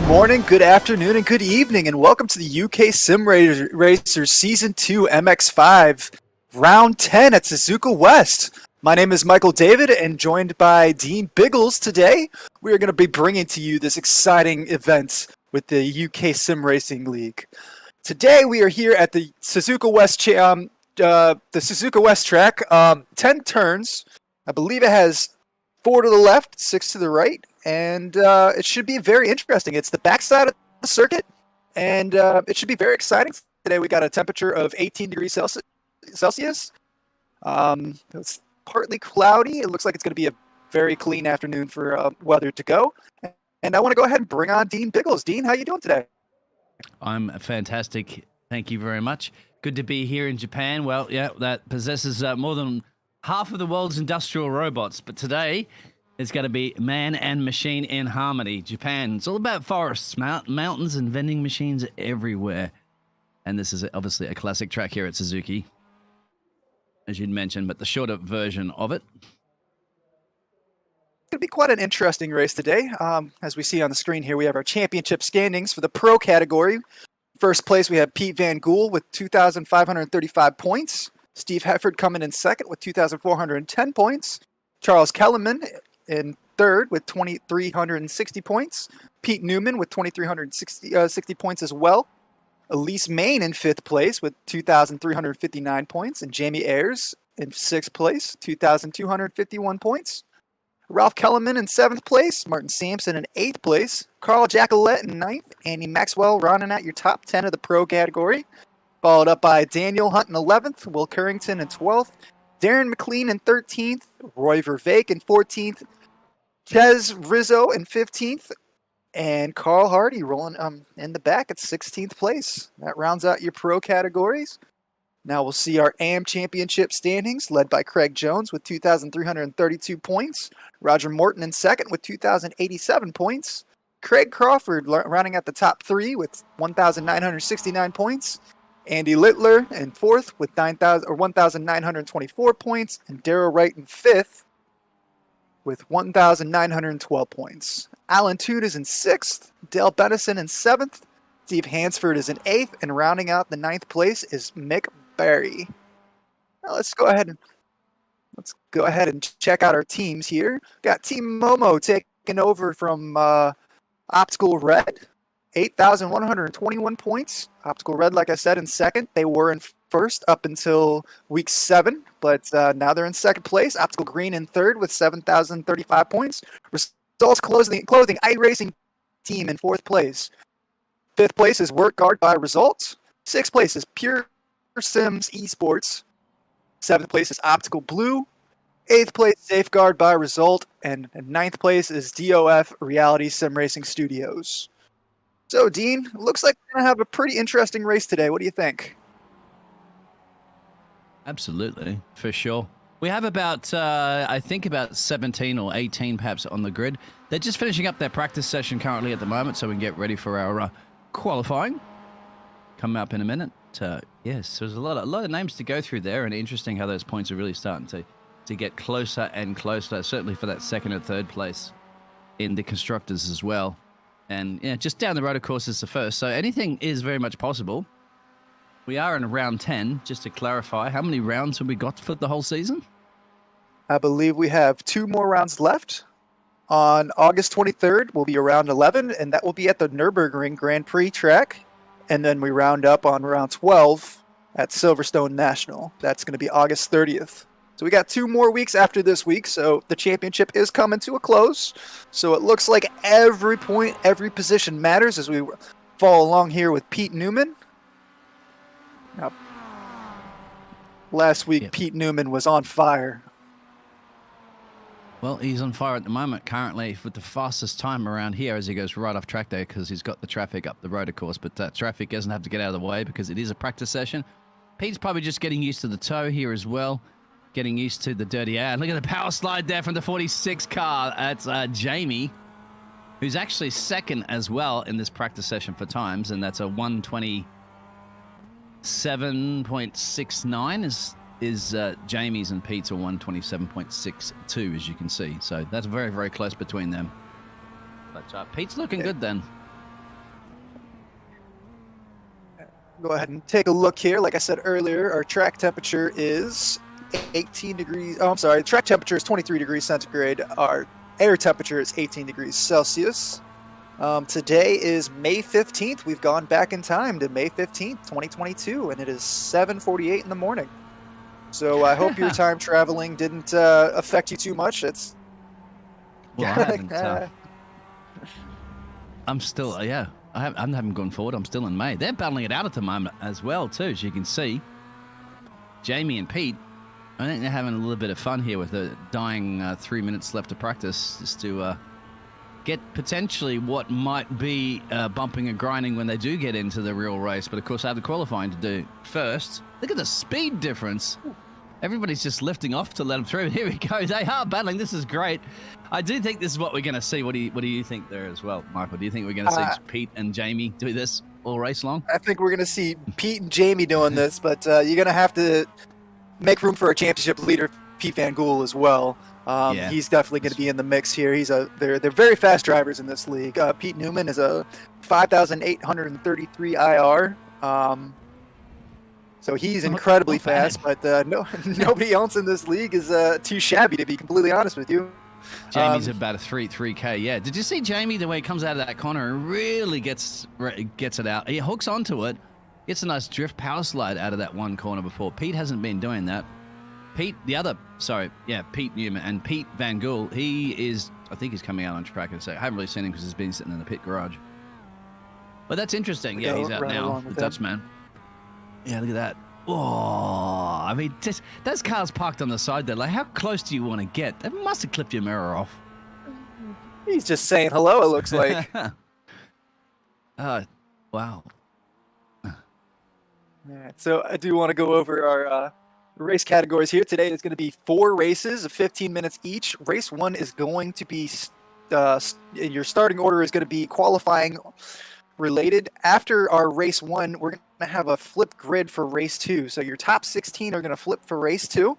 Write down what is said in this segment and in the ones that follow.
morning, good afternoon, and good evening, and welcome to the UK SimRacers Season 2 MX5 Round 10 at Suzuka West. My name is Michael David, and joined by Dean Biggles today, we are going to be bringing to you this exciting event with the UK Sim Racing League. Today, we are here at the Suzuka West track. 10 turns. I believe it has 4 to the left, 6 to the right. And it should be very interesting. It's the backside of the circuit, and it should be very exciting. Today we got a temperature of 18 degrees Celsius. It's partly cloudy. It looks like it's going to be a very clean afternoon for weather to go. And I want to go ahead and bring on Dean Biggles. Dean, how you doing today? I'm fantastic. Thank you very much. Good to be here in Japan. Well, yeah, that possesses more than half of the world's industrial robots. But today, it's going to be man and machine in harmony. Japan, it's all about forests, mountains, and vending machines everywhere. And this is obviously a classic track here at Suzuki, as you'd mentioned, but the shorter version of it. It's going to be quite an interesting race today. As we see on the screen here, we have our championship standings for the pro category. First place, we have Pete Van Gool with 2,535 points. Steve Hefford coming in second with 2,410 points. Charles Kellerman in third with 2,360 points. Pete Newman with 2,360 points as well. Elise Main in fifth place with 2,359 points. And Jamie Ayers in sixth place, 2,251 points. Ralph Kellerman in seventh place. Martin Sampson in eighth place. Carl Jacquelet in ninth. Andy Maxwell rounding out your top 10 of the pro category. Followed up by Daniel Hunt in 11th. Will Currington in 12th. Darren McLean in 13th. Roy Vervaeke in 14th. Ches Rizzo in 15th, and Carl Hardy rolling in the back at 16th place. That rounds out your pro categories. Now we'll see our AM Championship standings, led by Craig Jones with 2,332 points. Roger Morton in second with 2,087 points. Craig Crawford rounding out the top 3 with 1,969 points. Andy Littler in fourth with 1,924 points, and Darrell Wright in fifth with 1,912 points. Alan Toot is in 6th, Dale Bennison in 7th, Steve Hansford is in 8th, and rounding out the 9th place is Mick Barry. Now let's go ahead and check out our teams here. Got Team Momo taking over from Optical Red, 8,121 points. Optical Red, like I said, in second. They were in first up until week 7, but now they're in second place. Optical Green in third with 7,035 points. Results clothing iRacing team in fourth place. Fifth place is Work Guard by Results. Sixth place is Pure Sims Esports. Seventh place is Optical Blue. Eighth place, Safeguard by Result. And ninth place is DOF Reality Sim Racing Studios. So, Dean, looks like we're going to have a pretty interesting race today. What do you think? Absolutely, for sure. We have about, I think about 17 or 18 perhaps on the grid. They're just finishing up their practice session currently at the moment, so we can get ready for our qualifying. Coming up in a minute. Yes, there's a lot of names to go through there, and interesting how those points are really starting to get closer and closer, certainly for that second and third place in the constructors as well. And yeah, just down the road, of course, is the first. So anything is very much possible. We are in round 10, just to clarify. How many rounds have we got for the whole season? I believe we have 2 more rounds left. On August 23rd will be round 11, and that will be at the Nürburgring Grand Prix track. And then we round up on round 12 at Silverstone National. That's going to be August 30th. So we got 2 more weeks after this week, so the championship is coming to a close. So it looks like every point, every position matters as we follow along here with Pete Newman. Now, last week, Pete Newman was on fire. Well, he's on fire at the moment, currently, with the fastest time around here as he goes right off track there because he's got the traffic up the road, of course. But traffic doesn't have to get out of the way because it is a practice session. Pete's probably just getting used to the tow here as well, getting used to the dirty air. And look at the power slide there from the 46 car. That's Jamie, who's actually second as well in this practice session for times, and that's a 127.69 is Jamie's, and Pete's a 127.62, as you can see. So that's very, very close between them. But Pete's looking good then. Go ahead and take a look here. Like I said earlier, our track temperature is 18 degrees. Oh, I'm sorry. Track temperature is 23 degrees centigrade. Our air temperature is 18 degrees Celsius. Today is May 15th. We've gone back in time to May 15th, 2022, and it is 7:48 in the morning. So I hope your time traveling didn't affect you too much. It's Well, I haven't. I'm still, I haven't gone forward. I'm still in May. They're battling it out at the moment as well, too, as you can see. Jamie and Pete, I think they're having a little bit of fun here with the dying 3 minutes left to practice, just to get potentially what might be bumping and grinding when they do get into the real race. But, of course, I have the qualifying to do first. Look at the speed difference. Everybody's just lifting off to let them through. Here we go. They are battling. This is great. I do think this is what we're going to see. What do you think there as well, Michael? Do you think we're going to see Pete and Jamie do this all race long? I think we're going to see Pete and Jamie doing this, but you're going to have to make room for a championship leader, Pete Van Gool, as well. He's definitely going to be in the mix here. They're very fast drivers in this league. Pete Newman is a 5,833 IR. So he's incredibly fast, but nobody else in this league is too shabby, to be completely honest with you. Jamie's about a 3K. Yeah. Did you see Jamie, the way he comes out of that corner and really gets it out? He hooks onto it. Gets a nice drift power slide out of that one corner before. Pete hasn't been doing that. Pete Newman and Pete Van Gool, I think he's coming out on track. I haven't really seen him because he's been sitting in the pit garage. But that's interesting. Yeah, he's out now, the Dutchman. Yeah, look at that. Oh, I mean, just those cars parked on the side there. Like, how close do you want to get? They must have clipped your mirror off. He's just saying hello, it looks like. Wow. Yeah, so I do want to go over our race categories here. Today is going to be 4 races of 15 minutes each. Race 1 is going to be, your starting order is going to be qualifying related. After our race 1, we're going to have a flip grid for race 2. So your top 16 are going to flip for race 2.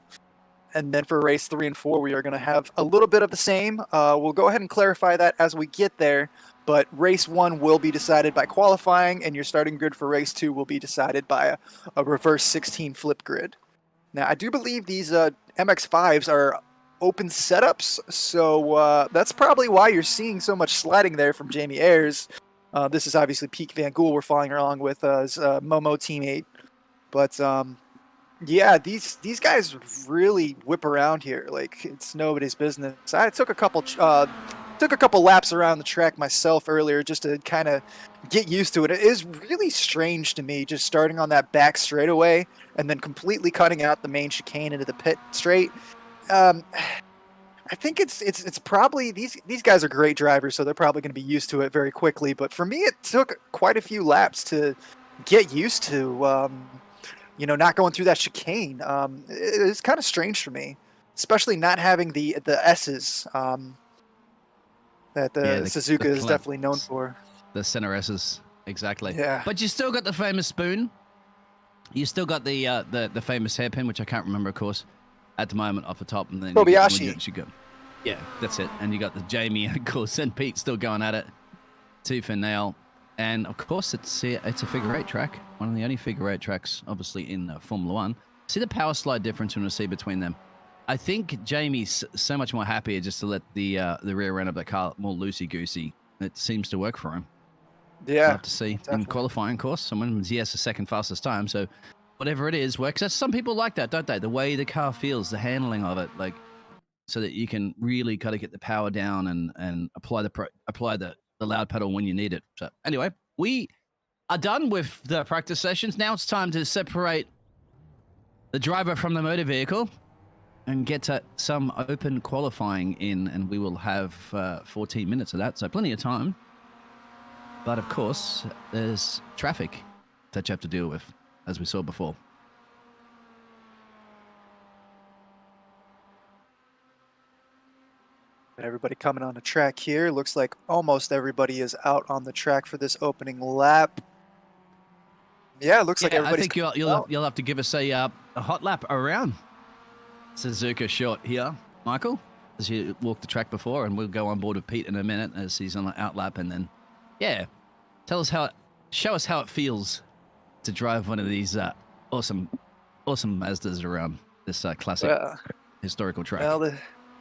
And then for race 3 and 4, we are going to have a little bit of the same. We'll go ahead and clarify that as we get there. But race 1 will be decided by qualifying, and your starting grid for race 2 will be decided by a reverse 16 flip grid. Now, I do believe these MX5s are open setups, so that's probably why you're seeing so much sliding there from Jamie Ayres. This is obviously Pete Van Gool we're following along with as Momo teammate. But yeah, these guys really whip around here like it's nobody's business. I took a couple laps around the track myself earlier just to kind of get used to it. It is really strange to me just starting on that back straightaway and then completely cutting out the main chicane into the pit straight. I think it's probably these guys are great drivers, so they're probably going to be used to it very quickly. But for me, it took quite a few laps to get used to, not going through that chicane. It's kind of strange for me, especially not having the S's that the Suzuka is definitely known for. The center S's, exactly. Yeah. But you still got the famous spoon. You still got the famous hairpin, which I can't remember, of course, at the moment off the top. And then Kobayashi. Yeah, that's it. And you got the Jamie, of course, and Pete still going at it, tooth and nail. And of course, it's a figure 8 track, one of the only figure 8 tracks, obviously in Formula One. See the power slide difference when we see between them. I think Jamie's so much more happier just to let the rear end of the car more loosey goosey. It seems to work for him. Yeah, we'll have to see definitely. In qualifying, of course. He has the second fastest time, so whatever it is works. Some people like that, don't they? The way the car feels, the handling of it, like so that you can really kind of get the power down and apply the loud pedal when you need it. So anyway, we are done with the practice sessions. Now it's time to separate the driver from the motor vehicle and get to some open qualifying in, and we will have 14 minutes of that, so plenty of time. But of course, there's traffic that you have to deal with, as we saw before. Everybody coming on the track here. Looks like almost everybody is out on the track for this opening lap. Yeah, it looks like everybody's. I think you'll have to give us a hot lap around Suzuka short here, Michael, as you walked the track before, and we'll go on board with Pete in a minute as he's on the out lap, and then show us how it feels to drive one of these awesome Mazdas around this classic historical track. Well,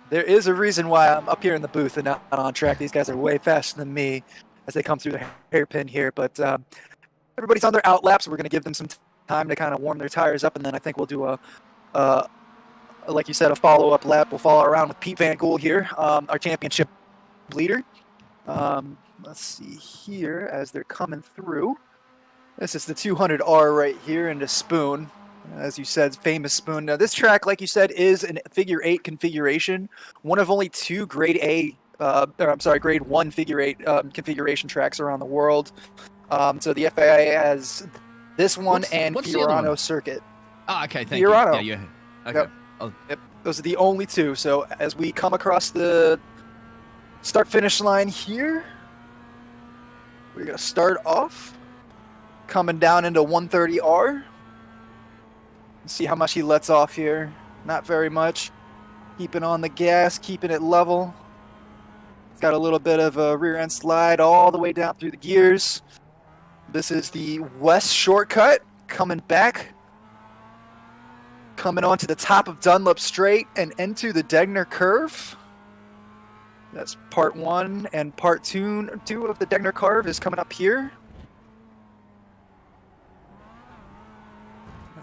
there is a reason why I'm up here in the booth and not on track. These guys are way faster than me as they come through the hairpin here. But everybody's on their out laps. We're going to give them some time to kind of warm their tires up, and then I think we'll do like you said, a follow-up lap. We'll follow around with Pete Van Gool here, our championship leader. Let's see here as they're coming through. This is the 200R right here in the Spoon. As you said, famous Spoon. Now, this track, like you said, is a figure 8 configuration. One of only 2 grade 1 figure 8 configuration tracks around the world. So the FAA has this one and Fiorano Circuit. Oh, okay, thank you. Fiorano. Yeah, okay. Yep, those are the only 2. So as we come across the start-finish line here, we're going to start off coming down into 130R. See how much he lets off here. Not very much. Keeping on the gas, keeping it level. It's got a little bit of a rear end slide all the way down through the gears. This is the west shortcut coming back. Coming onto the top of Dunlop Straight and into the Degner Curve. That's part 1, and part 2 of the Degner Curve is coming up here.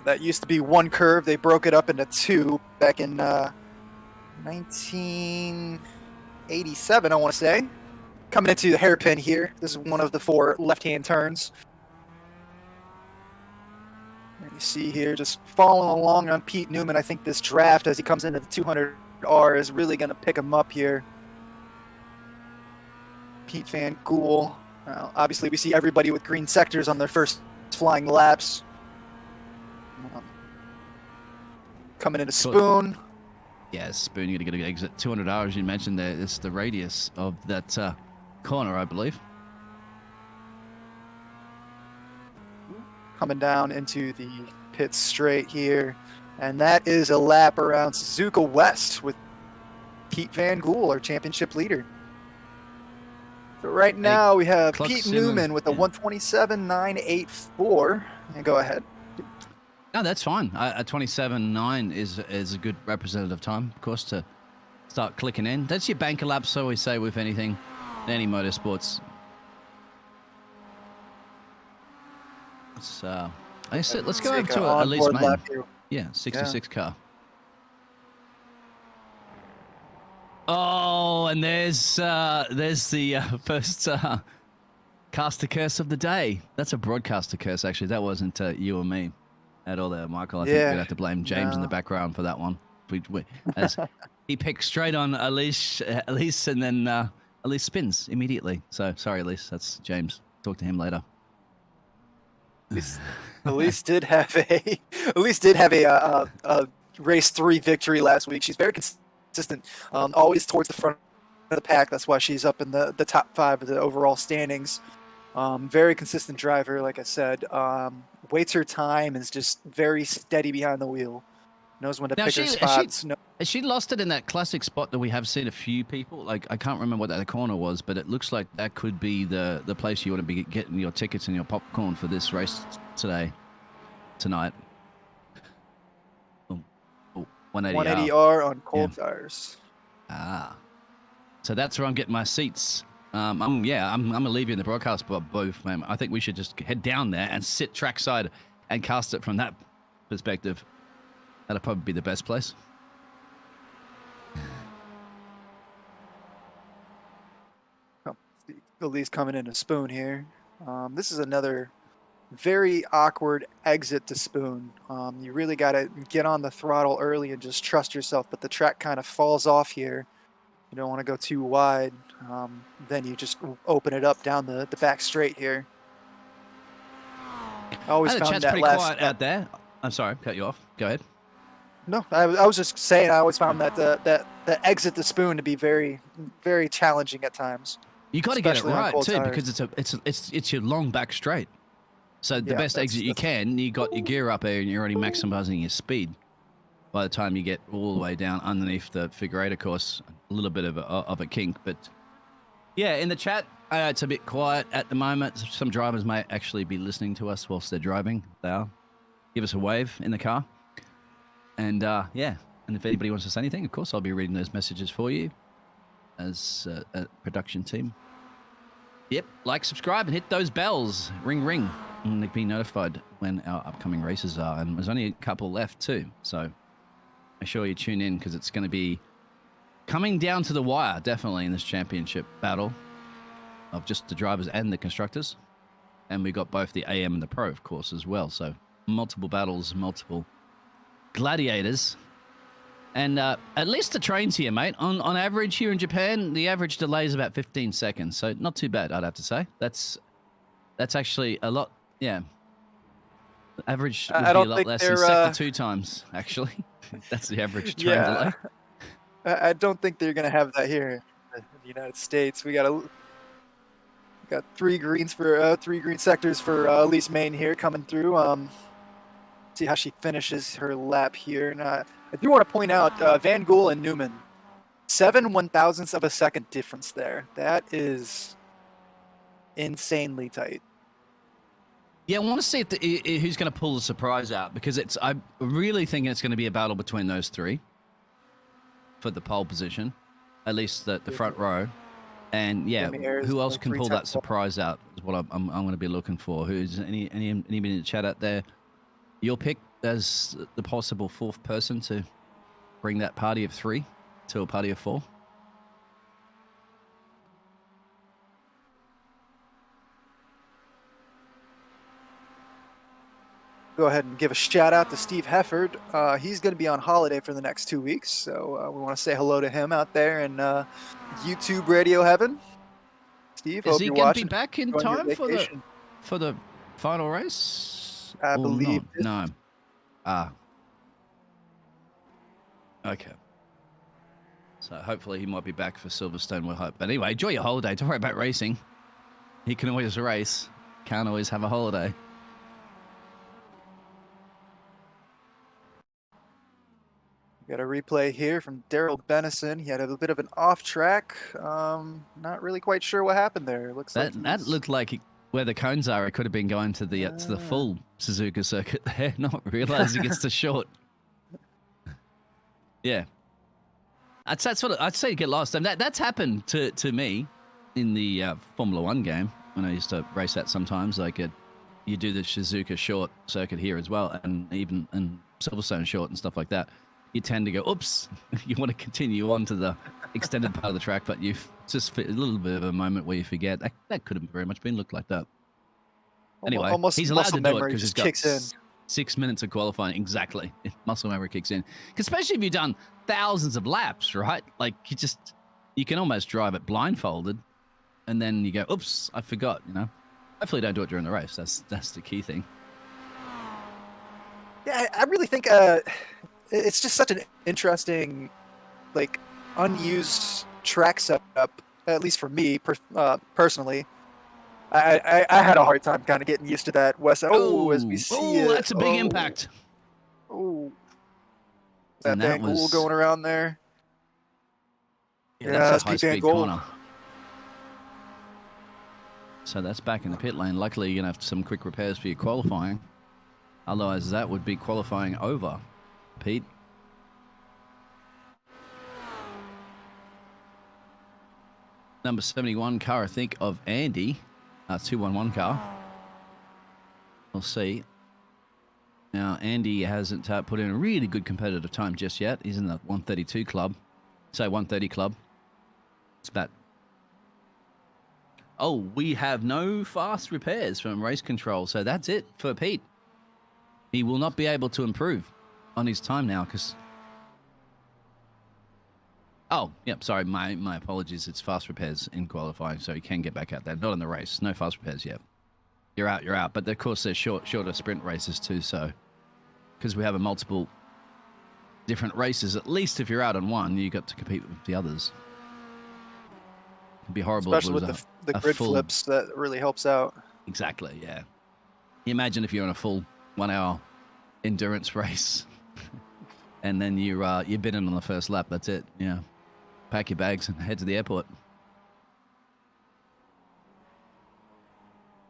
That used to be 1 curve. They broke it up into 2 back in 1987, I want to say. Coming into the hairpin here. This is one of the 4 left-hand turns. And you see here, just following along on Pete Newman. I think this draft, as he comes into the 200R, is really going to pick him up here. Pete Van Gool. Obviously, we see everybody with green sectors on their first flying laps. Coming into Spoon. Yeah, Spoon, you're going to get an exit. 200R, as you mentioned there, is the radius of that corner, I believe. Coming down into the pit straight here. And that is a lap around Suzuka West with Pete Van Gool, our championship leader. So right now we have Pete Newman with a 127.984. And go ahead. No, that's fine. A 27.9 is a good representative time, of course, to start clicking in. That's your banker lap, so we say with anything, any motorsports. Let's go over to Elise Main. Yeah, 66 car. Oh, and there's the first caster curse of the day. That's a broadcaster curse, actually. That wasn't you or me at all there, Michael. I think we'd have to blame James in the background for that one. As he picked straight on Elise, and then Elise spins immediately. So sorry, Elise. That's James. Talk to him later. Elise did have a race 3 victory last week. She's very consistent, always towards the front of the pack. That's why she's up in the top 5 of the overall standings. Very consistent driver, like I said. Waits her time, is just very steady behind the wheel. Knows when to pick her spots. Has she lost it in that classic spot that we have seen a few people? Like, I can't remember what that corner was, but it looks like that could be the place you want to be getting your tickets and your popcorn for this race tonight. 180R on cold tires. So that's where I'm getting my seats. I'm gonna leave you in the broadcast booth, man. I think we should just head down there and sit trackside and cast it from that perspective. That'll probably be the best place. Elise coming in a Spoon here. This is another very awkward exit to Spoon. You really got to get on the throttle early and just trust yourself, but the track kind of falls off here. You don't want to go too wide. Then you just open it up down the back straight here. I always found chat's that pretty quiet out there. I'm sorry, cut you off. Go ahead. No, I was just saying I always found that the exit to Spoon to be very, very challenging at times. You got to get it right too, because it's your long back straight. So the best exit you can, you got your gear up there and you're already maximizing your speed. By the time you get all the way down underneath the figure 8, of course, a little bit of a kink, but Yeah, in the chat, it's a bit quiet at the moment. Some drivers may actually be listening to us whilst they're driving. They are. Give us a wave in the car. And yeah, and if anybody wants to say anything, of course, I'll be reading those messages for you as a production team. Yep, like, subscribe, and hit those bells. Ring, ring. And be notified when our upcoming races are. And there's only a couple left too. So make sure you tune in because it's going to be coming down to the wire, definitely, in this championship battle of just the drivers and the constructors. And we got both the AM and the Pro, of course, as well. So multiple battles, multiple gladiators. And at least the trains here, mate. On average here in Japan, the average delay is about 15 seconds. So not too bad, I'd have to say. That's actually a lot, yeah. The average would be a lot less than sector 2 times, actually. That's the average train delay. I don't think they're going to have that here in the United States. We got 3 greens for 3 green sectors for Elise Main here coming through. See how she finishes her lap here. And I do want to point out Van Gool and Newman, 7 1,000ths of a second difference there. That is insanely tight. Yeah, I want to see who's going to pull the surprise out, because I'm really thinking it's going to be a battle between those 3 for the pole position, at least the front row. And yeah, who else can pull that surprise out is what I'm going to be looking for. Who's anybody in the chat out there? You'll pick as the possible 4th person to bring that party of 3 to a party of 4. Go ahead and give a shout out to Steve Hefford. He's going to be on holiday for the next 2 weeks, so we want to say hello to him out there in YouTube radio heaven. Steve, is he going to be back in time for the final race? I believe no. Okay. So hopefully he might be back for Silverstone, we'll hope. But anyway, enjoy your holiday. Don't worry about racing. He can always race. Can't always have a holiday. Got a replay here from Daryl Benison. He had a bit of an off track. Not really quite sure what happened there. It looks that looked like where the cones are. It could have been going to the full Suzuka circuit there, not realizing it's the short. Yeah, that's what I'd say. Get lost. And that's happened to me in the Formula One game when I used to race that sometimes. Like you do the Suzuka short circuit here as well, and even in Silverstone short and stuff like that. You tend to go, oops, you want to continue on to the extended part of the track, but you've just a little bit of a moment where you forget. That could have very much been looked like that. Anyway, almost he's allowed to do it because he's got kicks in. 6 minutes of qualifying. Exactly. Muscle memory kicks in. Especially if you've done thousands of laps, right? Like you can almost drive it blindfolded and then you go, oops, I forgot, Hopefully don't do it during the race. That's the key thing. Yeah, I really think it's just such an interesting, like, unused track setup, at least for me personally. I had a hard time kind of getting used to that west. As we see it. That's a big impact. Oh, that Van Gool going around there. Yeah, that's a high-speed corner. So that's back in the pit lane. Luckily, you're going to have some quick repairs for your qualifying. Otherwise, that would be qualifying over, Pete. Number 71 car, I think, of Andy. 211 car. We'll see. Now, Andy hasn't put in a really good competitive time just yet. He's in the 132 club. So 130 club. It's about... Oh, we have no fast repairs from race control. So that's it for Pete. He will not be able to improve on his time now because... Oh, yep, sorry, my apologies. It's fast repairs in qualifying, so he can get back out there. Not in the race. No fast repairs yet. You're out. But of course, there's shorter sprint races too, so... Because we have a multiple different races, at least if you're out on one, you got to compete with the others. It'd be horrible especially if it was with the grid flips. That really helps out. Exactly, yeah. Imagine if you're on a full 1 hour endurance race and then you're bidding on the first lap. That's it. Yeah. Pack your bags and head to the airport.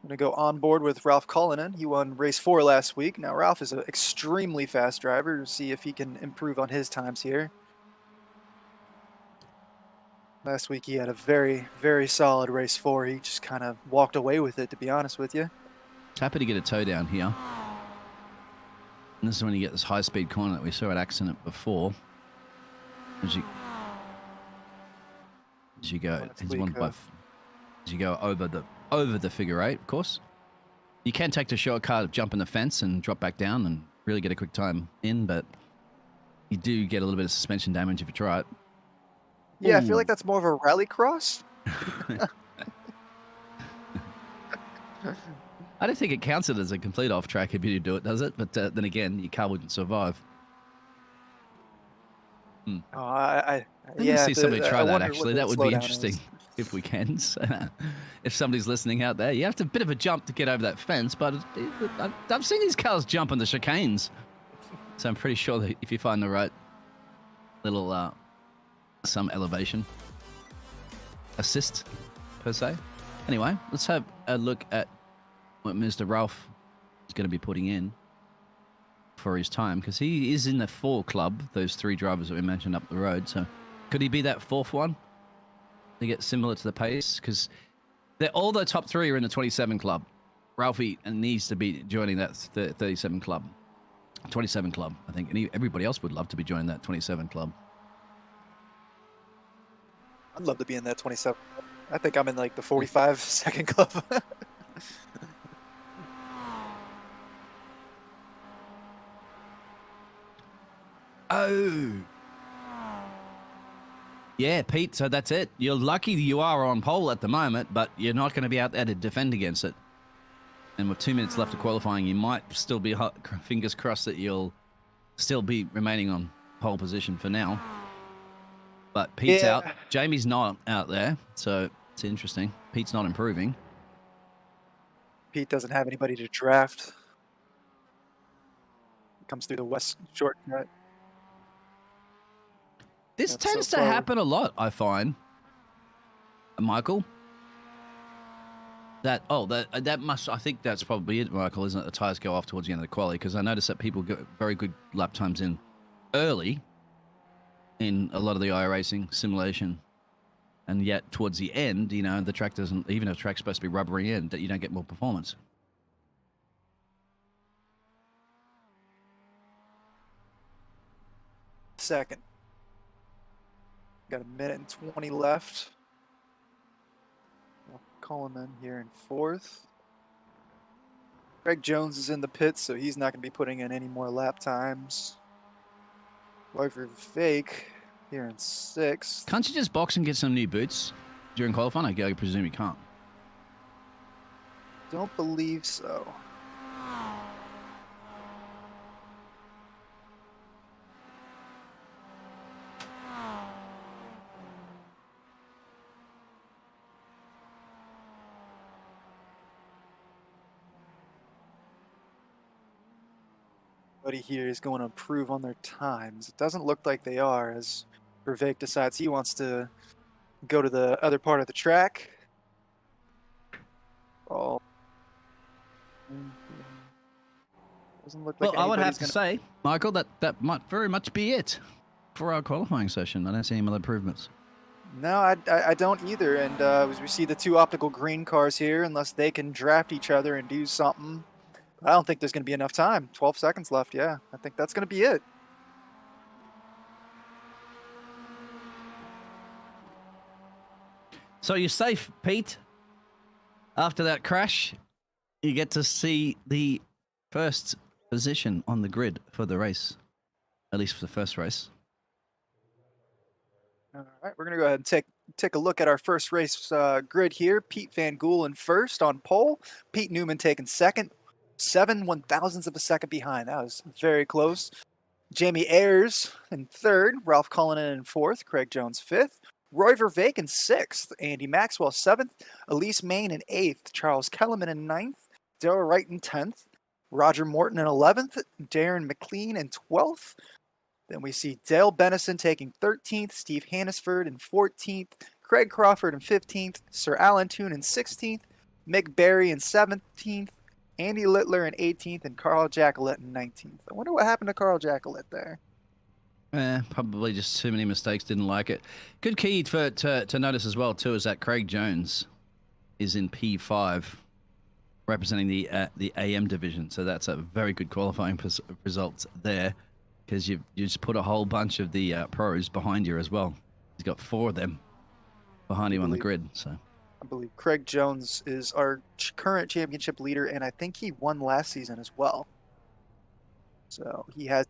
I'm going to go on board with Ralph Cullinan. He won race 4 last week. Now, Ralph is an extremely fast driver. We'll see if he can improve on his times here. Last week, he had a very, very solid race 4. He just kind of walked away with it, to be honest with you. It's happy to get a toe down here. And this is when you get this high-speed corner that we saw at accident before. As you go, as you go over the figure 8, of course. You can take the shortcut of jumping the fence and drop back down and really get a quick time in, but you do get a little bit of suspension damage if you try it. Yeah, I feel like that's more of a rally cross. I don't think it counts it as a complete off-track if you do it, does it? But then again, your car wouldn't survive. Oh, I didn't see somebody try that, actually. That would be interesting if we can. So, if somebody's listening out there, you have to a bit of a jump to get over that fence, but I've seen these cars jump on the chicanes. So I'm pretty sure that if you find the right little, some elevation assist, per se. Anyway, let's have a look at what Mr. Ralph is going to be putting in for his time, because he is in the 4 club, those 3 drivers that we mentioned up the road. So could he be that 4th one to get similar to the pace? Because all the top 3 are in the 27 club. Ralphie needs to be joining that 37 club, 27 club, I think. And everybody else would love to be joining that 27 club. I'd love to be in that 27. I think I'm in like the 45 second club. Oh. Yeah, Pete, so that's it. You're lucky you are on pole at the moment, but you're not going to be out there to defend against it. And with 2 minutes left of qualifying, you might still be, fingers crossed, that you'll still be remaining on pole position for now. But Pete's out. Jamie's not out there, so it's interesting. Pete's not improving. Pete doesn't have anybody to draft. Comes through the west shortcut. This tends to happen a lot, I find, Michael. That must, I think that's probably it, Michael, isn't it? The tires go off towards the end of the quali, because I noticed that people get very good lap times in early in a lot of the iRacing simulation, and yet towards the end, you know, the track doesn't, even if the track's supposed to be rubbery in, that you don't get more performance. Second. Got a minute and 20 left. Coleman here in 4th. Greg Jones is in the pits, so he's not going to be putting in any more lap times. Rover Fake here in 6th. Can't you just box and get some new boots during qualifying? I presume you can't. Don't believe so. Everybody here is going to improve on their times. It doesn't look like they are, as Vervaek decides he wants to go to the other part of the track. Oh. Doesn't look like well, I would have to gonna... say, Michael, that might very much be it for our qualifying session. I don't see any other improvements. No, I don't either. And as we see the 2 optical green cars here, unless they can draft each other and do something, I don't think there's going to be enough time. 12 seconds left, yeah. I think that's going to be it. So you're safe, Pete. After that crash, you get to see the first position on the grid for the race, at least for the first race. All right, we're going to go ahead and take a look at our first race grid here. Pete Van Gool in first on pole. Pete Newman taking second. 7 1,000ths of a second behind. That was very close. Jamie Ayers in third. Ralph Cullinan in fourth. Craig Jones fifth. Roy Vervaek in sixth. Andy Maxwell seventh. Elise Main in eighth. Charles Kellerman in ninth. Darrell Wright in 10th. Roger Morton in 11th. Darren McLean in 12th. Then we see Dale Bennison taking 13th. Steve Hannisford in 14th. Craig Crawford in 15th. Sir Alan Toon in 16th. Mick Berry in 17th, Andy Littler in 18th, and Carl Jacquelet in 19th. I wonder what happened to Carl Jacquelet there. Probably just too many mistakes. Didn't like it. Good key to notice as well too is that Craig Jones is in P5, representing the AM division. So that's a very good qualifying results there, because you just put a whole bunch of the pros behind you as well. He's got 4 of them behind him on the grid. So I believe Craig Jones is our current championship leader, and I think he won last season as well. So he has.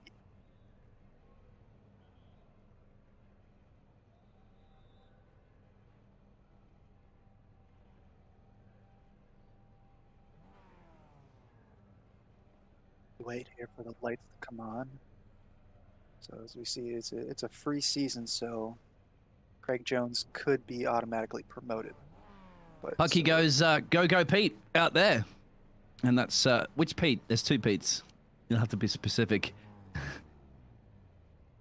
Wait here for the lights to come on. So as we see, it's a free season, so Craig Jones could be automatically promoted. But Hucky goes, go Pete out there. And that's, which Pete? There's 2 Petes. You'll have to be specific.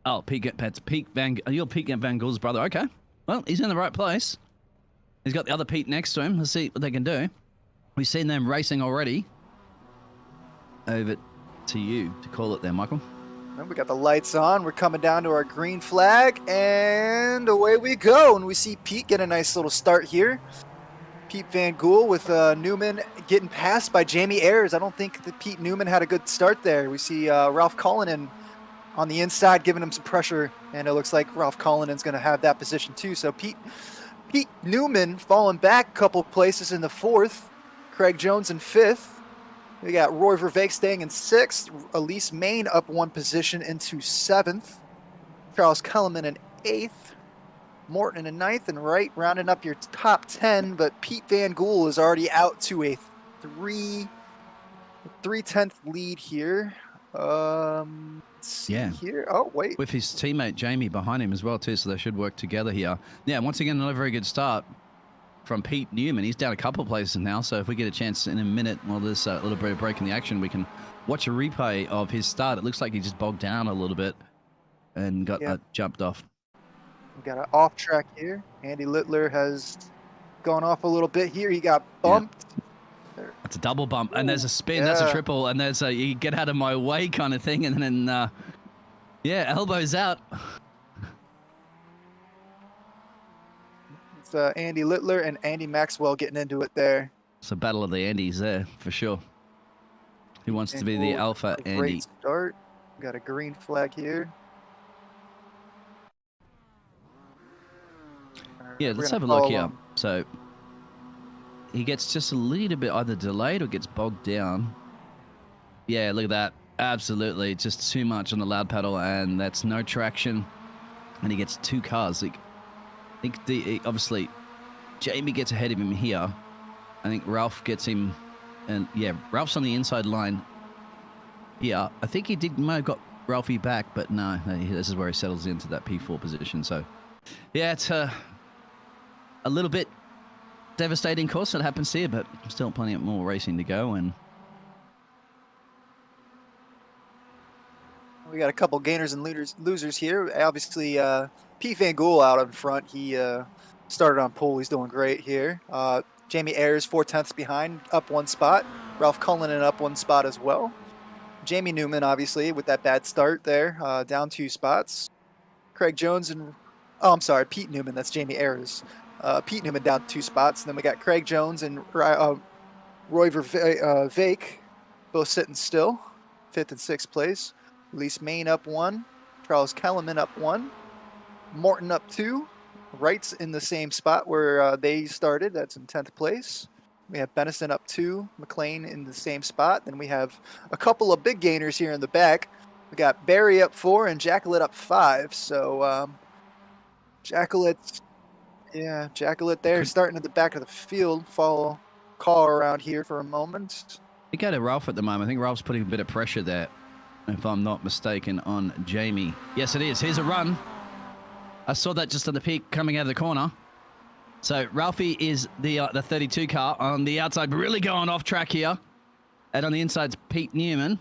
Oh, you're Pete Van Gool's brother. Okay. Well, he's in the right place. He's got the other Pete next to him. Let's see what they can do. We've seen them racing already. Over to you to call it there, Michael. And we got the lights on. We're coming down to our green flag, and away we go. And we see Pete get a nice little start here. Pete Van Gool with Newman getting passed by Jamie Ayers. I don't think that Pete Newman had a good start there. We see Ralph Cullinan on the inside giving him some pressure, and it looks like Ralph Cullinan's going to have that position too. So Pete Newman falling back a couple places in the 4th. Craig Jones in 5th. We got Roy Verveek staying in 6th. Elise Main up 1 position into 7th. Charles Kellerman in 8th. Morton in 9th, and Wright rounding up your top 10. But Pete Van Gool is already out to a 3/10 lead here. Let's see here. Oh, wait. With his teammate Jamie behind him as well too, so they should work together here. Yeah, once again, not a very good start from Pete Newman. He's down a couple of places now, so if we get a chance in a minute while there's a little bit of break in the action, we can watch a replay of his start. It looks like he just bogged down a little bit and got jumped off. We got an off track here. Andy Littler has gone off a little bit here. He got bumped. Yeah. That's a double bump, and there's a spin. That's a triple, and there's a you get out of my way kind of thing, and then elbows out. It's Andy Littler and Andy Maxwell getting into it there. It's a battle of the Andys there for sure. Who wants to be the alpha Andy? Great start. Got a green flag here. Yeah, let's have a look here. So he gets just a little bit either delayed or gets bogged down. Yeah, look at that. Absolutely. Just too much on the loud pedal, and that's no traction. And he gets 2 cars. I think obviously Jamie gets ahead of him here. I think Ralph gets him, and yeah, Ralph's on the inside line here. I think he might have got Ralphie back, but no, this is where he settles into that P4 position. So yeah, it's a little bit devastating course that happens here, but still plenty of more racing to go. And we got a couple gainers and losers here. Obviously, Pete Van Gool out in front. He started on pole. He's doing great here. Jamie Ayers 4/10 behind, up 1 spot. Ralph Cullinan up 1 spot as well. Jamie Newman, obviously, with that bad start there, down 2 spots. Craig Jones and Pete Newman. That's Jamie Ayers. Pete Newman down 2 spots. And then we got Craig Jones and Roy Verveek both sitting still, 5th and 6th place. Elise Main up 1. Charles Kellerman up 1. Morton up 2. Wright's in the same spot where they started. That's in 10th place. We have Benison up 2. McLean in the same spot. Then we have a couple of big gainers here in the back. We got Barry up 4 and Jacquelet up 5. So Jacquelet there, starting at the back of the field. Follow call around here for a moment. You go to Ralph at the moment. I think Ralph's putting a bit of pressure there, if I'm not mistaken, on Jamie. Yes, it is. Here's a run. I saw that just on the peak coming out of the corner. So Ralphie is the 32 car on the outside, really going off track here. And on the inside's Pete Newman.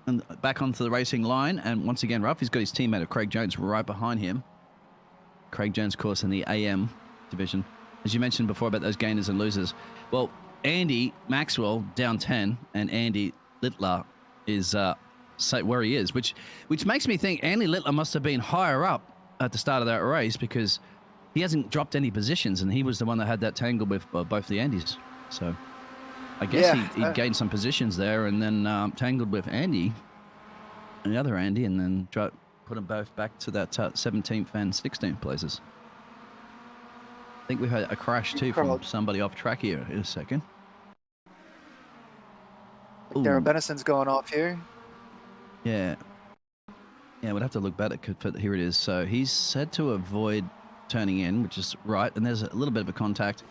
And back onto the racing line. And once again, Ralphie's got his teammate of Craig Jones right behind him. Craig Jones, of course, in the AM division. As you mentioned before about those gainers and losers. Well, Andy Maxwell down 10, and Andy Littler is where he is, which makes me think Andy Littler must have been higher up at the start of that race because he hasn't dropped any positions, and he was the one that had that tangle with both the Andys. So I guess he gained some positions there and then tangled with Andy, and the other Andy, and then put them both back to that 17th and 16th places. I think we had a crash too from somebody off track here in a second. Darren Benison's going off here. Yeah. Yeah, we'd have to look back at here it is. So he's said to avoid turning in, which is right, and there's a little bit of a contact.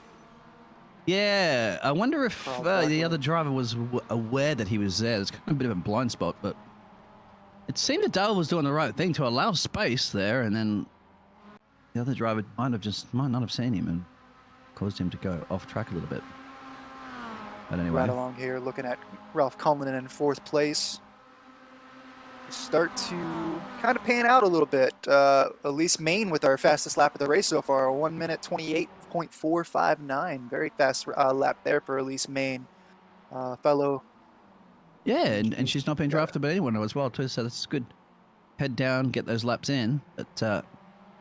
Yeah, I wonder if the other driver was aware that he was there. There's kind of a bit of a blind spot, but it seemed that Dale was doing the right thing to allow space there, and then the other driver might not have seen him and caused him to go off track a little bit. But anyway. Right along here, looking at Ralph Cullinan in 4th place. Start to kind of pan out a little bit. Elise Main with our fastest lap of the race so far, 1 minute 28.459. Very fast lap there for Elise Main. Fellow. Yeah, and she's not been drafted by anyone as well too, so that's good. Head down, get those laps in, but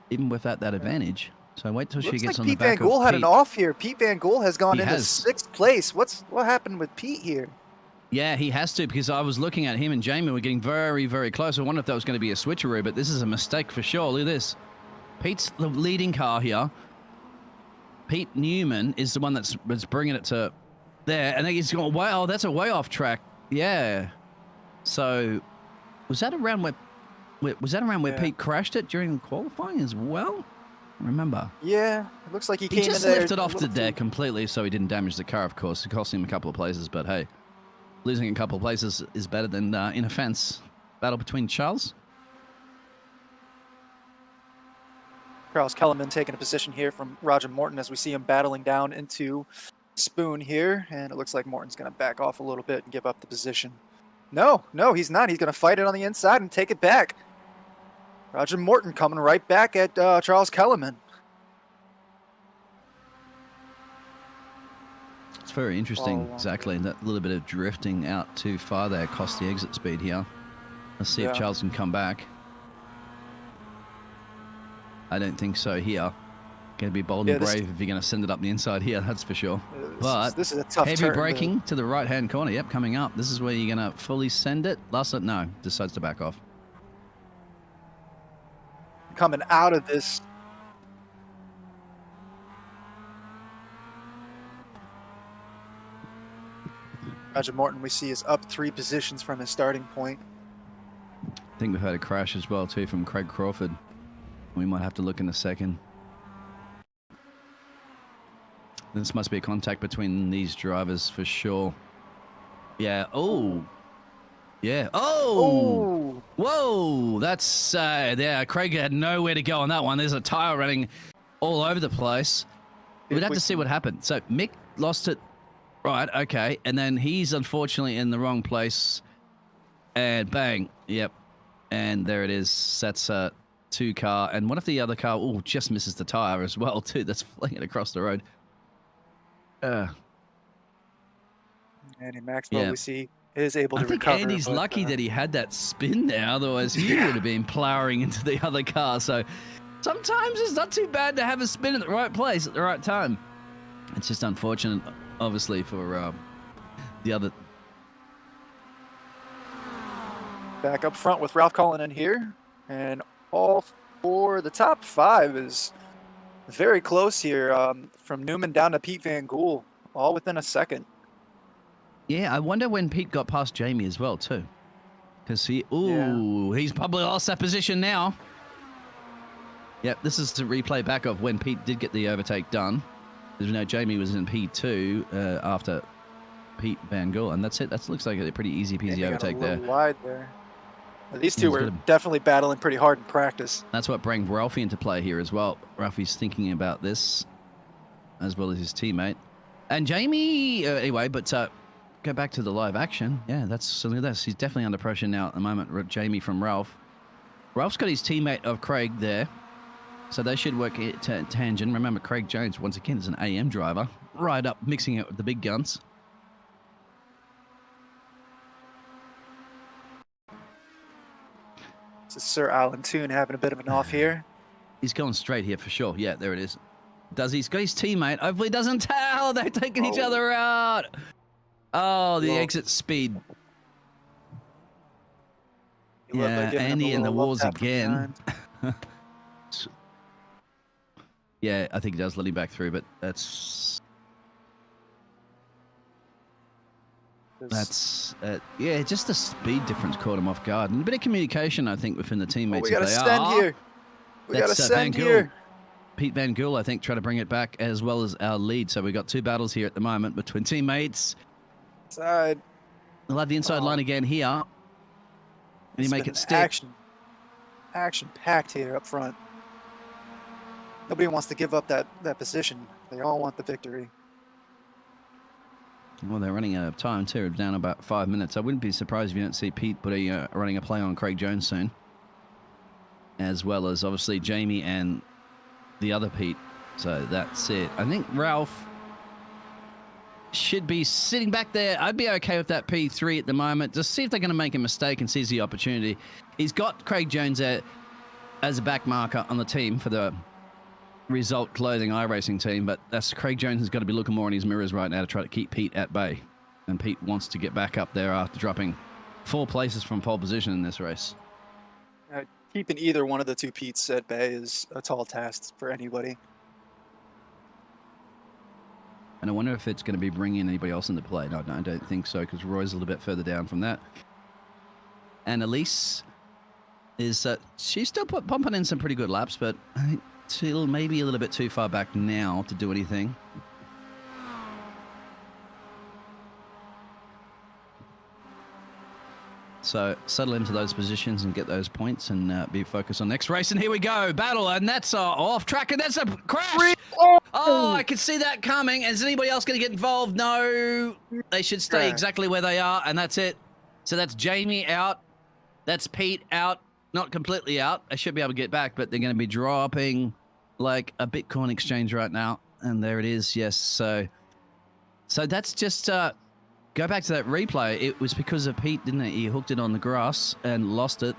even without that advantage. So wait till she gets on the back of Pete. Pete Van Gool had an off here. Pete Van Gool has gone into 6th place. What happened with Pete here? Yeah, he has to, because I was looking at him and Jamie were getting very, very close. I wonder if that was going to be a switcheroo, but this is a mistake for sure. Look at this. Pete's the leading car here. Pete Newman is the one that's bringing it to there, and then he's going, wow, that's a way off track. Yeah. So was that around where Pete crashed it during qualifying as well? Remember? Yeah, it looks like he came in there. He just lifted off the deck completely so he didn't damage the car, of course. It cost him a couple of places, but hey, losing a couple of places is better than in a fence. Battle between Charles. Charles Kellerman taking a position here from Roger Morton as we see him battling down into Spoon here, and it looks like Morton's going to back off a little bit and give up the position. No, he's not. He's going to fight it on the inside and take it back. Roger Morton coming right back at Charles Kellerman. It's very interesting, exactly. That little bit of drifting out too far there cost the exit speed here. Let's see if Charles can come back. I don't think so here. Going to be bold and brave if you're going to send it up the inside here, that's for sure. But this is a tough heavy turn braking to the right-hand corner. Yep, coming up. This is where you're going to fully send it. No, decides to back off. Coming out of this. Roger Morton, we see, is up 3 positions from his starting point. I think we've had a crash as well, too, from Craig Crawford. We might have to look in a second. This must be a contact between these drivers for sure. Yeah. Oh. Yeah. Oh. Whoa. That's, yeah, Craig had nowhere to go on that one. There's a tire running all over the place. We'd have to see what happened. So Mick lost it. Right. Okay. And then he's unfortunately in the wrong place. And bang. Yep. And there it is. That's a 2 car. And what if the other car, just misses the tire as well, too? That's flinging across the road. Andy Maxwell, we see, is able to recover. I think Andy's lucky that he had that spin there. Otherwise, he would have been plowing into the other car. So sometimes it's not too bad to have a spin at the right place at the right time. It's just unfortunate, obviously, for the other. Back up front with Ralph Cullinan here. And all for the top 5 is very close here, from Newman down to Pete Van Gool, all within a second. Yeah, I wonder when Pete got past Jamie as well, too. Because he's probably lost that position now. Yep, this is the replay back of when Pete did get the overtake done. As we know, Jamie was in P2 after Pete Van Gool, and that's it. That looks like a pretty easy-peasy overtake there. Wide there. These two were definitely battling pretty hard in practice. That's what brought Ralphie into play here as well. Ralphie's thinking about this, as well as his teammate. And Jamie, anyway, but go back to the live action. Yeah, that's something like this. He's definitely under pressure now at the moment, Jamie from Ralph. Ralph's got his teammate of Craig there, so they should work tangent. Remember, Craig Jones, once again, is an AM driver. right up, mixing it with the big guns. This is Sir Alan Toon having a bit of an off here. He's going straight here for sure. Yeah, there it is. He's got his teammate. Hopefully he doesn't tell. They're taking each other out. Oh, the exit speed. Yeah, Andy in the walls again. Yeah, I think he does let him back through, but that's yeah, just the speed difference caught him off guard, and a bit of communication, I think, within the teammates. We got to send here. We got to send here. Pete Van Gool, I think, trying to bring it back as well as our lead. So we've got 2 battles here at the moment between teammates. Side. They'll have the inside line again here. And you make it stick. Action-packed here up front. Nobody wants to give up that position. They all want the victory. Well, they're running out of time too, down about 5 minutes. I wouldn't be surprised if you don't see Pete running a play on Craig Jones soon. As well as, obviously, Jamie and the other Pete. So that's it. I think Ralph should be sitting back there. I'd be okay with that P3 at the moment. Just see if they're going to make a mistake and seize the opportunity. He's got Craig Jones there as a back marker on the team for the Result Clothing iRacing team, but that's Craig Jones has got to be looking more in his mirrors right now to try to keep Pete at bay. And Pete wants to get back up there after dropping 4 places from pole position in this race. Keeping either one of the 2 Petes at bay is a tall task for anybody. And I wonder if it's going to be bringing anybody else into play. No, I don't think so, because Roy's a little bit further down from that. And Elise is, she's still pumping in some pretty good laps, but I think still maybe a little bit too far back now to do anything. So settle into those positions and get those points and be focused on next race. And here we go, battle, and that's off track, and that's a crash. Oh, I could see that coming. Is anybody else going to get involved? No, they should stay exactly where they are, and that's it. So that's Jamie out. That's Pete out. Not completely out. They should be able to get back, but they're going to be dropping like a Bitcoin exchange right now. And there it is. Yes. So that's just go back to that replay. It was because of Pete, didn't it? He hooked it on the grass and lost it.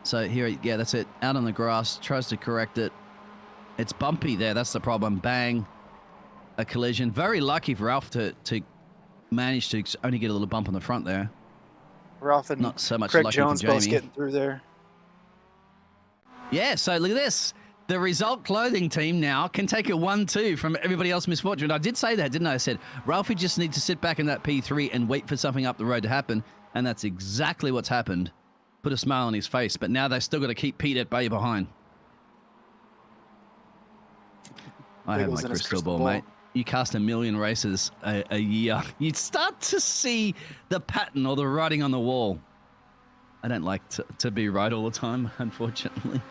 So here, yeah, that's it. Out on the grass, tries to correct it. It's bumpy there. That's the problem. Bang. A collision. Very lucky for Ralph to manage to only get a little bump on the front there. Ralph and not so much Craig lucky Jones for Jamie. both getting through there. Yeah, so look at this. The Result Clothing team now can take a 1-2 from everybody else's misfortune. I did say that, didn't I? I said, Ralphie just needs to sit back in that P3 and wait for something up the road to happen. And that's exactly what's happened. Put a smile on his face. But now they've still got to keep Pete at bay behind. I have my crystal ball, mate. You cast 1 million races a year. You'd start to see the pattern or the writing on the wall. I don't like to be right all the time, unfortunately.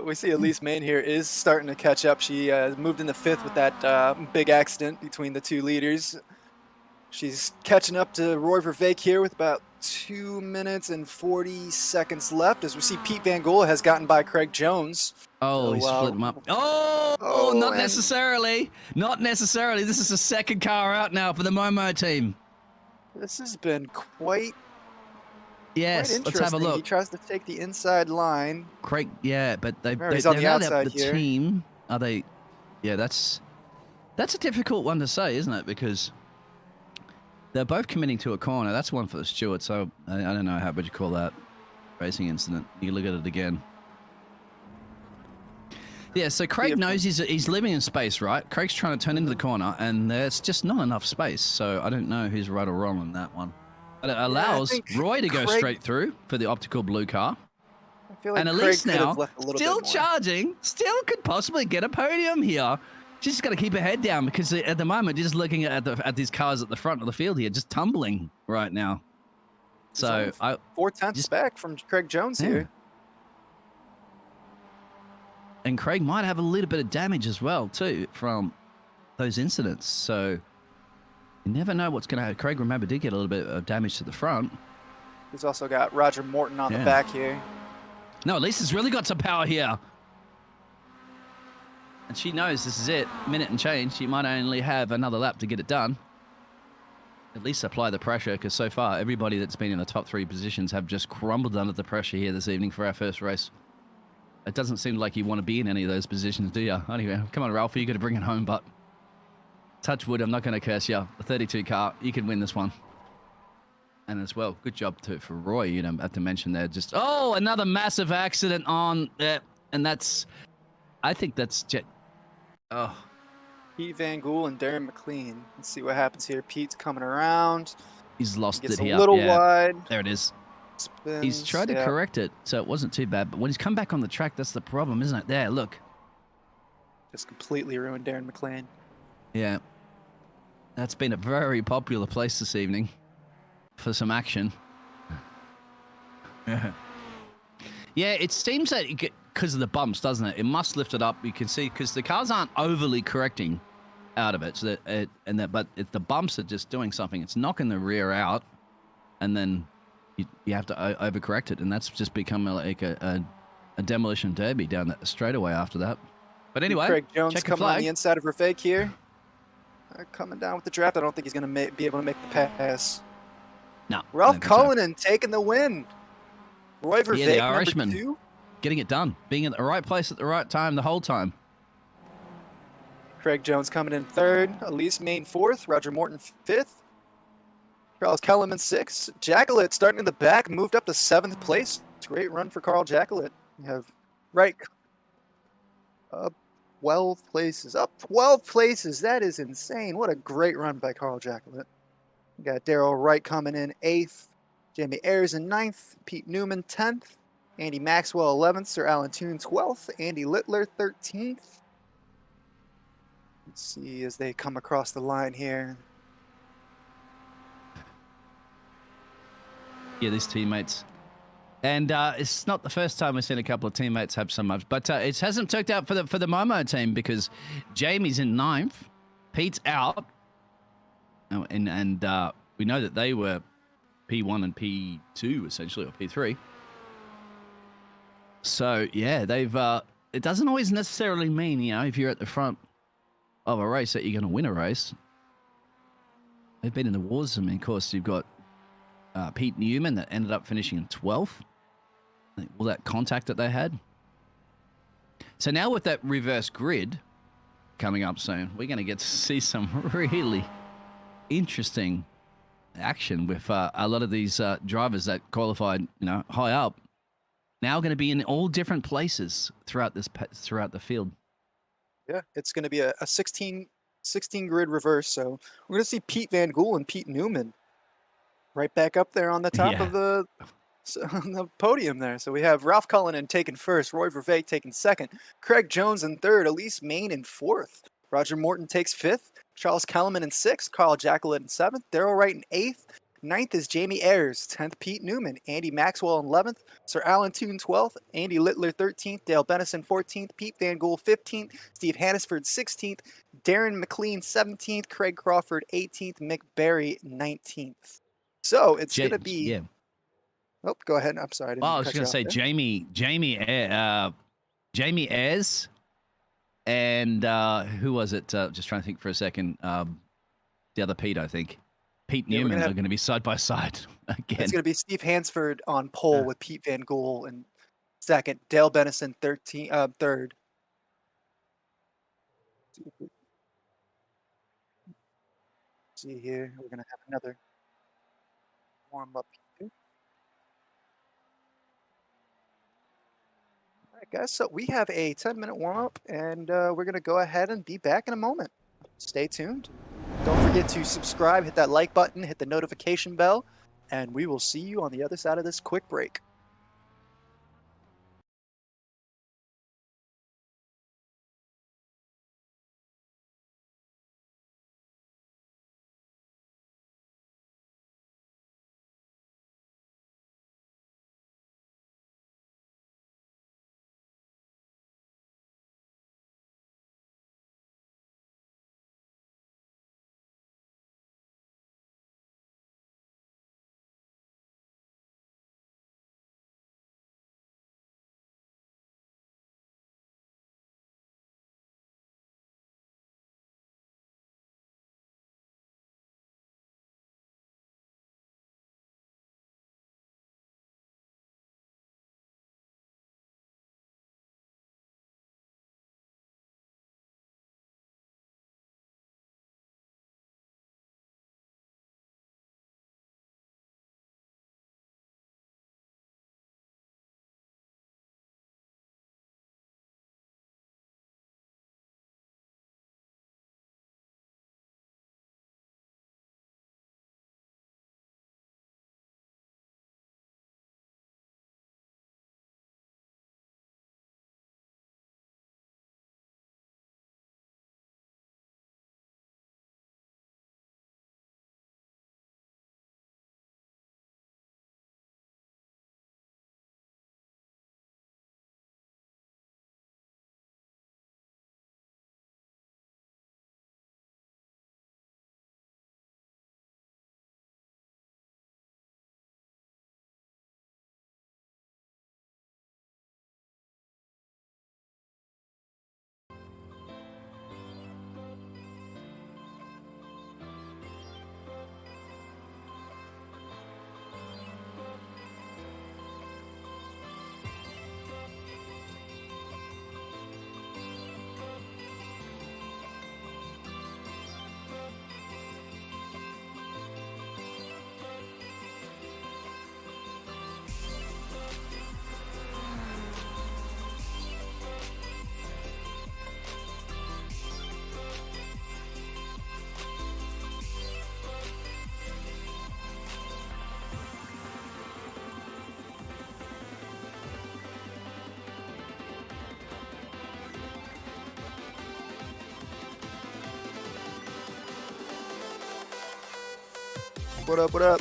We see Elise Main here is starting to catch up. She moved into 5th with that big accident between the 2 leaders. She's catching up to Roy Vervaeke here with about 2 minutes and 40 seconds left as we see Pete Van Gool has gotten by Craig Jones. Oh, he's split him up. Oh, not necessarily. Not necessarily. This is the second car out now for the Momo team. This has been quite let's have a look. He tries to take the inside line. Craig, yeah, but they're on the outside here. Team, are they? Yeah, that's a difficult one to say, isn't it? Because they're both committing to a corner. That's one for the Stewart. So I don't know how would you call that racing incident. You look at it again. Yeah, so Craig knows he's living in space, right? Craig's trying to turn into the corner, and there's just not enough space. So I don't know who's right or wrong on that one. But it allows Roy to go straight through for the optical blue car. I feel like and Elise now, still charging, still could possibly get a podium here. She's just got to keep her head down because at the moment, just looking at these cars at the front of the field here, just tumbling right now. So 4/10 back from Craig Jones here. And Craig might have a little bit of damage as well, too, from those incidents. So you never know what's going to happen. Craig, remember, did get a little bit of damage to the front. He's also got Roger Morton on the back here. No, Lisa's really got some power here. And she knows this is it. Minute and change. She might only have another lap to get it done. At least apply the pressure, because so far everybody that's been in the top 3 positions have just crumbled under the pressure here this evening for our first race. It doesn't seem like you want to be in any of those positions, do you? Anyway, come on, Ralphie, you got to bring it home, but touch wood, I'm not going to curse you. The 32 car, you can win this one. And as well, good job for Roy. You don't have to mention there. Just another massive accident on there, and I think that's Pete Van Gool and Darren McLean. Let's see what happens here. Pete's coming around. He's lost it here. A little wide. There it is. Spins. He's tried to correct it, so it wasn't too bad. But when he's come back on the track, that's the problem, isn't it? There, look. Just completely ruined Darren McLean. Yeah. That's been a very popular place this evening for some action. Yeah, it seems that because of the bumps, doesn't it? It must lift it up. You can see because the cars aren't overly correcting out of it, so but it's the bumps are just doing something. It's knocking the rear out, and then you have to overcorrect it, and that's just become like a demolition derby down that straightaway after that. But anyway, Craig Jones coming on the inside of her fake here. Coming down with the draft. I don't think he's going to be able to make the pass. No. Ralph Cullinan taking the win. Roy Vervaeke, the Irishman, number 2. Getting it done. Being in the right place at the right time the whole time. Craig Jones coming in 3rd. Elise Main 4th. Roger Morton 5th. Charles Kellerman 6th. Jacqueline starting in the back. Moved up to 7th place. Great run for Carl Jacqueline. You have up 12 places. Up 12 places. That is insane. What a great run by Carl Jacqueline. We got Daryl Wright coming in 8th. Jamie Ayers in 9th. Pete Newman 10th. Andy Maxwell 11th. Sir Alan Toon 12th. Andy Littler 13th. Let's see as they come across the line here. Yeah, these teammates. And it's not the first time we've seen a couple of teammates have so much. But it hasn't worked out for the Momo team because Jamie's in 9th. Pete's out. Oh, and we know that they were P1 and P2 essentially, or P3. So yeah, they've. It doesn't always necessarily mean if you're at the front of a race that you're going to win a race. They've been in the wars. I mean, of course, you've got Pete Newman that ended up finishing in 12th. All that contact that they had. So now with that reverse grid coming up soon, we're going to get to see some really interesting action with a lot of these drivers that qualified, high up, now going to be in all different places throughout the field. Yeah, it's going to be a 16 grid reverse. So we're going to see Pete Van Gool and Pete Newman right back up there on the top of the podium there. So we have Ralph Cullinan taking 1st, Roy Vervaeke taking 2nd, Craig Jones in 3rd, Elise Main in 4th, Roger Morton takes 5th, Charles Kellerman in 6th, Carl Jacqueline in 7th, Daryl Wright in 8th, 9th is Jamie Ayers, 10th Pete Newman, Andy Maxwell in 11th, Sir Alan Toon 12th, Andy Littler 13th, Dale Bennison 14th, Pete Van Gool 15th, Steve Hannisford 16th, Darren McLean 17th, Craig Crawford 18th, Mick Berry 19th. So it's going to be... Yeah. Oh, go ahead. I'm sorry. I was going to say Jamie Ayres and who was it? Just trying to think for a second. The other Pete, I think. Pete Newman are going to be side by side again. It's going to be Steve Hansford on pole with Pete Van Gool in 2nd, Dale Bennison 3rd. See here, we're going to have another warm up here. All right, guys. So we have a 10-minute warm up, and we're going to go ahead and be back in a moment. Stay tuned. Don't forget to subscribe, hit that like button, hit the notification bell, and we will see you on the other side of this quick break. What up? What up?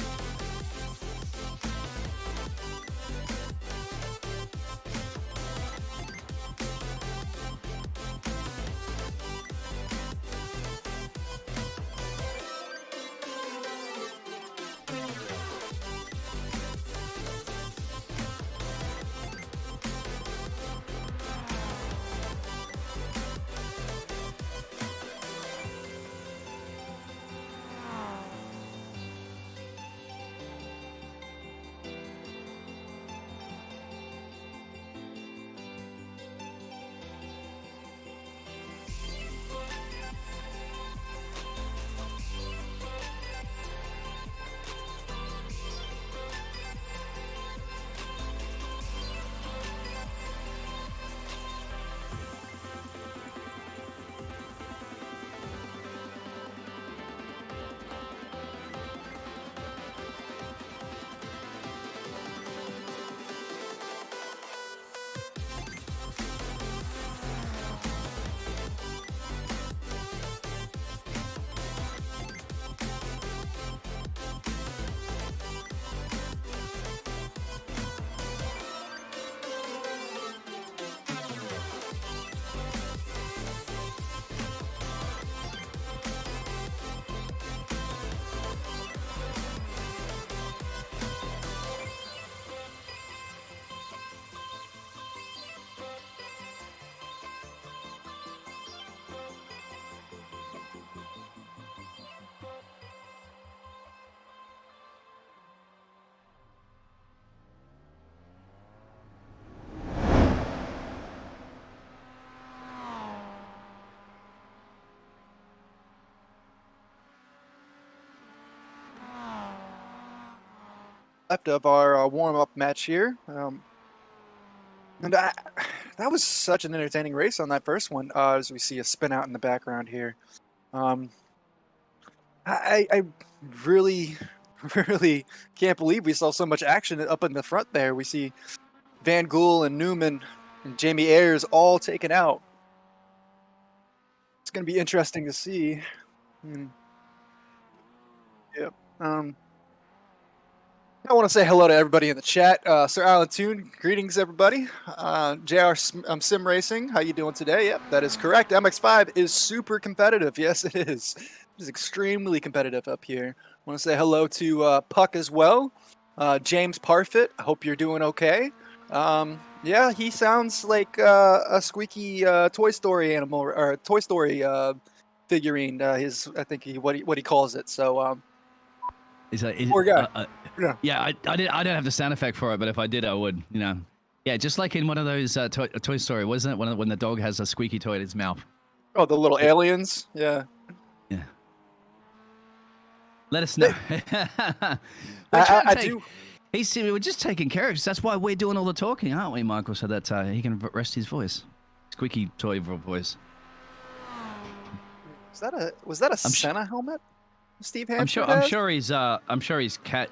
Left of our warm-up match here. That was such an entertaining race on that first one, as we see a spin out in the background here. I really, really can't believe we saw so much action up in the front there. We see Van Gool and Newman and Jamie Ayers all taken out. It's going to be interesting to see. Yep. I want to say hello to everybody in the chat. Sir Alan Toon, greetings everybody. JR Sim Racing, how you doing today? Yep, that is correct. MX5 is super competitive. Yes, it is. It is extremely competitive up here. I want to say hello to Puck as well. James Parfitt, I hope you're doing okay. Yeah, he sounds like a squeaky Toy Story animal or Toy Story figurine. I think what he calls it. So poor guy. Yeah, I don't have the sound effect for it, but if I did, I would. Yeah, just like in one of those Toy Story, wasn't it? When the dog has a squeaky toy in his mouth. Oh, the little aliens. Yeah. Yeah. Let us know. I do. We're just taking care of it. That's why we're doing all the talking, aren't we, Michael? So that he can rest his voice. Squeaky toy voice. Was that a Santa helmet? Steve Hansford I'm sure he's cat,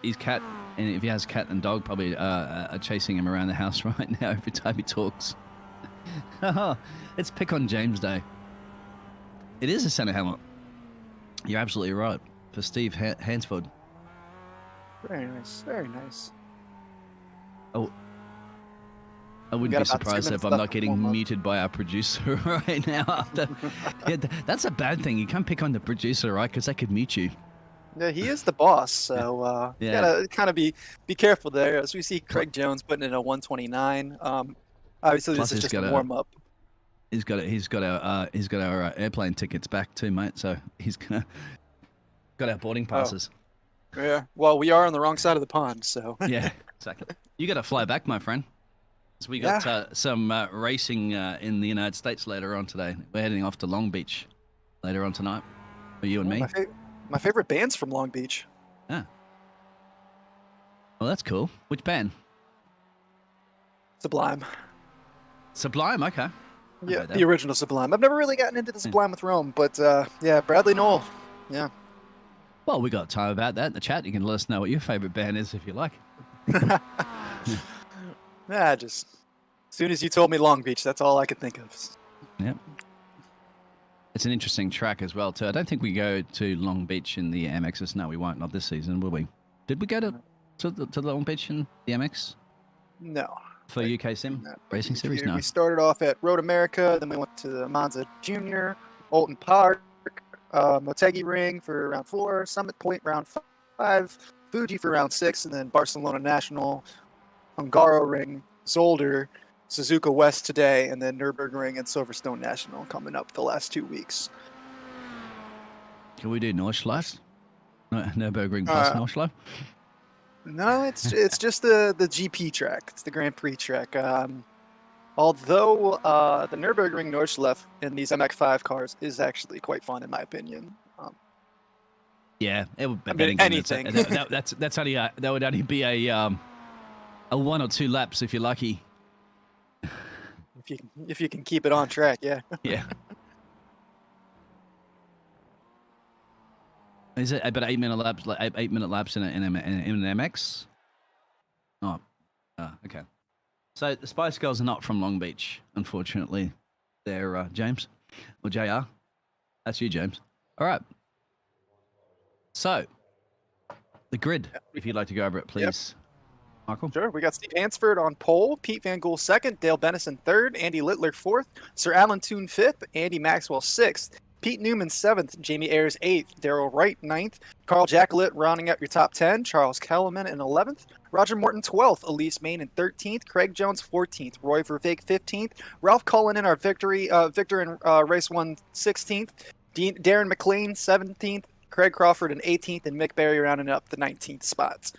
and if he has cat and dog, probably are chasing him around the house right now every time he talks. It's Pick on James Day. It is a Santa helmet. You're absolutely right. For Steve Hansford. Very nice. Very nice. Oh, I wouldn't be surprised if I'm not getting muted by our producer right now. That's a bad thing. You can't pick on the producer, right? Because they could mute you. Yeah, he is the boss, so you gotta kind of be careful there. As we see Craig Jones putting in a 129. Obviously, this is just a warm up. He's got our airplane tickets back too, mate. So he's got our boarding passes. Oh. Yeah. Well, we are on the wrong side of the pond, so. Yeah, exactly. You got to fly back, my friend. So we got some racing in the United States later on today. We're heading off to Long Beach later on tonight. For you and me. My favorite band's from Long Beach. Ah. Well, that's cool. Which band? Sublime. Sublime, okay. Yeah, the original Sublime. I've never really gotten into the Sublime with Rome, but yeah, Bradley Knoll. Yeah. Well, we got time about that in the chat. You can let us know what your favorite band is if you like. Just as soon as you told me Long Beach, that's all I could think of. Yep. It's an interesting track as well, too. I don't think we go to Long Beach in the MXs. No, we won't. Not this season, will we? Did we go to Long Beach in the MX No. for UK Sim Racing Series? No. We started off at Road America, then we went to the Monza Junior, Alton Park, Motegi Ring for round 4, Summit Point round 5, Fuji for round 6, and then Barcelona National, Ungaro Ring, Zolder, Suzuka West today, and then Nürburgring and Silverstone National coming up the last 2 weeks. Can we do Nordschleife? No, Nürburgring plus Nordschleife? No, it's just the GP track. It's the Grand Prix track. Although the Nürburgring Nordschleife in these MX5 cars is actually quite fun, in my opinion. Yeah, it would be anything. That's only that would only be a 1 or 2 laps if you're lucky. If you can keep it on track, yeah. Yeah. Is it about 8 minute laps? Like 8 minute laps in an MX? Oh, okay. So the Spice Girls are not from Long Beach, unfortunately. They're James or JR. That's you, James. All right. So the grid, if you'd like to go over it, please. Michael? Sure. We got Steve Hansford on pole, Pete Van Gool 2nd, Dale Bennison 3rd, Andy Littler 4th, Sir Alan Toon 5th, Andy Maxwell 6th, Pete Newman 7th, Jamie Ayers 8th, Daryl Wright 9th, Carl Jacklett rounding out your top 10, Charles Kellerman in 11th, Roger Morton 12th, Elise Main in 13th, Craig Jones 14th, Roy Verveek 15th, Ralph Cullen in our victor in race 1 16th, Darren McLean 17th, Craig Crawford in 18th, and Mick Berry rounding up the 19th spots.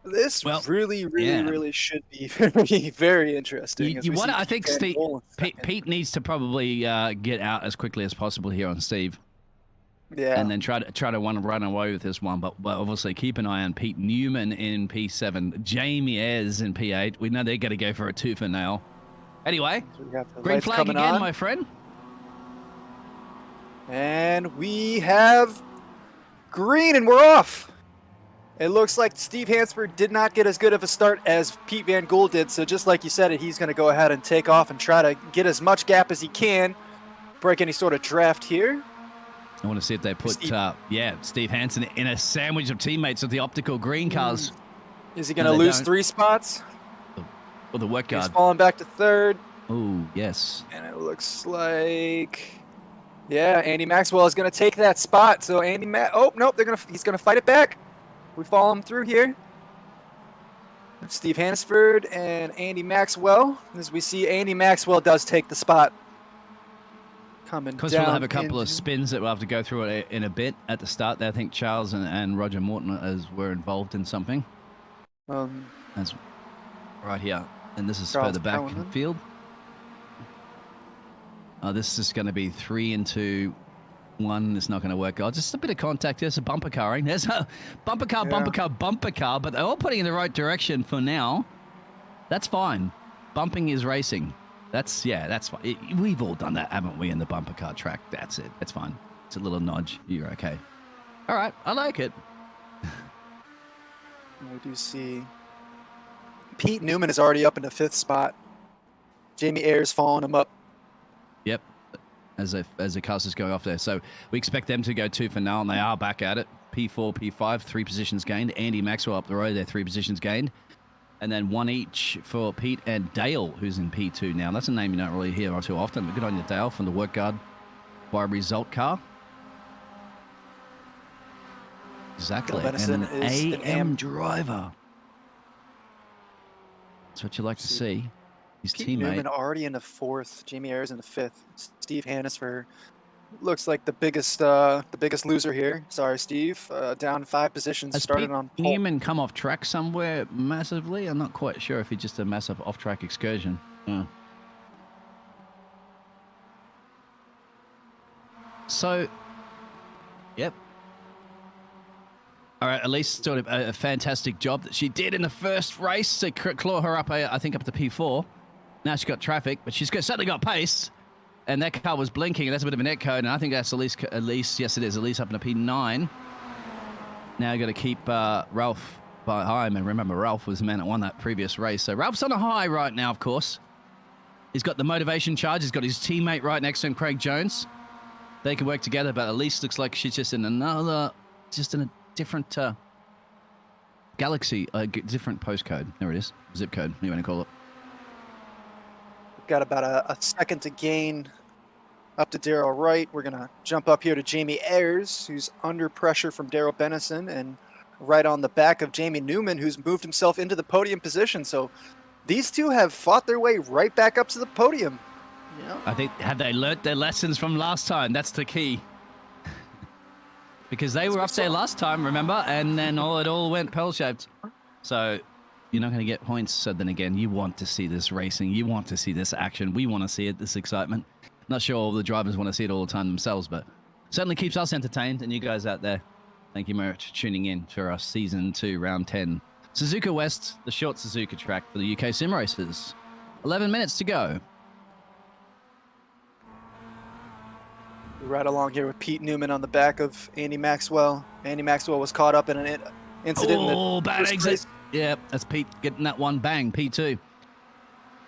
This really should be very, very interesting. I think Pete needs to probably get out as quickly as possible here on Steve. Yeah. And then try to run away with this one. But obviously keep an eye on Pete Newman in P7, Jamie Ayres in P8. We know they're going to go for a tooth and nail. Anyway, green flag again, my friend. And we have green, and we're off. It looks like Steve Hansford did not get as good of a start as Pete Van Gool did, so just like you said, he's going to go ahead and take off and try to get as much gap as he can, break any sort of draft here. I want to see if they put, Steve Hansen in a sandwich of teammates with the optical green cars. Is he going to lose 3 spots? Or the work guard. He's falling back to 3rd. Oh, yes. And it looks like... Yeah, Andy Maxwell is going to take that spot, so oh, nope, he's going to fight it back. We follow him through here. Steve Hansford and Andy Maxwell. As we see, Andy Maxwell does take the spot. Coming down. Because we'll have a couple of spins that we'll have to go through in a bit at the start there. I think Charles and Roger Morton were involved in something. That's right here. And this is further back in the field. This is going to be 3 into 1. It's not going to work. Just a bit of contact. There's a bumper carring. There's a bumper car, bumper car. But they're all putting in the right direction for now. That's fine. Bumping is racing. That's fine. We've all done that, haven't we, in the bumper car track? That's it. That's fine. It's a little nudge. You're okay. All right. I like it. We do see Pete Newman is already up in the 5th spot. Jamie Ayres following him up. Yep. As the cars is going off there. So we expect them to go 2 for now, and they are back at it. P4, P5, 3 positions gained. Andy Maxwell up the road, they're 3 positions gained. And then 1 each for Pete and Dale, who's in P2 now. That's a name you don't really hear too often, but good on you, Dale, from the work guard by result car. Exactly. And an AM driver. That's what you like to see. His Pete teammate. Newman already in the 4th. Jamie Ayres in the 5th. Steve Hansford looks like the biggest loser here. Sorry, Steve. Down 5 positions. Has started Pete on pole. Newman come off track somewhere massively? I'm not quite sure if he's just a massive off-track excursion. Yeah. So, yep. All right, Elise doing a fantastic job that she did in the first race to claw her up, I think, up to P4. Now she's got traffic, but she's certainly got pace. And that car was blinking, and that's a bit of a net code. And I think that's Elise. Yes, it is. Elise up in a P9. Now got to keep Ralph behind. And remember, Ralph was the man that won that previous race. So Ralph's on a high right now, of course. He's got the motivation charge. He's got his teammate right next to him, Craig Jones. They can work together, but Elise looks like she's just in a different galaxy, a different postcode. There it is. Zip code, what do you want to call it? We've got about a second to gain up to Daryl Wright. We're going to jump up here to Jamie Ayers, who's under pressure from Daryl Bennison, and right on the back of Jamie Newman, who's moved himself into the podium position. So these two have fought their way right back up to the podium. Yeah. I think, have they learnt their lessons from last time? That's the key. Because they were up there last time, remember? And then it all went pear-shaped. So you're not going to get points. So then again, you want to see this racing. You want to see this action. We want to see it, this excitement. Not sure all the drivers want to see it all the time themselves, but certainly keeps us entertained. And you guys out there, thank you very much for tuning in for our Season 2, Round 10. Suzuka West, the short Suzuka track for the UK SimRacers. 11 minutes to go. Right along here with Pete Newman on the back of Andy Maxwell. Andy Maxwell was caught up in an incident. Oh, bad exit. Yeah, that's Pete getting that one bang. P2.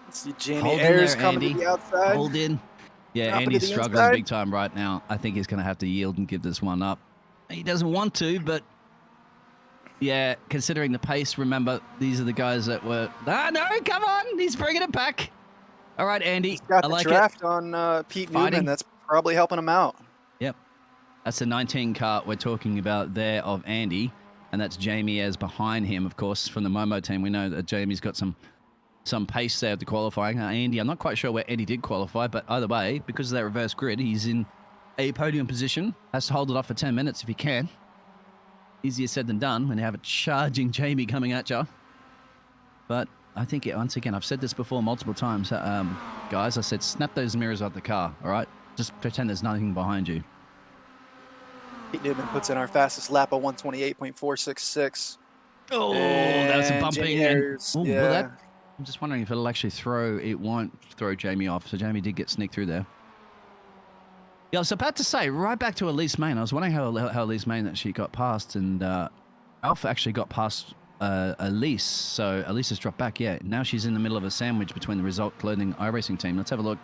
Let's see Jamie Ayers coming to the outside. Hold in. Yeah, Andy's struggling big time right now. I think he's going to have to yield and give this one up. He doesn't want to, but yeah, considering the pace, remember, these are the guys that were... Ah, no, come on. He's bringing it back. All right, Andy. He's got the draft on Pete Newman. That's probably helping him out. Yep. That's the 19 car we're talking about there of Andy, and that's Jamie as behind him, of course, from the Momo team. We know that Jamie's got some pace there at the qualifying. Andy, I'm not quite sure where Andy did qualify, but either way, because of that reverse grid, he's in a podium position. Has to hold it off for 10 minutes if he can. Easier said than done when you have a charging Jamie coming at you. But I think, once again, I've said this before multiple times, guys. I said, snap those mirrors out the car, all right? Just pretend there's nothing behind you. Pete Newman puts in our fastest lap of 128.466. Oh, that was a bumping. Yeah. I'm just wondering if it'll actually throw. It won't throw Jamie off. So Jamie did get sneaked through there. Yeah, I was about to say, right back to Elise Main. I was wondering how Elise Main that she got past, and Alpha actually got past Elise. So Elise has dropped back. Yeah, now she's in the middle of a sandwich between the Result Clothing iRacing team. Let's have a look.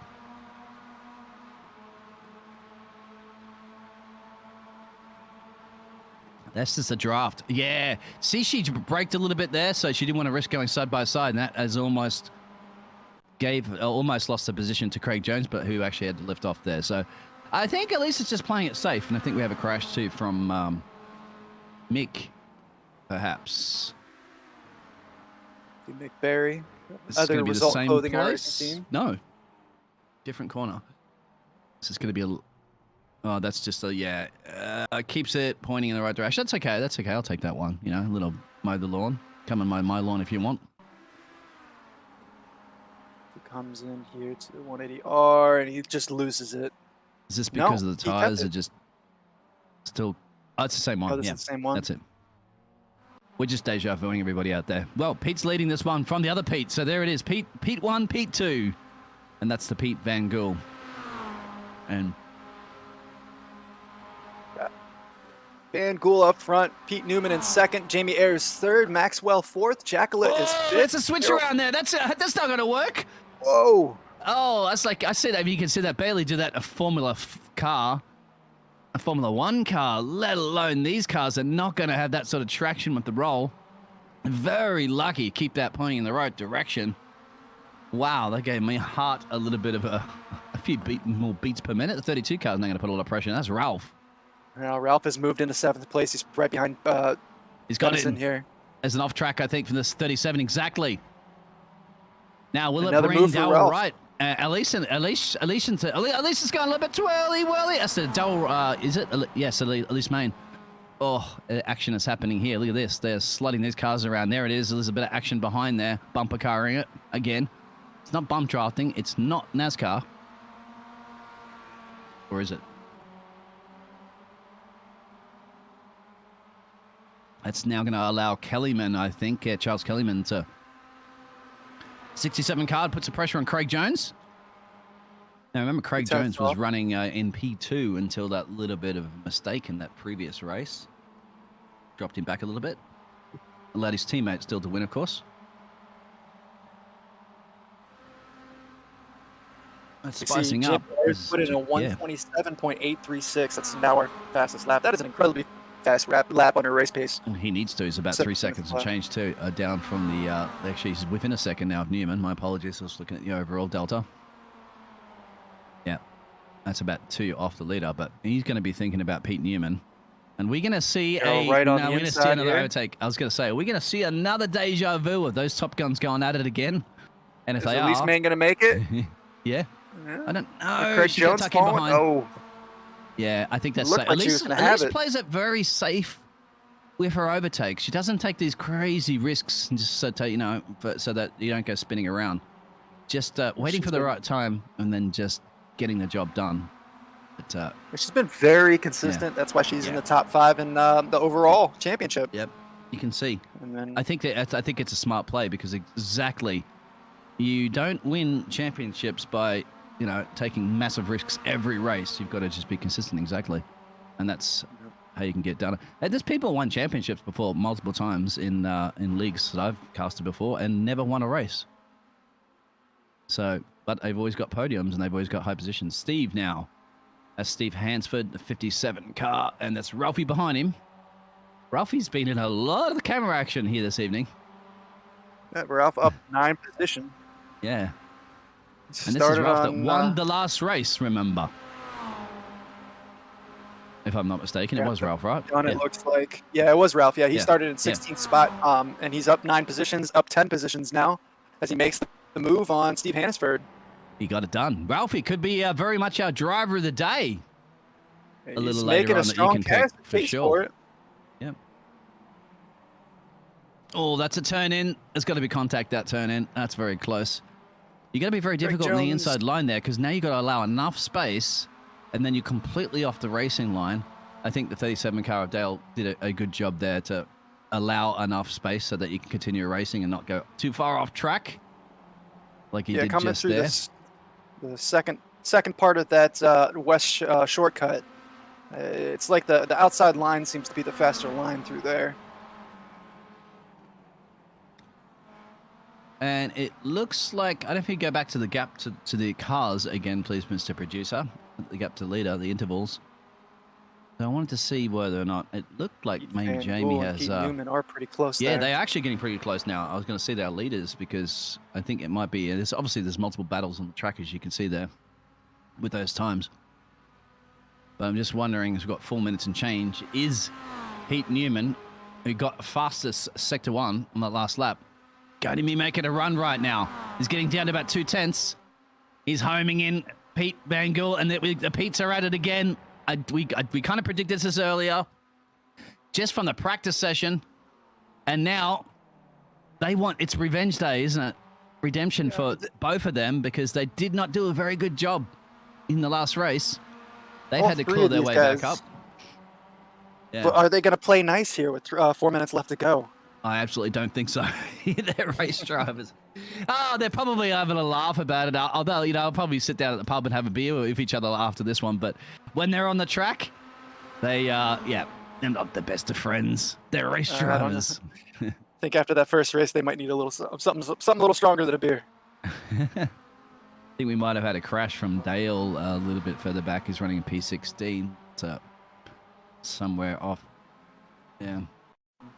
That's just a draft. Yeah. See, she braked a little bit there, so she didn't want to risk going side by side, and that has almost lost the position to Craig Jones, but who actually had to lift off there. So I think at least it's just playing it safe, and I think we have a crash too from Mick, perhaps. Mick Berry. This is going to be the same place. Team. No. Different corner. This is going to be a... Oh, that's just a, yeah. Keeps it pointing in the right direction. That's okay. That's okay. I'll take that one. You know, a little mow the lawn. Come and mow my lawn if you want. He comes in here to the 180R and he just loses it. Is this because of the tires are just still... Oh, it's the same one. Oh, yeah, the same one. That's it. We're just deja vuing everybody out there. Well, Pete's leading this one from the other Pete. So there it is. Pete 1, Pete 2. And that's the Pete Van Gool. And... Van Gool up front, Pete Newman in second, Jamie Ayers third, Maxwell fourth, Jacqueline is fifth. That's a switch around there. That's not going to work. Whoa. Oh, that's like, I said, if you can see that barely do that a Formula One car, let alone these cars are not going to have that sort of traction with the roll. Very lucky to keep that pointing in the right direction. Wow, that gave my heart a little bit of a few more beats per minute. The 32 car's not going to put a lot of pressure on. That's Ralph. Now Ralph has moved into seventh place. He's right behind. He's got it in here as an off track, I think, from this 37 exactly. Now will it bring Dowell right? Elise is going a little bit too early. That's the Dowell. Is it? Yes, Elise Main. Oh, action is happening here. Look at this. They're sliding these cars around. There it is. There's a bit of action behind there. Bumper carring it again. It's not bump drafting. It's not NASCAR. Or is it? That's now going to allow Kellyman, I think, Charles Kellyman to 67 card, puts the pressure on Craig Jones. Now, remember, Craig Jones was running in P2 until that little bit of mistake in that previous race. Dropped him back a little bit. Allowed his teammate still to win, of course. That's You spicing see up. James put in a Yeah. 127.836. That's now our fastest lap. That is an incredibly fast lap under race pace. He needs to. He's about 3 seconds and change too, down from the. Actually, he's within a second now of Newman. My apologies. I was looking at the overall delta. Yeah, that's about 2 off the leader, but he's going to be thinking about Pete Newman. And we're going to see we're going to see another overtake. I was going to say, are we going to see another deja vu of those Top Guns going at it again? And if is they the are, least man going to make it? yeah. I don't know. Craig She got Jones tucked in behind. Oh, yeah, I think that's looked safe. like she was gonna have it. plays it very safe with her overtake. She doesn't take these crazy risks, just so that you don't go spinning around. Just waiting for the right time and then just getting the job done. But she's been very consistent. That's why she's in the top 5 in the overall championship. Yep, you can see. And then I think it's a smart play because exactly, you don't win championships by taking massive risks every race. You've got to just be consistent, exactly, and that's how you can get done. And there's people who won championships before multiple times in leagues that I've casted before and never won a race. So, but they've always got podiums and they've always got high positions. Steve now. That's Steve Hansford, the 57 car, and that's Ralphie behind him. Ralphie's been in a lot of the camera action here this evening. Yeah, Ralph up 9 position. Yeah. And this is Ralph that won the last race, remember. If I'm not mistaken, it was Ralph, right? It looks like. Yeah, it was Ralph. Yeah, he started in 16th spot, and he's up 9 positions, up 10 positions now as he makes the move on Steve Hansford. He got it done. Ralphie could be very much our driver of the day. Yeah, a little later on that you can pick for sure. Yep. Oh, that's a turn in. There's got to be contact that turn in. That's very close. You got to be very difficult on the inside line there because now you got to allow enough space, and then you're completely off the racing line. I think the 37 car of Dale did a good job there to allow enough space so that you can continue racing and not go too far off track, like he did coming just through there. The second part of that west shortcut, it's like the outside line seems to be the faster line through there. And it looks like, I don't know if you go back to the gap to the cars again, please, Mr. Producer. The gap to leader, the intervals. So I wanted to see whether or not it looked like maybe Jamie has. Pete Newman are pretty close. Yeah, there. they're actually getting pretty close now. I was going to see their leaders because I think it might be. There's multiple battles on the track, as you can see there, with those times. But I'm just wondering, as we've got 4 minutes and change, is Pete Newman, who got fastest Sector 1 on that last lap, going to be making a run right now? He's getting down to about 2/10. He's homing in Pete Van Gool, and the Petes are at it again. We kind of predicted this earlier, just from the practice session, and now it's revenge day, isn't it? Redemption for both of them because they did not do a very good job in the last race. They've had to claw their way back up. Yeah. But are they going to play nice here with 4 minutes left to go? I absolutely don't think so. They're race drivers. Oh, they're probably having a laugh about it. Although, I'll probably sit down at the pub and have a beer with each other after this one. But when they're on the track, they're not the best of friends. They're race drivers. I think after that first race, they might need a little something a little stronger than a beer. I think we might have had a crash from Dale a little bit further back. He's running a P16. So somewhere off. Yeah.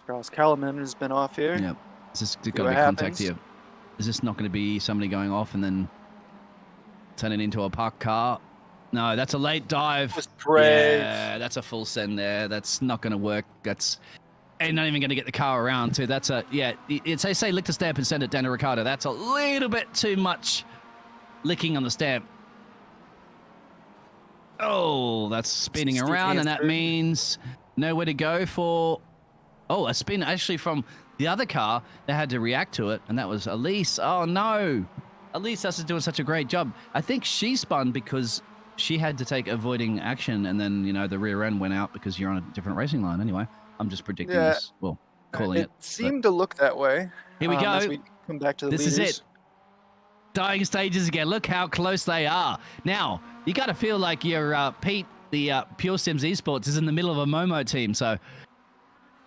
Charles Callman has been off here. Yep. Is this going to be contact here? Is this not going to be somebody going off and then turning into a parked car? No, that's a late dive. Just brave. Yeah, that's a full send there. That's not going to work. And not even going to get the car around too. That's they say lick the stamp and send it down to Ricardo. That's a little bit too much licking on the stamp. Oh, that's spinning around, and that means nowhere to go for... Oh, a spin actually from the other car. They had to react to it, and that was Elise. Oh, no. Elise is doing such a great job. I think she spun because she had to take avoiding action, and then, the rear end went out because you're on a different racing line anyway. I'm just predicting this. Well, calling it. It seemed to look that way. Here we go. As we come back to the This leaders. is it. Dying stages again. Look how close they are. Now, you got to feel like you're Pete, the Pure Sims Esports, is in the middle of a Momo team, so...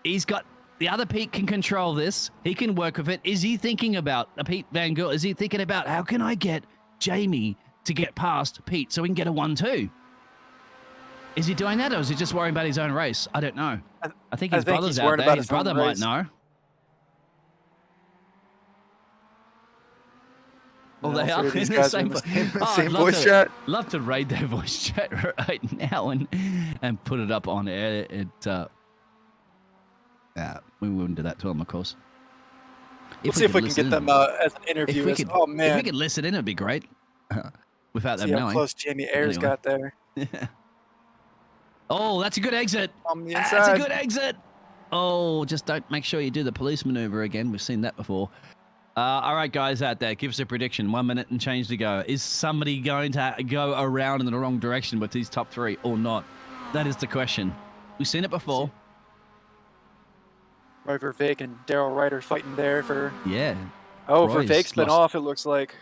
He's got the other Pete can control this. He can work with it. Is he thinking about Pete Van Gool? Is he thinking about how can I get Jamie to get past Pete so he can get a 1-2. Is he doing that, or is he just worrying about his own race? I don't know. I think his brother's out there. His brother might know. Well, they are in the same voice chat. Love to raid their voice chat right now and put it up on air. We wouldn't do that to them, of course. Let's see if we can get them as an interview. Oh, man. If we could listen in, it'd be great. Without them knowing. How close Jamie Ayres got there. Oh, that's a good exit. On the inside. That's a good exit. Oh, just don't make sure you do the police maneuver again. We've seen that before. All right, guys out there, give us a prediction. 1 minute and change to go. Is somebody going to go around in the wrong direction with these top three or not? That is the question. We've seen it before. Roy Vervaeke and Daryl Ryder fighting there for... Yeah. Oh, Vervaeke's been off, it looks like.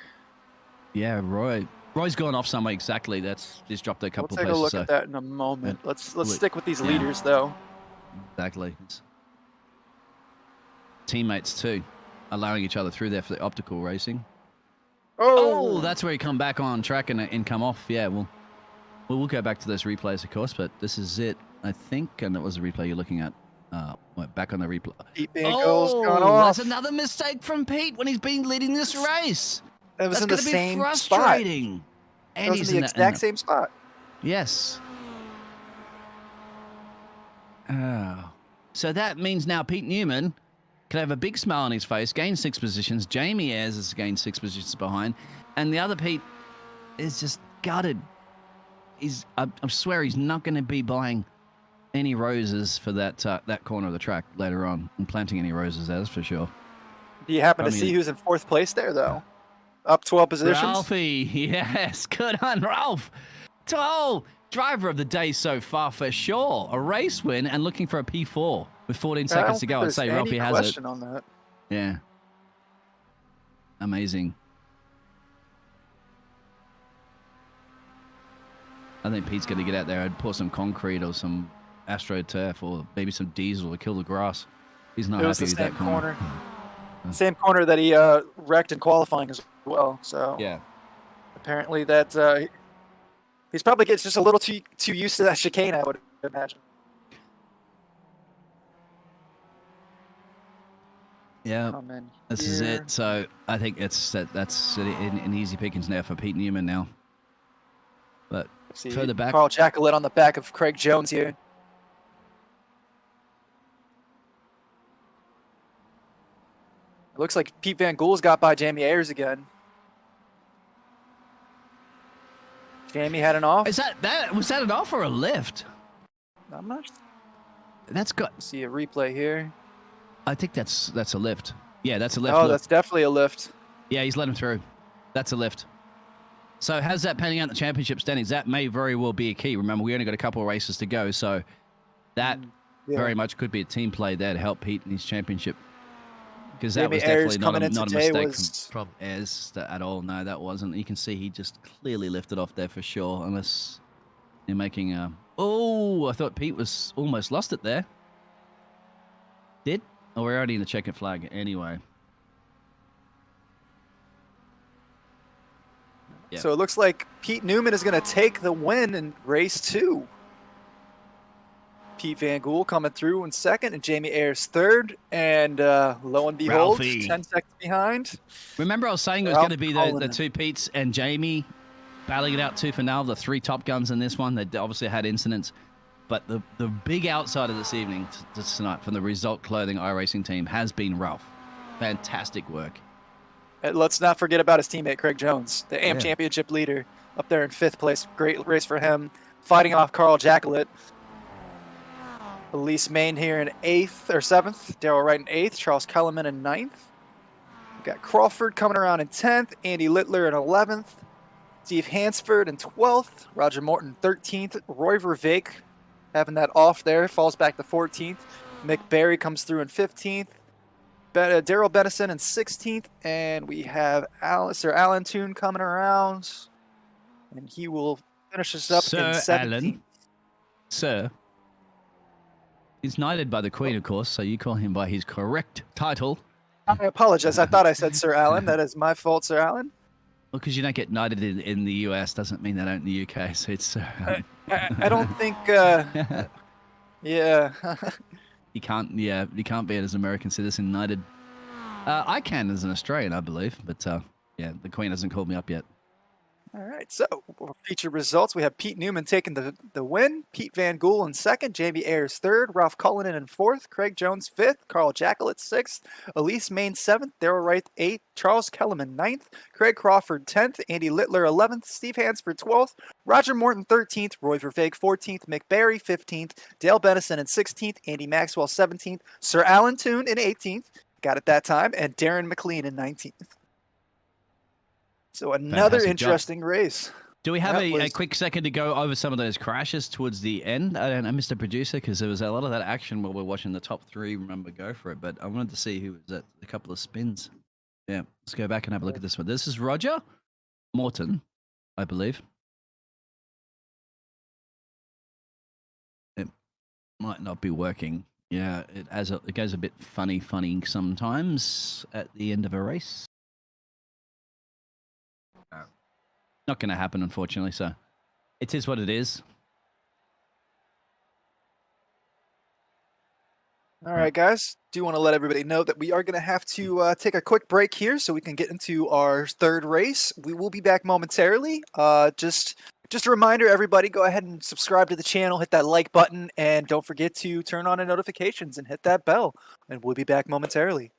Yeah, Roy's gone off somewhere, exactly. That's just dropped a couple places. We'll take a look at that in a moment. Yeah. Let's stick with these leaders, though. Exactly. Teammates, too. Allowing each other through there for the optical racing. Oh, that's where you come back on track and come off. Yeah, we'll go back to those replays, of course, but this is it, I think, and it was a replay you're looking at. Back on the replay. Pete Biggles gone off. That's another mistake from Pete when he's been leading this race. That was in the same frustrating. spot. And that was in the exact same spot. Yes. Oh. So that means now Pete Newman can have a big smile on his face, gain 6 positions. Jamie Ayres has gained 6 positions behind. And the other Pete is just gutted. I swear he's not going to be buying any roses for that corner of the track later on and planting any roses, that's for sure. Do you happen to see who's in 4th place there, though? Up 12 positions? Ralphie, yes. Good on Ralph. Driver of the day so far for sure. A race win and looking for a P4 with 14 seconds to go. I'd say Ralphie has it. Question on that. Yeah. Amazing. I think Pete's going to get out there and pour some concrete or some AstroTurf or maybe some diesel to kill the grass. He's not happy with that corner. Same corner that he wrecked in qualifying as well. So yeah, apparently that he's probably gets just a little too used to that chicane, I would imagine. Yeah, this is it. So I think that's an easy pickings now for Pete Newman now. But further back, Carl Jacqueline on the back of Craig Jones here. It looks like Pete Van Gool's got by Jamie Ayres again. Jamie had an off. Was that an off or a lift? Not much. That's got. See a replay here. I think that's a lift. Yeah, that's a lift. Oh, that's definitely a lift. Yeah, he's let him through. That's a lift. So how's that panning out in the championship standings? That may very well be a key. Remember, we only got a couple of races to go, so that very much could be a team play there to help Pete in his championship. Because that was definitely not a mistake from Ayres at all. No, that wasn't. You can see he just clearly lifted off there for sure, unless you're making a... Oh, I thought Pete was almost lost it there. Did? Oh, we're already in the checkered flag anyway. Yeah. So it looks like Pete Newman is going to take the win in race 2. Pete Van Gool coming through in 2nd and Jamie Ayres 3rd. And lo and behold, Ralphie. 10 seconds behind. Remember I was saying it was going to be the 2 Petes and Jamie battling it out tooth and nail, the 3 top guns in this one. They obviously had incidents. But the big outsider this evening, tonight, from the Result Clothing iRacing team has been Ralph. Fantastic work. And let's not forget about his teammate, Craig Jones, the AMP Championship leader, up there in 5th place. Great race for him. Fighting off Carl Jacqueline. Elise Main here in 8th or 7th. Daryl Wright in 8th. Charles Kellerman in 9th. We've got Crawford coming around in 10th. Andy Littler in 11th. Steve Hansford in 12th. Roger Morton 13th. Roy Vervaeke having that off there. Falls back to 14th. Mick Barry comes through in 15th. Daryl Benison in 16th. And we have Sir Alan Toon coming around. And he will finish us up in 17th. Alan. Sir. He's knighted by the Queen, of course, so you call him by his correct title. I apologize. I thought I said Sir Alan. That is my fault, Sir Alan. because you don't get knighted in the US doesn't mean they don't in the UK. So it's I don't think. Yeah. you can't be as an American citizen knighted. I can as an Australian, I believe, but yeah, the Queen hasn't called me up yet. All right, so feature results. We have Pete Newman taking the win, Pete Van Gool in second, Jamie Ayers third, Ralph Cullinan in fourth, Craig Jones fifth, Carl Jackalett sixth, Elise Main seventh, Daryl Wright eighth, Charles Kellerman ninth, Craig Crawford 10th, Andy Littler 11th, Steve Hansford 12th, Roger Morton 13th, Roy Verveeg 14th, Mick Barry 15th, Dale Bennison in 16th, Andy Maxwell 17th, Sir Alan Toon in 18th, got it that time, and Darren McLean in 19th. So another Fantastic interesting race. Do we have a quick second to go over some of those crashes towards the end? I don't know, Mr. Producer, because there was a lot of that action while we're watching the top three. Remember, go for it. But I wanted to see who was at a couple of spins. Yeah, let's go back and have a look at this one. This is Roger Morton, I believe. It might not be working. Yeah, it goes a bit funny sometimes at the end of a race. Not going to happen, unfortunately. So it is what it is. All right, guys. Do want to let everybody know that we are going to have to take a quick break here so we can get into our third race. We will be back momentarily. Just a reminder, everybody, go ahead and subscribe to the channel, hit that like button, and don't forget to turn on the notifications and hit that bell. And we'll be back momentarily.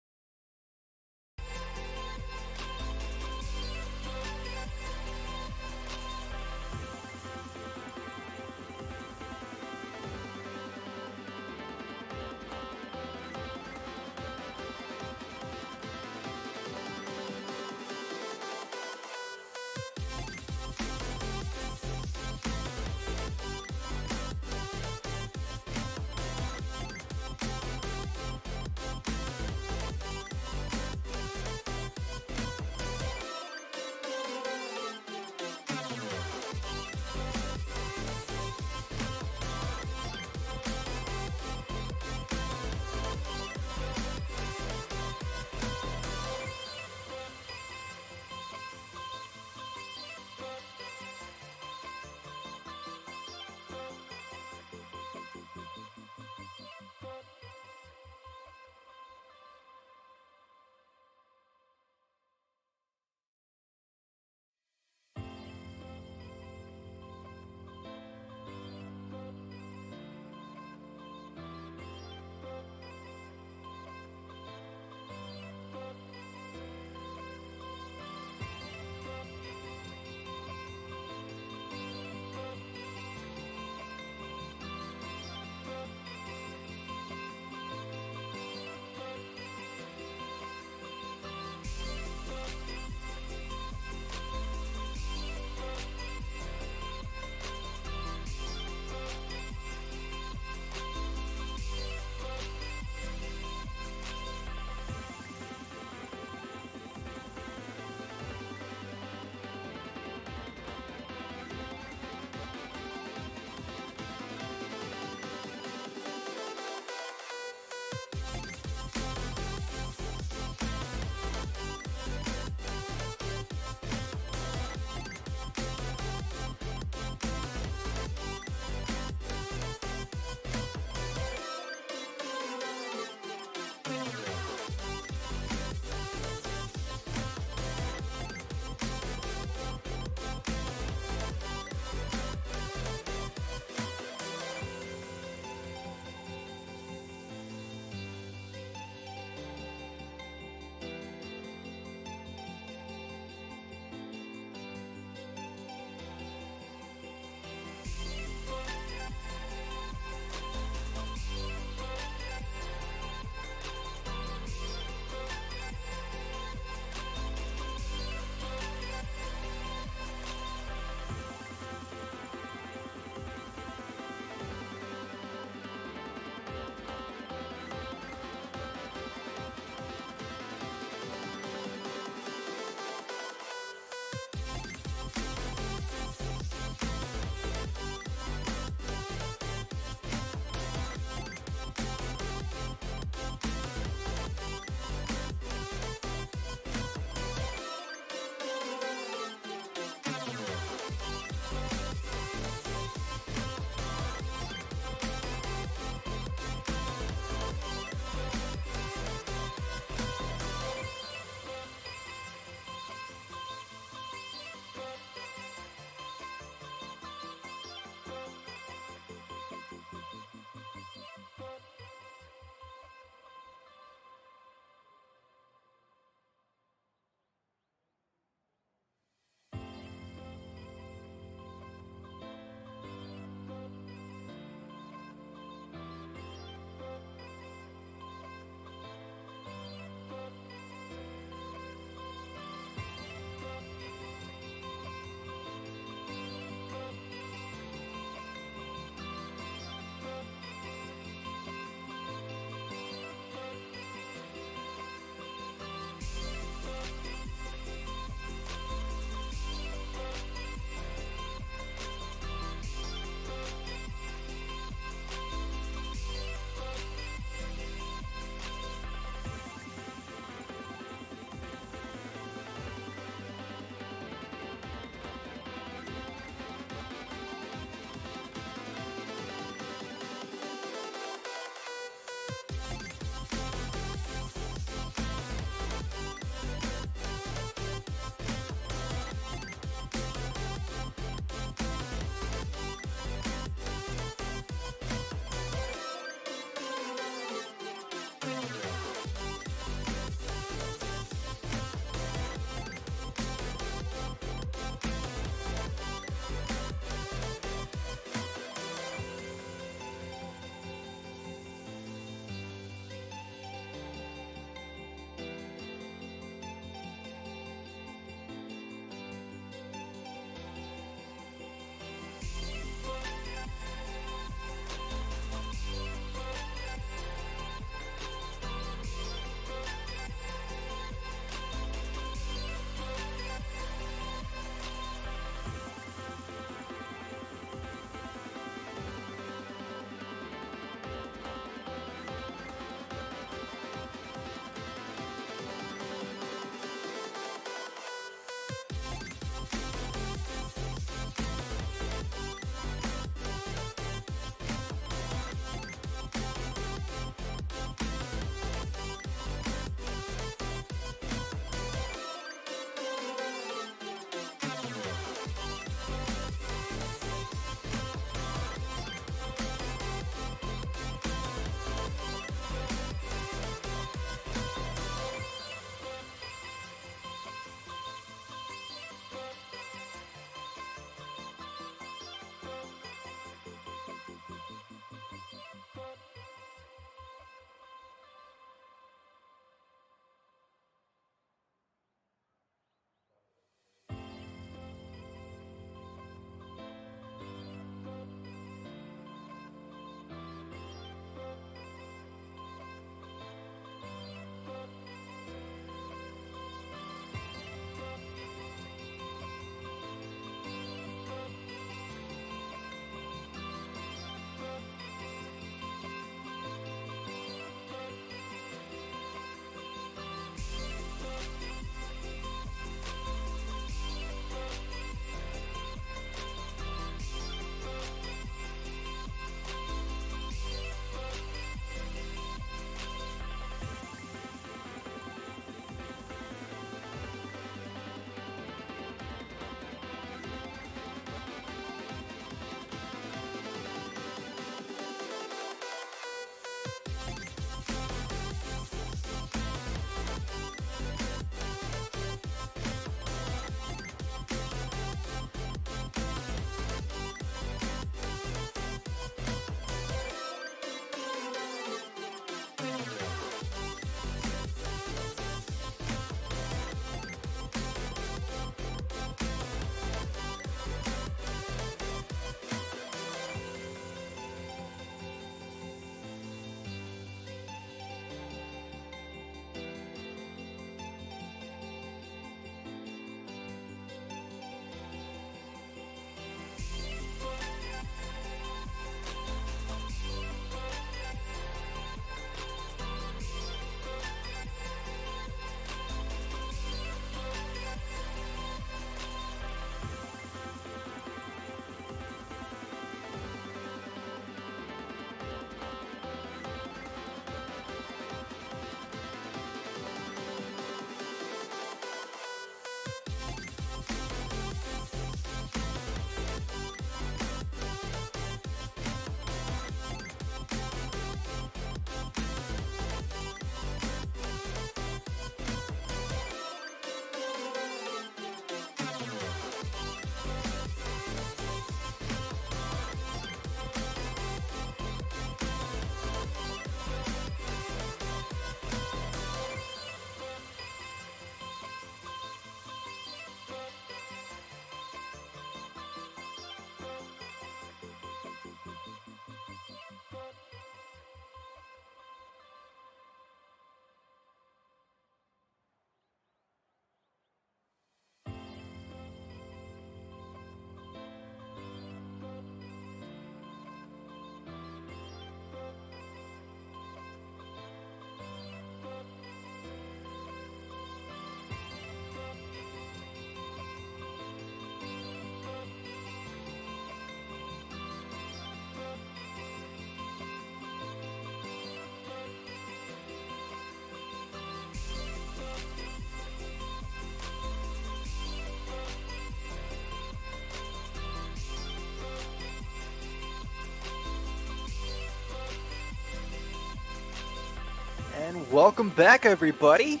And welcome back, everybody.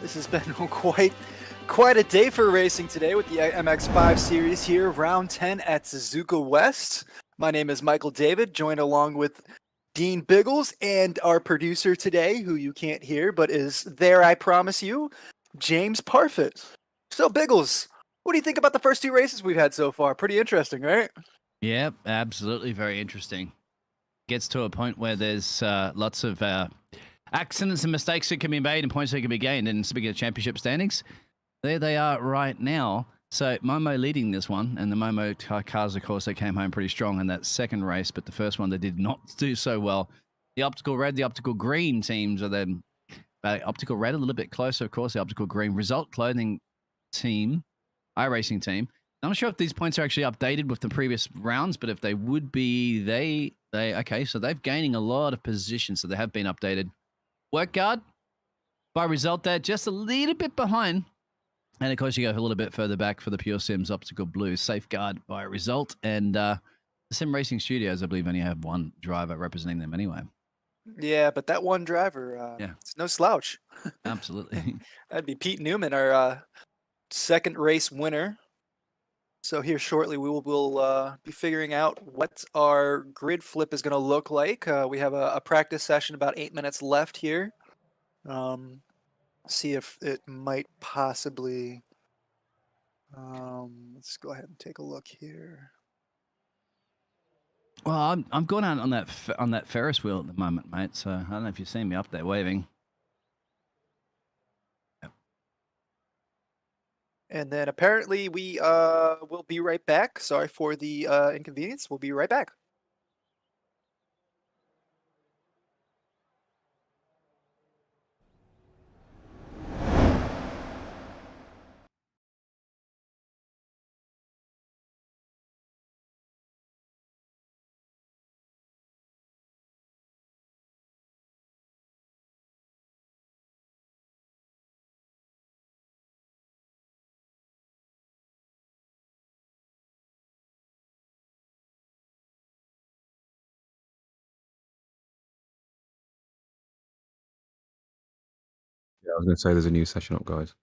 This has been quite a day for racing today with the MX5 series here, round 10 at Suzuka West. My name is Michael David, joined along with Dean Biggles and our producer today, who you can't hear but is there, I promise you, James Parfitt. So, Biggles, what do you think about the first two races we've had so far? Pretty interesting, right? Yep, absolutely very interesting. Gets to a point where there's lots of accidents and mistakes that can be made and points that can be gained. And speaking of championship standings, there they are right now. So Momo leading this one, and the Momo cars, of course, they came home pretty strong in that second race, but the first one they did not do so well. The Optical Red, the Optical Green teams are then Optical Red a little bit closer, of course, the Optical Green Result Clothing team, iRacing team. I'm not sure if these points are actually updated with the previous rounds, but if they would be, they okay, so they're gaining a lot of positions, so they have been updated. Work Guard, by Result there, just a little bit behind. And of course, you go a little bit further back for the Pure Sims Optical Blue, Safeguard by Result. And the Sim Racing Studios, I believe, only have one driver representing them anyway. Yeah, but that one driver, it's no slouch. Absolutely. That'd be Pete Newman, our second race winner. So here shortly, we will be figuring out what our grid flip is going to look like. We have a practice session, about 8 minutes left here. See if it might possibly. Let's go ahead and take a look here. Well, I'm going out on that Ferris wheel at the moment, mate. So I don't know if you've seen me up there waving. And then apparently we will be right back. Sorry for the inconvenience. We'll be right back. Yeah, I was going to say there's a new session up, guys.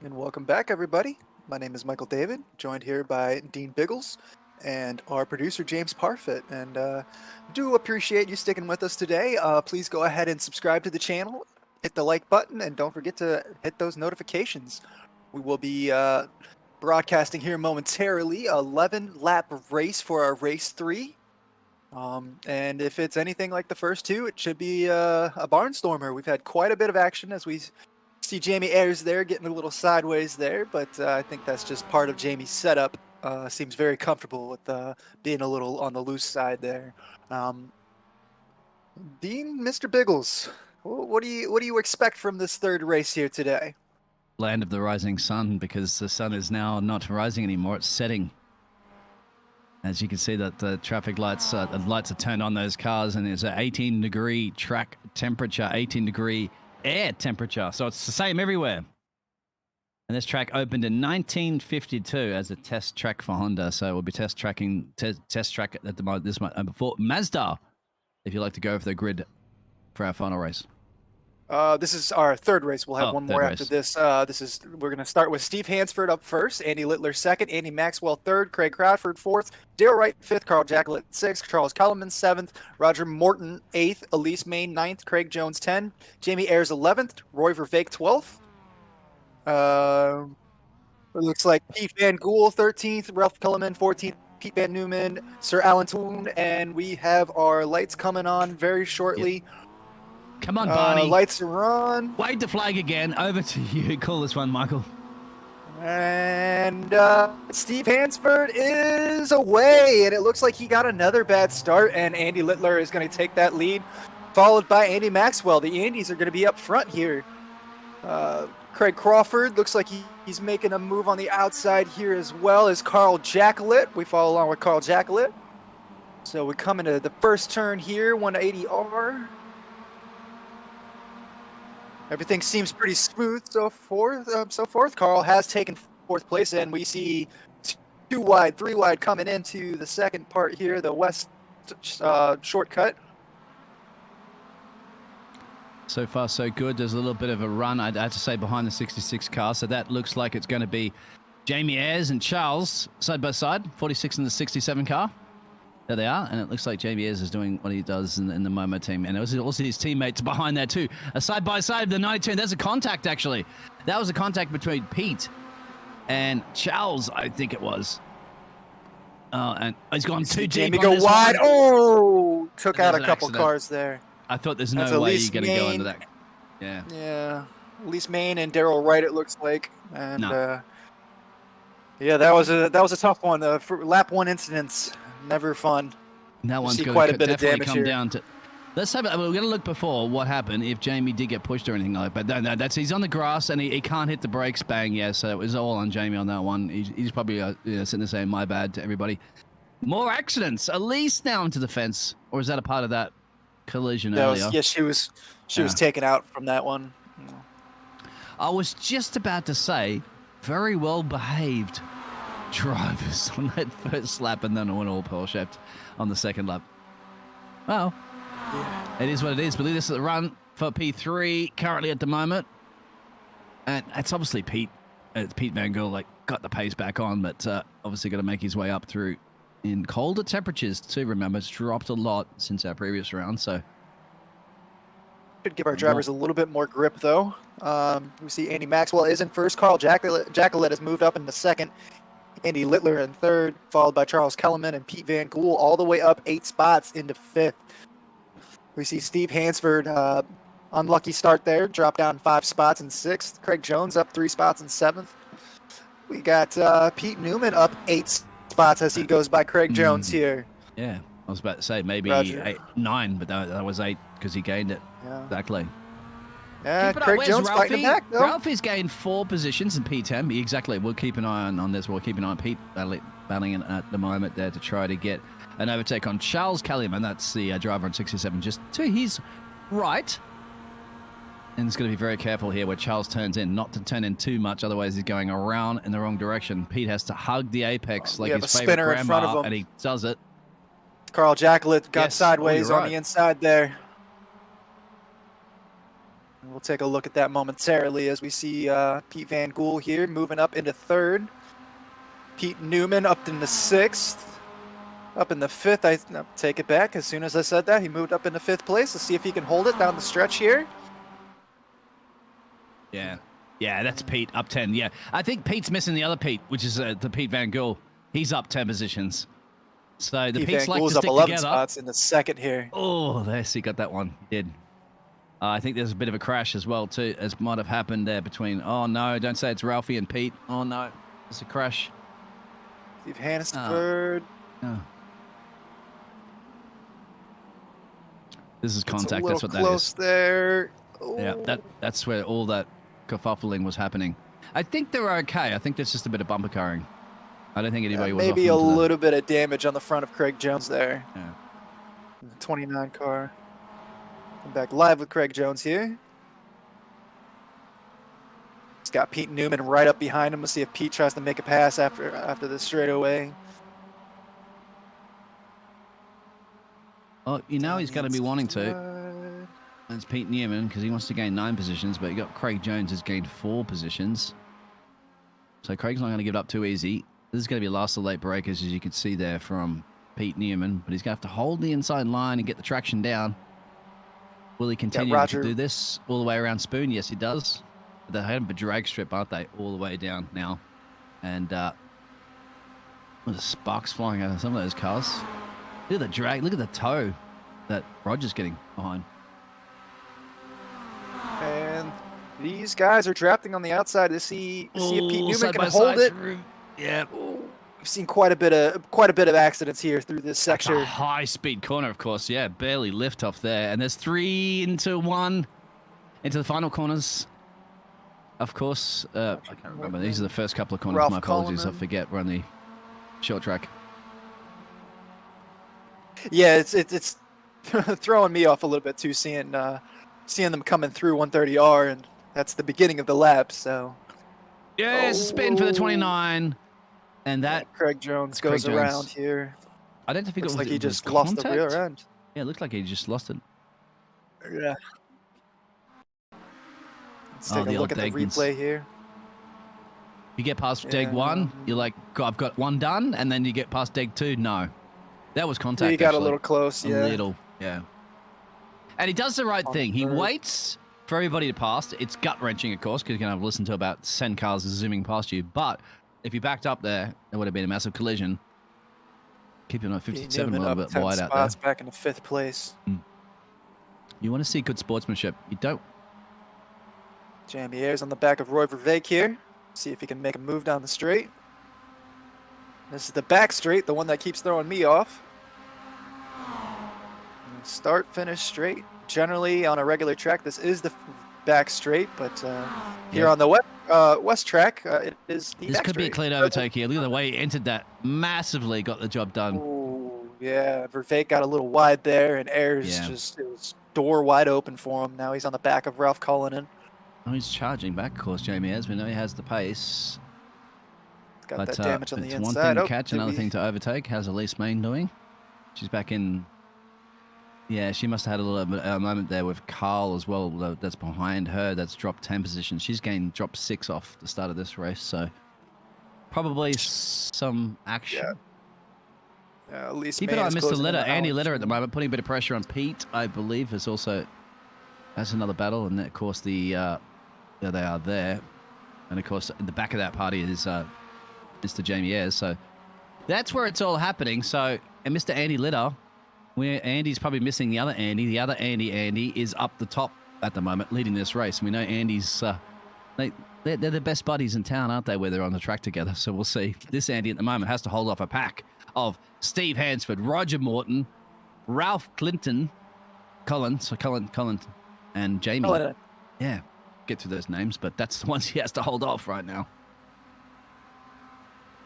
And welcome back, everybody. My name is Michael David, joined here by Dean Biggles and our producer, James Parfitt. And do appreciate you sticking with us today. Please go ahead and subscribe to the channel. hit the like button, and don't forget to hit those notifications. We will be broadcasting here momentarily, 11-lap race for our race 3. And if it's anything like the first two, it should be a barnstormer. We've had quite a bit of action as we see Jamie Ayres there getting a little sideways there, but I think that's just part of Jamie's setup. Seems very comfortable with being a little on the loose side there. Dean, Mr. Biggles, what do you expect from this third race here today? Land of the rising sun, because the sun is now not rising anymore, it's setting. As you can see that the traffic lights are turned on those cars, and there's an 18-degree track temperature, 18-degree air temperature. So it's the same everywhere. And this track opened in 1952 as a test track for Honda. So we'll be test track at the moment before Mazda, if you'd like to go over the grid for our final race. This is our third race. We'll have one more after race. this. We're going to start with Steve Hansford up first, Andy Littler second, Andy Maxwell third, Craig Crawford fourth, Dale Wright fifth, Carl Jacklett sixth, Charles Kellerman seventh, Roger Morton eighth, Elise Main ninth, Craig Jones 10, Jamie Ayres 11th, Roy Vervaeke 12th. It looks like Pete Van Gool 13th, Ralph Kellerman 14th, Pete Van Newman, Sir Alan Toon, and we have our lights coming on very shortly. Yep. Come on, Barney. Lights are on. Wave the flag again. Over to you. Call this one, Michael. And Steve Hansford is away, and it looks like he got another bad start, and Andy Littler is going to take that lead, followed by Andy Maxwell. The Andys are going to be up front here. Craig Crawford looks like he's making a move on the outside here, as well as Carl Jacklett. We follow along with Carl Jacklett. So we come into the first turn here, 180R. Everything seems pretty smooth so forth. Carl has taken fourth place, and we see 2 wide, 3 wide coming into the second part here, the west shortcut. So far, so good. There's a little bit of a run, I'd have to say, behind the 66 car. So that looks like it's going to be Jamie Ayres and Charles side by side, 46 in the 67 car. There they are, and it looks like Jamie Ayres is doing what he does in the Momo team. And it was also his teammates behind there too. A side-by-side of the 92. There's a contact, actually. That was a contact between Pete and Charles, I think it was. And he's gone too deep. Jamie go wide. Oh, took out a couple accident. Cars there. I thought there's no way you're going to go into that. Yeah. Yeah. Elise Main and Daryl Wright, it looks like. And yeah, that was a tough one. For lap 1 incidents. Never fun. That one's got quite to a bit of definitely damage come here. down to. Let's have it. We're going to look before what happened if Jamie did get pushed or anything like that. But no, he's on the grass and he can't hit the brakes. Bang, yeah. So it was all on Jamie on that one. He's probably sitting there saying my bad to everybody. More accidents. Elise now into the fence, or is that a part of that collision earlier? She was taken out from that one. I was just about to say, very well behaved drivers on that first lap, and then an all pole shift on the second lap. Well, It is what it is. Believe this is the run for P3 currently at the moment, and it's obviously Pete. It's Pete Van Gool got the pace back on, but obviously got to make his way up through in colder temperatures too. Remember, it's dropped a lot since our previous round, so should give our drivers a little bit more grip, though. We see Andy Maxwell is in first. Carl Jacklett has moved up into second. Andy Littler in third, followed by Charles Kellerman and Pete Van Gool, all the way up 8 spots into fifth. We see Steve Hansford, unlucky start there, drop down 5 spots in sixth. Craig Jones up 3 spots in seventh. We got Pete Newman up 8 spots as he goes by Craig Jones here. Yeah, I was about to say maybe 9, but that was 8 because he gained it. Yeah. Exactly. Yeah, Craig Jones fighting back, though. Ralphie's gained 4 positions in P10. Exactly. We'll keep an eye on this. We'll keep an eye on Pete battling at the moment there to try to get an overtake on Charles Kellyman. That's the driver on 67, just to his right. And he's going to be very careful here where Charles turns in, not to turn in too much, otherwise he's going around in the wrong direction. Pete has to hug the apex like his favorite grandma, and he does it. Carl Jacklett got sideways on the inside there. We'll take a look at that momentarily as we see Pete Van Gool here moving up into third. Pete Newman up in the 6th. Up in the 5th, I take it back. As soon as I said that, he moved up into 5th place. Let's see if he can hold it down the stretch here. Yeah. Yeah, that's Pete up 10. Yeah. I think Pete's missing the other Pete, which is the Pete Van Gool. He's up 10 positions. So the Pete Pete's Van like Gool's to up stick 11 together. spots in the second here. Oh, there's he got that one. He did. I think there's a bit of a crash as well, too, as might have happened there between. Oh, no, don't say it's Ralphie and Pete. Oh, no, it's a crash. Steve Hansford. Oh. This is It's contact. a That's little what close that is. there. Yeah, Ooh. that's where all that kerfuffling was happening. I think they're okay. I think there's just a bit of bumper carring. I don't think anybody was Maybe a off into little bit of damage on the front of Craig Jones there. Yeah. The 29 car. I'm back live with Craig Jones here. He's got Pete Newman right up behind him. We'll see if Pete tries to make a pass after this straightaway. Oh, you know he's going to be wanting to. to. That's Pete Newman because he wants to gain 9 positions, but you got Craig Jones has gained 4 positions. So Craig's not going to give it up too easy. This is going to be last of late breakers, as you can see there from Pete Newman, but he's going to have to hold the inside line and get the traction down. Will he continue to do this all the way around Spoon? Yes, he does. They're heading for drag strip, aren't they? All the way down now. And there's sparks flying out of some of those cars. Look at the drag. Look at the toe that Roger's getting behind. And these guys are drafting on the outside to see if Pete Newman can hold it. Yeah. We've seen quite a bit of accidents here through this section. That's a high-speed corner, of course. Yeah, barely lift off there. And there's 3 into 1 into the final corners. Of course, I can't remember. These are the first couple of corners. Ralph My apologies. Cullinan. I forget. We're on the short track. Yeah, it's throwing me off a little bit too, seeing them coming through 130R, and that's the beginning of the lap. So Yeah, it's a spin for the 29. And that Craig Jones goes around here. I don't think Looks it was like he it was just lost the contact. rear end. Yeah, it looked like he just lost it. Yeah. Let's Oh, take the a look old at the Degans. replay here. You get past Deg 1, you're like, I've got 1 done, and then you get past Deg 2. No, that was contact. You got actually. a little close, yeah. A little, yeah. And he does the right On thing. He third. waits for everybody to pass. It's gut wrenching, of course, because you're going to have to listen to about 10 cars zooming past you. But if you backed up there, it would have been a massive collision. Keeping on 57 a Newman little up bit 10 wide out spots there. back into 5th place. You want to see good sportsmanship. You don't. Jamieres on the back of Roy Vervaeke here. See if he can make a move down the straight. This is the back straight, the one that keeps throwing me off. Start, finish straight. Generally, on a regular track, this is the back straight, but here on the west track, it is the This back could be a straight. clean overtake here. Look at the way he entered that. Massively got the job done. Ooh, yeah, Vervaeke got a little wide there, and Ayers Yeah. it was door wide open for him. Now he's on the back of Ralph Cullinan. Oh, he's charging back, of course, Jamie, as we know he has the pace. Got But that damage on the it's inside. one thing to Oh, catch, did another we- thing to overtake. How's Elise Main doing? She's back in. Yeah, she must have had a little moment there with Carl as well. That's behind her. That's dropped 10 positions. She's dropped 6 off the start of this race. So probably some action. Yeah. At least Keep an eye on Mr. Litter, Andy Litter at the moment, putting a bit of pressure on Pete, I believe, is also. That's another battle. And of course, there they are there. And of course, in the back of that party is Mr. Jamie Ayres. So that's where it's all happening. So, and Mr. Andy Litter, where Andy's probably missing the other Andy. The other Andy is up the top at the moment, leading this race. We know Andy's, they're the best buddies in town, aren't they, where they're on the track together? So we'll see. This Andy at the moment has to hold off a pack of Steve Hansford, Roger Morton, Ralph Cullen, and Jamie. Cullinan. Yeah, get through those names, but that's the ones he has to hold off right now.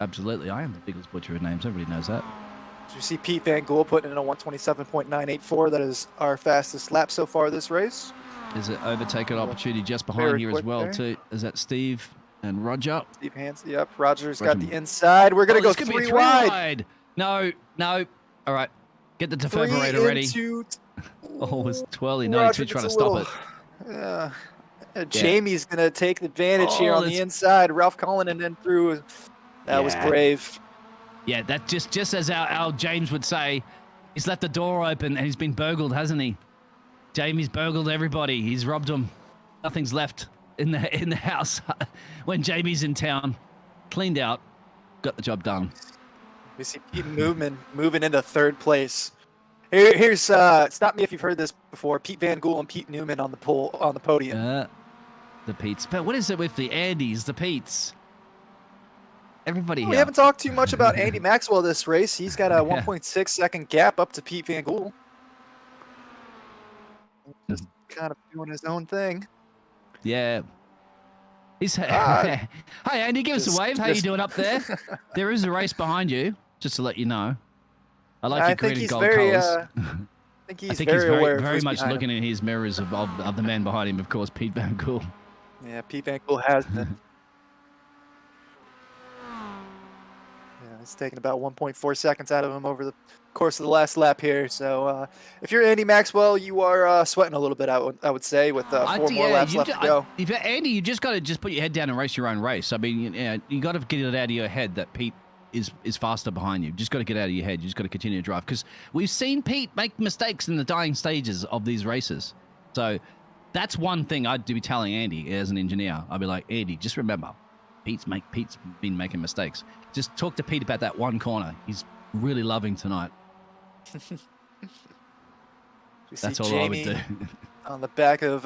Absolutely, I am the biggest butcher of names. Everybody knows that. You see Pete Van Gool putting in a 127.984. That is our fastest lap so far this race. There's an overtaken opportunity just behind Very here as quick well, there. too. Is that Steve and Roger? Steve Hansen. Yep. Roger's got Roger. the inside. We're going to go this could be 3 a wide. No. All right. Get the 3 defibrillator ready. into- Oh, it's twirly. No, Roger he's trying to gets a stop little- it. Jamie's going to take advantage here Oh, on the this- inside. Ralph Cullinan then through. That was Yeah. brave. Yeah, that just as our James would say, he's left the door open and he's been burgled, hasn't he? Jamie's burgled everybody. He's robbed them. Nothing's left. in the house when Jamie's in town. Cleaned out, got the job done. We see Pete moving into third place. Here's stop me if you've heard this before. Pete Van Gool and Pete Newman on the podium. The Petes. But what is it with the Andys, the Petes? Everybody here. We haven't talked too much about Andy Maxwell this race. He's got a 1.6 second gap up to Pete Van Gool. Just kind of doing his own thing. Yeah. He's hey Andy, give us a wave. How you doing up there? There is a race behind you, just to let you know. I like your green and gold colours. I think he's very much looking in his mirrors of the man behind him, of course, Pete Van Gool. Yeah, Pete Van Gool has been. Yeah, it's taken about 1.4 seconds out of him over the course of the last lap here. So if you're Andy Maxwell, you are sweating a little bit, I would say, with 4 more laps left to go. If you're Andy, you just got to put your head down and race your own race. I mean, you got to get it out of your head that Pete is faster behind you. Just got to get out of your head. You just got to continue to drive, because we've seen Pete make mistakes in the dying stages of these races. So that's one thing I'd be telling Andy as an engineer. I'd be like, Andy, just remember, Pete's been making mistakes. Just talk to Pete about that one corner. He's really loving tonight. That's all I would do. On the back of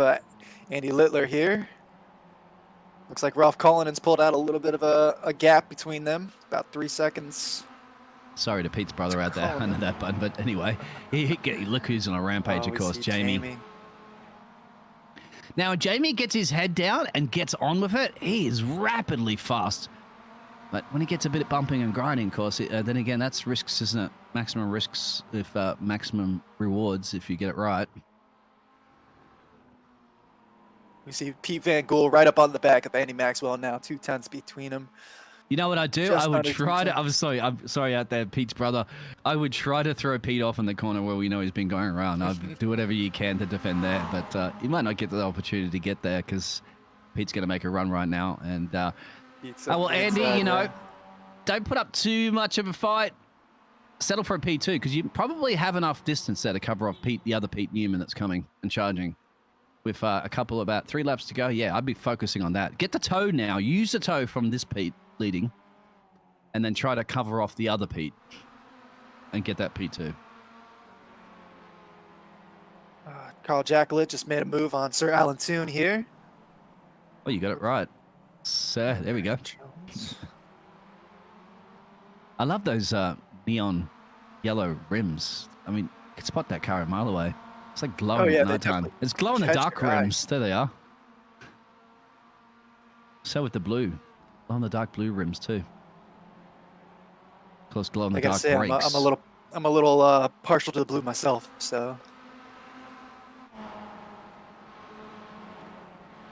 Andy Littler here. Looks like Ralph Cullinan's pulled out a little bit of a gap between them, about 3 seconds. Sorry to Pete's brother out there under that button, but anyway, look who's on a rampage, of course, Jamie. Now, Jamie gets his head down and gets on with it. He is rapidly fast. But when he gets a bit of bumping and grinding, of course, then again, that's risks, isn't it? Maximum risks, if maximum rewards, if you get it right. We see Pete Van Gool right up on the back of Andy Maxwell now, 2/10 between them. You know what I'd do? I would try to. I'm sorry out there, Pete's brother. I would try to throw Pete off in the corner where we know he's been going around. I'd do whatever you can to defend there, but you might not get the opportunity to get there because Pete's going to make a run right now. And well, Andy, don't put up too much of a fight. Settle for a P2 because you probably have enough distance there to cover off the other Pete Newman that's coming and charging. With about 3 laps to go, yeah, I'd be focusing on that. Get the toe now. Use the toe from this Pete leading, and then try to cover off the other Pete and get that P2. Carl Jacklett just made a move on Sir Alan Toon here. Oh, you got it right. So, there we go. I love those neon yellow rims. I mean, you can spot that car a mile away. It's like glowing at night time. It's glow in the dark rims. There they are. So with the blue. Glow in the dark blue rims too. Of course, glow in the dark brakes. I'm a little partial to the blue myself, so.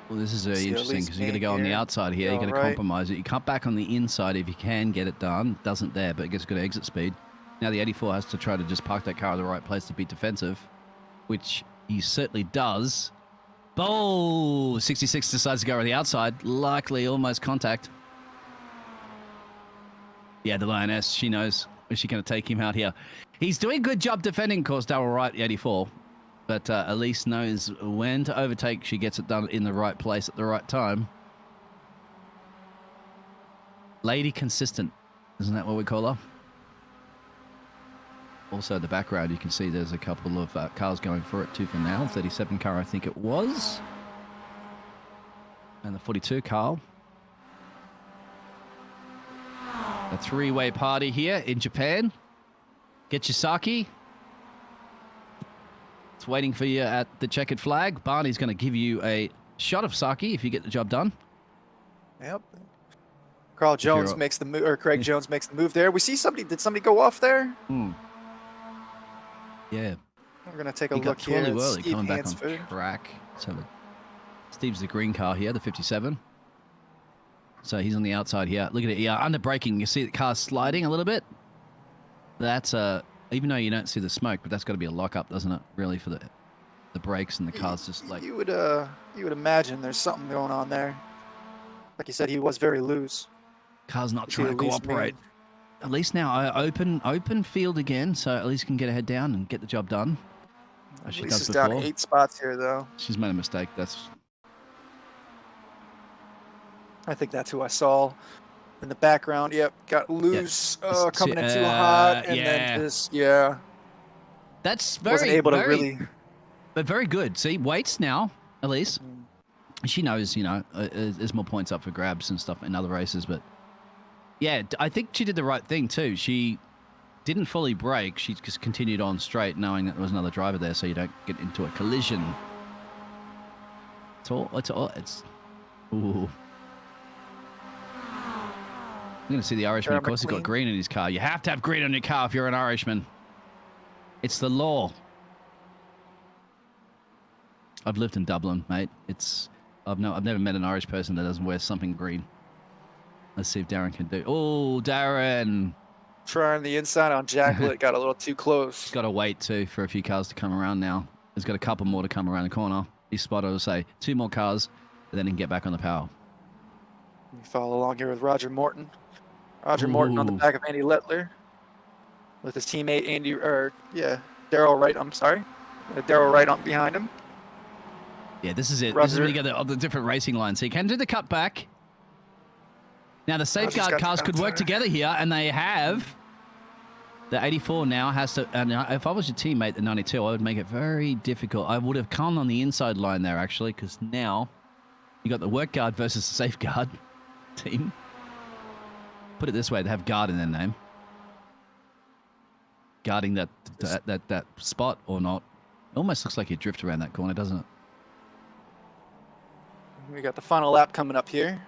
Well, this is very interesting because you're going to go on the outside here. You're going to compromise it. You cut back on the inside if you can get it done. Doesn't there, but it gets good exit speed. Now the 84 has to try to just park that car in the right place to be defensive, which he certainly does. Oh, 66 decides to go on the outside. Likely almost contact. Yeah, the Lioness, she knows. Is she going to take him out here? He's doing a good job defending, of course, Darryl Wright, the 84. But Elise knows when to overtake. She gets it done in the right place at the right time. Lady consistent. Isn't that what we call her? Also, in the background, you can see there's a couple of cars going for it too for now. 37 car, I think it was. And the 42 car. A three-way party here in Japan. Get your sake. It's waiting for you at the checkered flag. Barney's going to give you a shot of sake if you get the job done. Yep. Carl Jones makes the move, or Craig Jones makes the move there. We see somebody. Did somebody go off there? Yeah. We're going to take a look here. Whirly coming back on track. So Steve's the green car here, the 57. So he's on the outside here. Look at it. Yeah, under braking, you see the car sliding a little bit. That's even though you don't see the smoke, but that's got to be a lockup, doesn't it? Really, for the brakes and the car's just like. You would imagine there's something going on there. Like you said, he was very loose. Car's not trying to cooperate. At least now open field again, so at least can get her head down and get the job done. She's down 8 spots here, though. She's made a mistake. I think that's who I saw in the background. Yep, got loose, coming in too hot, and then just, That's wasn't able to really. But very good. See, waits now, Elise. She knows, there's more points up for grabs and stuff in other races. But yeah, I think she did the right thing too. She didn't fully brake. She just continued on straight, knowing that there was another driver there, so you don't get into a collision. Ooh. I'm going to see the Irishman. Of course, he's got green in his car. You have to have green on your car if you're an Irishman. It's the law. I've lived in Dublin, mate. I've never met an Irish person that doesn't wear something green. Let's see if Darren can do. Oh, Darren. Trying the inside on Jacklet, got a little too close. Got to wait, too, for a few cars to come around now. He's got a couple more to come around the corner. He's spotted, I'll say, 2 more cars, and then he can get back on the power. We follow along here with Roger Morton. Roger Morton on the back of Andy Littler with his teammate Daryl Wright, I'm sorry. Daryl Wright on behind him. Yeah, this is it. Roger. This is where you get the different racing lines. So you can do the cutback. Now, the safeguard cars could work together here, and they have. The 84 now has to. And if I was your teammate, the 92, I would make it very difficult. I would have come on the inside line there, actually, because now you got the work guard versus the safeguard team. Put it this way, they have guard in their name. Guarding that spot or not. It almost looks like you drift around that corner, doesn't it? We got the final lap coming up here.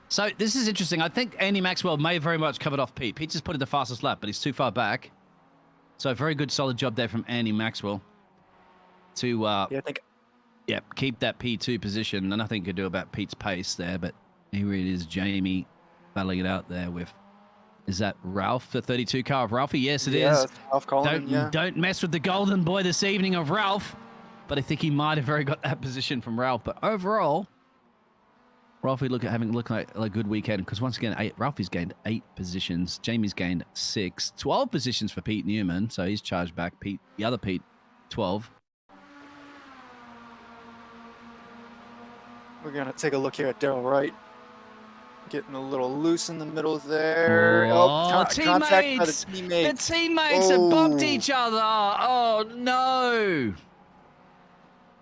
So this is interesting. I think Andy Maxwell may very much covered off Pete. Pete just put in the fastest lap, but he's too far back. So very good, solid job there from Andy Maxwell to keep that P2 position. And nothing could do about Pete's pace there, but here it is, Jamie battling it out there with. Is that Ralph, the 32 car of Ralphie? Yes, it is. Ralph Collin, Don't mess with the golden boy this evening of Ralph. But I think he might have very got that position from Ralph. But overall, Ralphie looked like a good weekend because once again, Ralphie's gained 8 positions. Jamie's gained 6. 12 positions for Pete Newman. So he's charged back. The other Pete, 12. We're going to take a look here at Daryl Wright. Getting a little loose in the middle there. Teammates! Contact by the teammates. The teammates have bumped each other. Oh, no.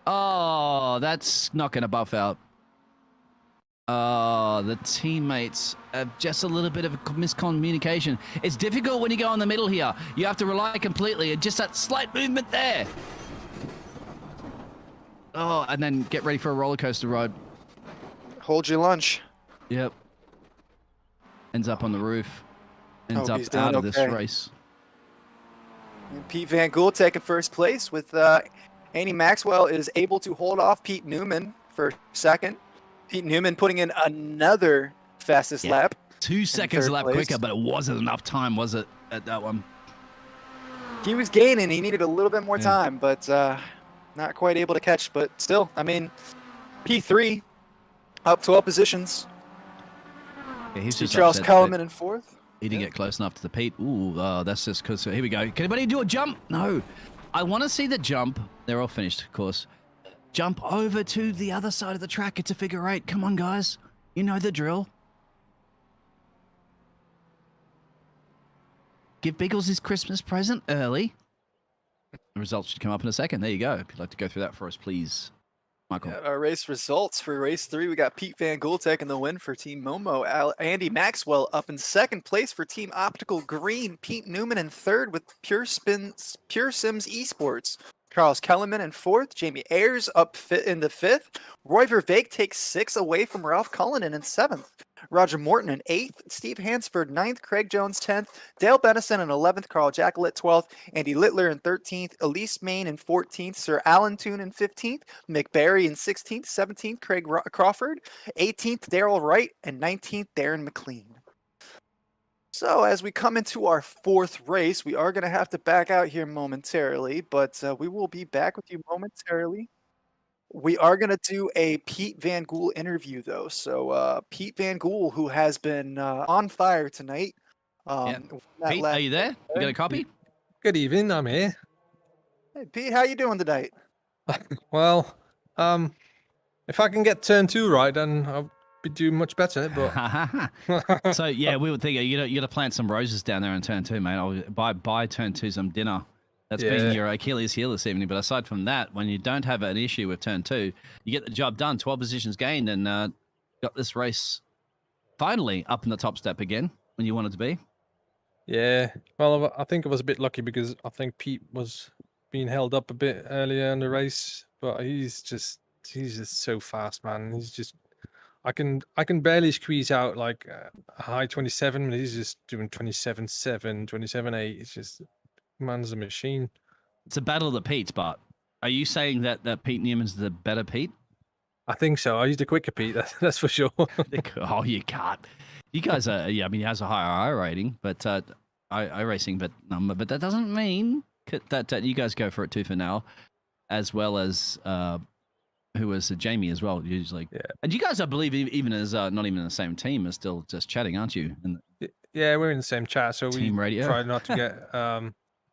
Oh, that's not going to buff out. Oh, the teammates have just a little bit of a miscommunication. It's difficult when you go in the middle here. You have to rely completely on just that slight movement there. Oh, and then get ready for a roller coaster ride. Hold your lunch. Yep. Ends up on the roof. Ends up out of this race. And Pete Van Gool taking first place with Andy Maxwell is able to hold off Pete Newman for second. Pete Newman putting in another fastest lap. 2 seconds a lap quicker, but it wasn't enough time, was it, at that one? He was gaining. He needed a little bit more time, but not quite able to catch. But still, I mean, P3 up 12 positions. Yeah, he's just Charles Kellerman in 4th. He didn't get close enough to the Pete. Ooh, that's just because. Here we go. Can anybody do a jump? No. I want to see the jump. They're all finished, of course. Jump over to the other side of the track. It's a figure 8. Come on, guys. You know the drill. Give Biggles his Christmas present early. The results should come up in a second. There you go. If you'd like to go through that for us, please. Michael. Our race results for race 3. We got Pete Van Gool taking the win for Team Momo. Andy Maxwell up in 2nd place for Team Optical Green. Pete Newman in 3rd with Pure Sims Esports. Charles Kellerman in 4th. Jamie Ayers up in the 5th. Roy Vervaeke takes 6 away from Ralph Cullinan in 7th. Roger Morton in 8th. Steve Hansford 9th. Craig Jones 10th. Dale Bennison in 11th. Carl Jacklett 12th. Andy Littler in 13th. Elise Main in 14th. Sir Alan Toon in 15th. Mick Barry in 16th. 17th. Craig Crawford. 18th. Daryl Wright. And 19th. Darren McLean. So as we come into our 4th race, we are going to have to back out here momentarily, but we will be back with you momentarily. We are going to do a Pete Van Gool interview, though. So Pete Van Gool, who has been on fire tonight. Pete, are you there? You got a copy? Good evening, I'm here. Hey, Pete, how you doing tonight? Well, if I can get turn 2 right, then I'll be doing much better. But So yeah, we were thinking you got to plant some roses down there in turn 2, mate. I'll buy turn 2 some dinner. That's been Yeah. your Achilles heel this evening. But aside from that, when you don't have an issue with turn 2, you get the job done. 12 positions gained, and got this race finally up in the top step again when you wanted to be. Yeah, well, I think I was a bit lucky because I think Pete was being held up a bit earlier in the race, but he's just so fast, man. He's just I can barely squeeze out like a high 27, but he's just doing 27.7, 27.8. It's just man's a machine. It's a battle of the Pete's, but are you saying that Pete Newman's the better Pete? I think so. I used a quicker Pete, that's for sure. Oh, you can't. You guys are. Yeah, I mean, he has a higher I rating, but I racing, but number. But that doesn't mean that you guys go for it too for now, as well as who was Jamie as well. Usually, Yeah. And you guys, I believe, even as not even in the same team, are still just chatting, aren't you? And Yeah, we're in the same chat, so Team we radio. try not to get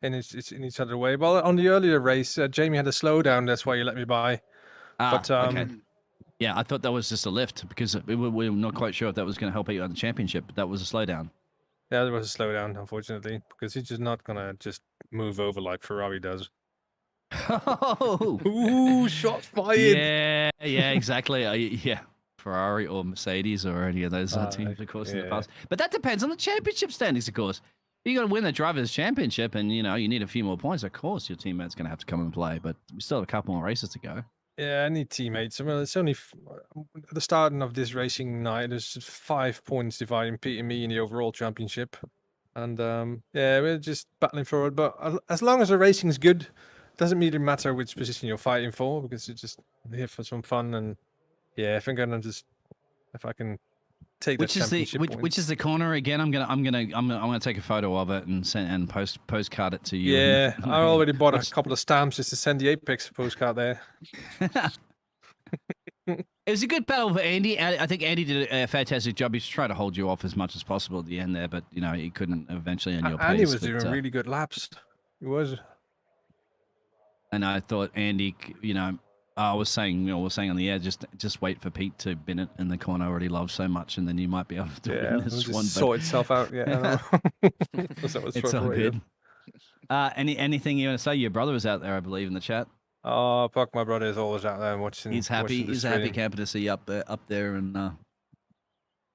in each other way. Well, on the earlier race, Jamie had a slowdown. That's why you let me by. But okay. Yeah, I thought that was just a lift because we were not quite sure if that was going to help you on the championship, but that was a slowdown. yeah, there was a slowdown, unfortunately, because he's just not gonna just move over like Ferrari does. Oh, Ooh, shots fired! yeah, exactly. Yeah, Ferrari or Mercedes or any of those teams, of course, in the yeah. past. But that depends on the championship standings, of course. You got to win the drivers' championship, and you need a few more points. Of course, your teammate's going to have to come and play, but we still have a couple more races to go. Yeah, I need teammates. Well, it's only at the starting of this racing night. There's 5 points dividing Pete and me in the overall championship, and yeah, we're just battling for it. But as long as the racing's good, it doesn't really matter which position you're fighting for because it's just here for some fun. And yeah, I think if I can take that championship which is the corner again? I'm gonna take a photo of it and send and postcard it to you. Yeah, I already bought a couple of stamps just to send the Apex postcard there. It was a good battle for Andy. I think Andy did a fantastic job. He's trying to hold you off as much as possible at the end there, but he couldn't eventually on your pace. Andy was doing really good laps. He was. And I thought Andy, I was saying on the air, just wait for Pete to bin it in the corner. I already love so much, and then you might be able to win this one. Sort itself out. Yeah, It's all good. Anything you want to say? Your brother was out there, I believe, in the chat. Oh, fuck! My brother is always out there watching. He's happy. He's a happy camper to see you up there, and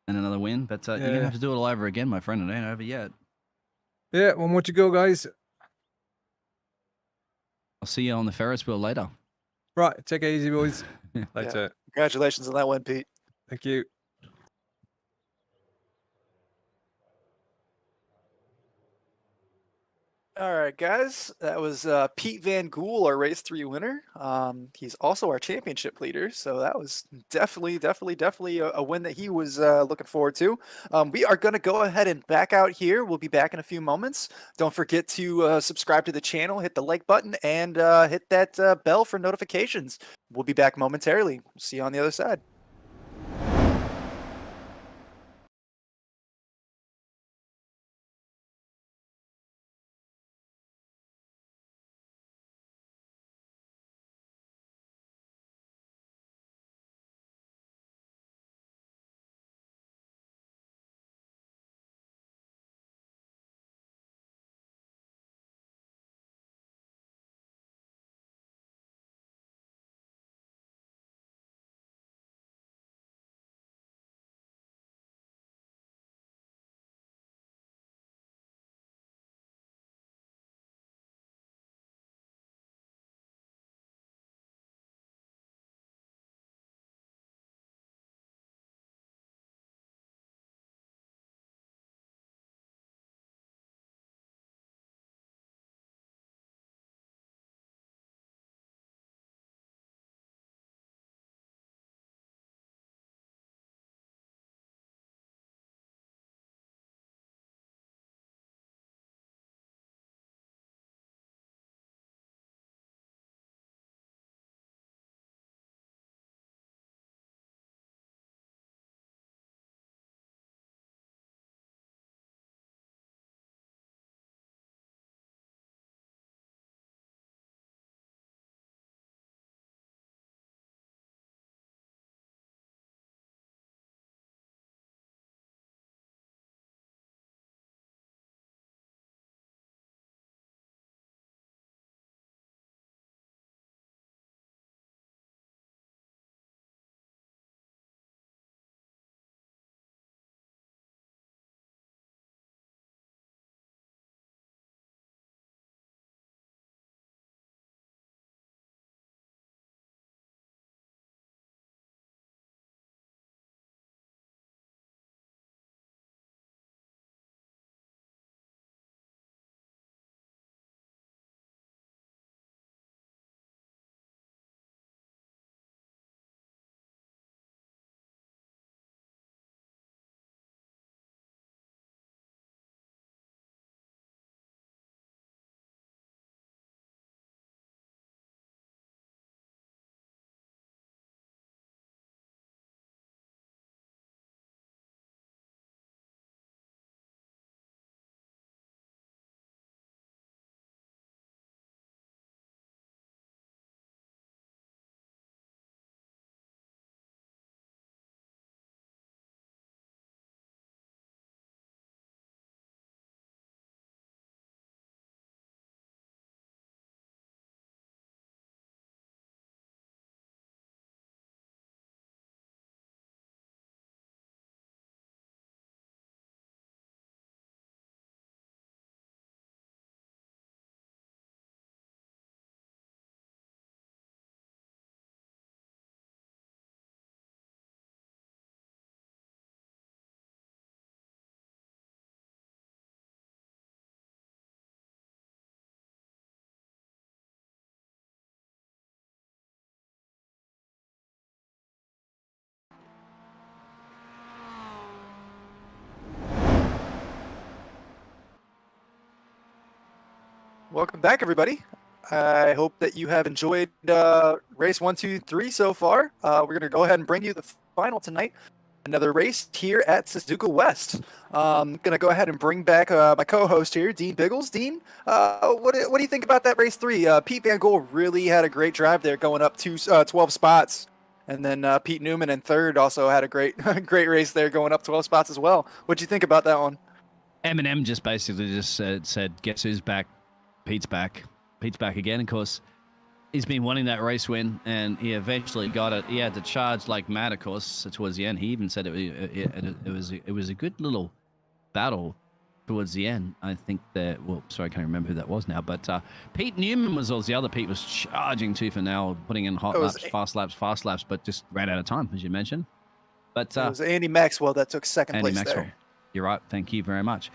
another win. But you're gonna have to do it all over again, my friend. It ain't over yet. Yeah, one more to go, guys. I'll see you on the Ferris wheel later. Right, take it easy, boys. Later. Yeah. Congratulations on that one, Pete. Thank you. All right, guys. That was Pete Van Gool, our race 3 winner. He's also our championship leader, so that was definitely a win that he was looking forward to. We are going to go ahead and back out here. We'll be back in a few moments. Don't forget to subscribe to the channel, hit the like button, and hit that bell for notifications. We'll be back momentarily. See you on the other side. Welcome back, everybody. I hope that you have enjoyed race 1, 2, 3 so far. We're going to go ahead and bring you the final tonight. Another race here at Suzuka West. I'm going to go ahead and bring back my co-host here, Dean Biggles. Dean, what do you think about that race 3? Pete Van Gool really had a great drive there, going up 12 spots. And then Pete Newman in third also had a great great race there, going up 12 spots as well. What'd you think about that one? Eminem just basically said, guess who's back? Pete's back. Pete's back again. Of course, he's been wanting that race win, and he eventually got it. He had to charge like mad, of course, towards the end. He even said it was a good little battle towards the end. I think that, well, sorry, I can't remember who that was now, but Pete Newman was the other Pete was charging tooth and nail, putting in hot laps, fast laps, but just ran out of time, as you mentioned. But it was Andy Maxwell that took second place there. You're right. Thank you very much.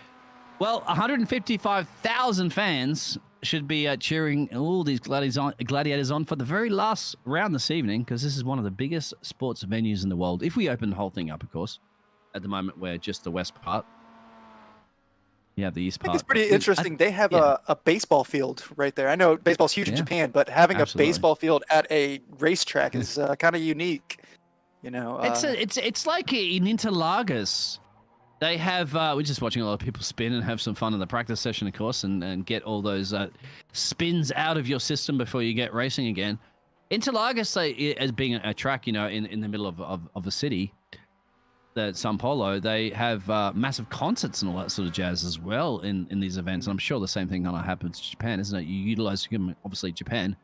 Well, 155,000 fans should be cheering all these gladiators on for the very last round this evening, because this is one of the biggest sports venues in the world. If we open the whole thing up, of course. At the moment, we're just the west part. You have the east part. I think it's pretty interesting. They have a baseball field right there. I know baseball's huge in Japan, but having a baseball field at a racetrack is kind of unique. You know, it's like in Interlagos. They have, we're just watching a lot of people spin and have some fun in the practice session, of course, and get all those spins out of your system before you get racing again. Interlagos, as being a track, you know, in the middle of a city, the Sao Paulo, they have massive concerts and all that sort of jazz as well in these events. And I'm sure the same thing kind of happens to Japan, isn't it? You utilize, obviously, Japan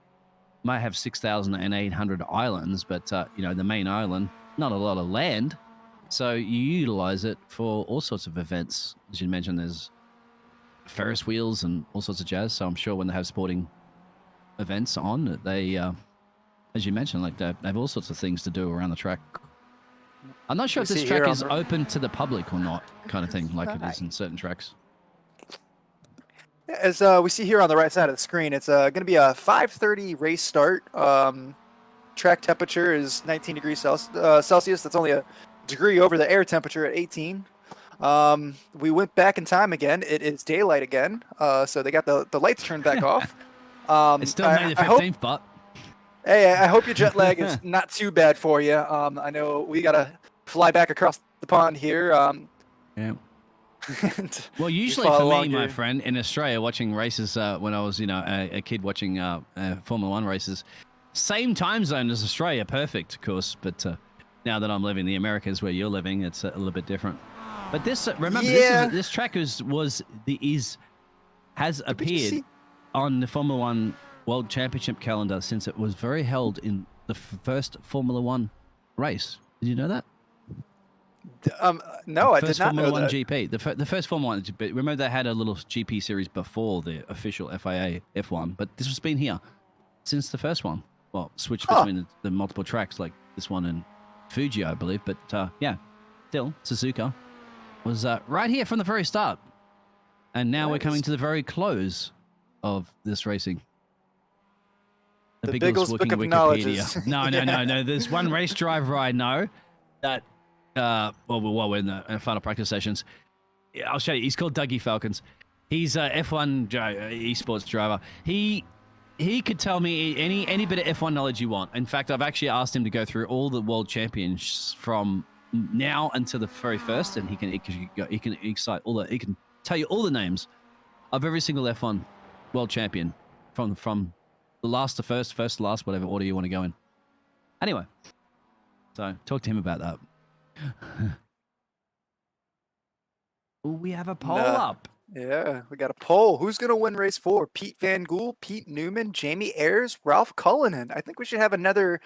might have 6,800 islands, but, you know, the main island, not a lot of land. So you utilize it for all sorts of events. As you mentioned, there's Ferris wheels and all sorts of jazz. So I'm sure when they have sporting events on, they, as you mentioned, like they have all sorts of things to do around the track. I'm not sure if this track is open to the public or not, kind of thing, like it is in certain tracks. As we see here on the right side of the screen, it's going to be a 5:30 race start. Track temperature is 19 degrees Celsius. That's only a degree over the air temperature at 18. We went back in time again. It is daylight again, so they got the lights turned back off. It's still May the 15th, but hey, I hope your jet lag is not too bad for you. I know we gotta fly back across the pond here. Yeah. Well, usually for me, my friend, in Australia, watching races when I was, a kid watching Formula One races, same time zone as Australia, perfect, of course, but. Now that I'm living in the Americas where you're living, it's a little bit different. But this, remember, this track has appeared on the Formula One World Championship calendar since it was held in the first Formula One race. Did you know that? No, I did not know that. Formula One GP. The first Formula One GP. Remember they had a little GP series before the official FIA F1, but this has been here since the first one. Well, switched between the multiple tracks like this one and Fuji, I believe, but still, Suzuka was right here from the very start. And now we're coming to the very close of this racing. The Biggles Book of Knowledge. No. There's one race driver I know that, while we're in the final practice sessions, I'll show you. He's called Dougie Falcons. He's a F1 esports driver. He could tell me any bit of F1 knowledge you want. In fact, I've actually asked him to go through all the world champions from now until the very first, and he can tell you all the names of every single F1 world champion from the last to first to last, whatever order you want to go in. Anyway, so talk to him about that. We have a poll up. Yeah, we got a poll. Who's going to win race 4? Pete Van Gool, Pete Newman, Jamie Ayres, Ralph Cullinan. I think we should have another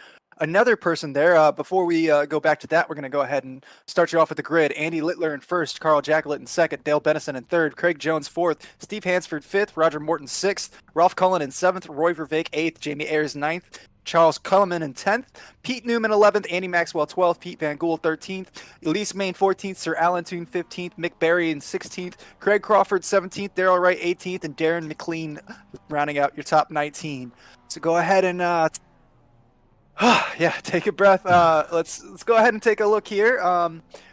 person there. Before we go back to that, we're going to go ahead and start you off with the grid. Andy Littler in first, Carl Jacklett in second, Dale Bennison in third, Craig Jones fourth, Steve Hansford fifth, Roger Morton sixth, Ralph Cullinan seventh, Roy Vervaeke eighth, Jamie Ayres ninth, Charles Cullinan in 10th, Pete Newman 11th, Andy Maxwell 12th, Pete Van Gool 13th, Elise Main 14th, Sir Alan Toon 15th, Mick Barry in 16th, Craig Crawford 17th, Daryl Wright 18th, and Darren McLean rounding out your top 19. So go ahead and take a breath. Let's go ahead and take a look here.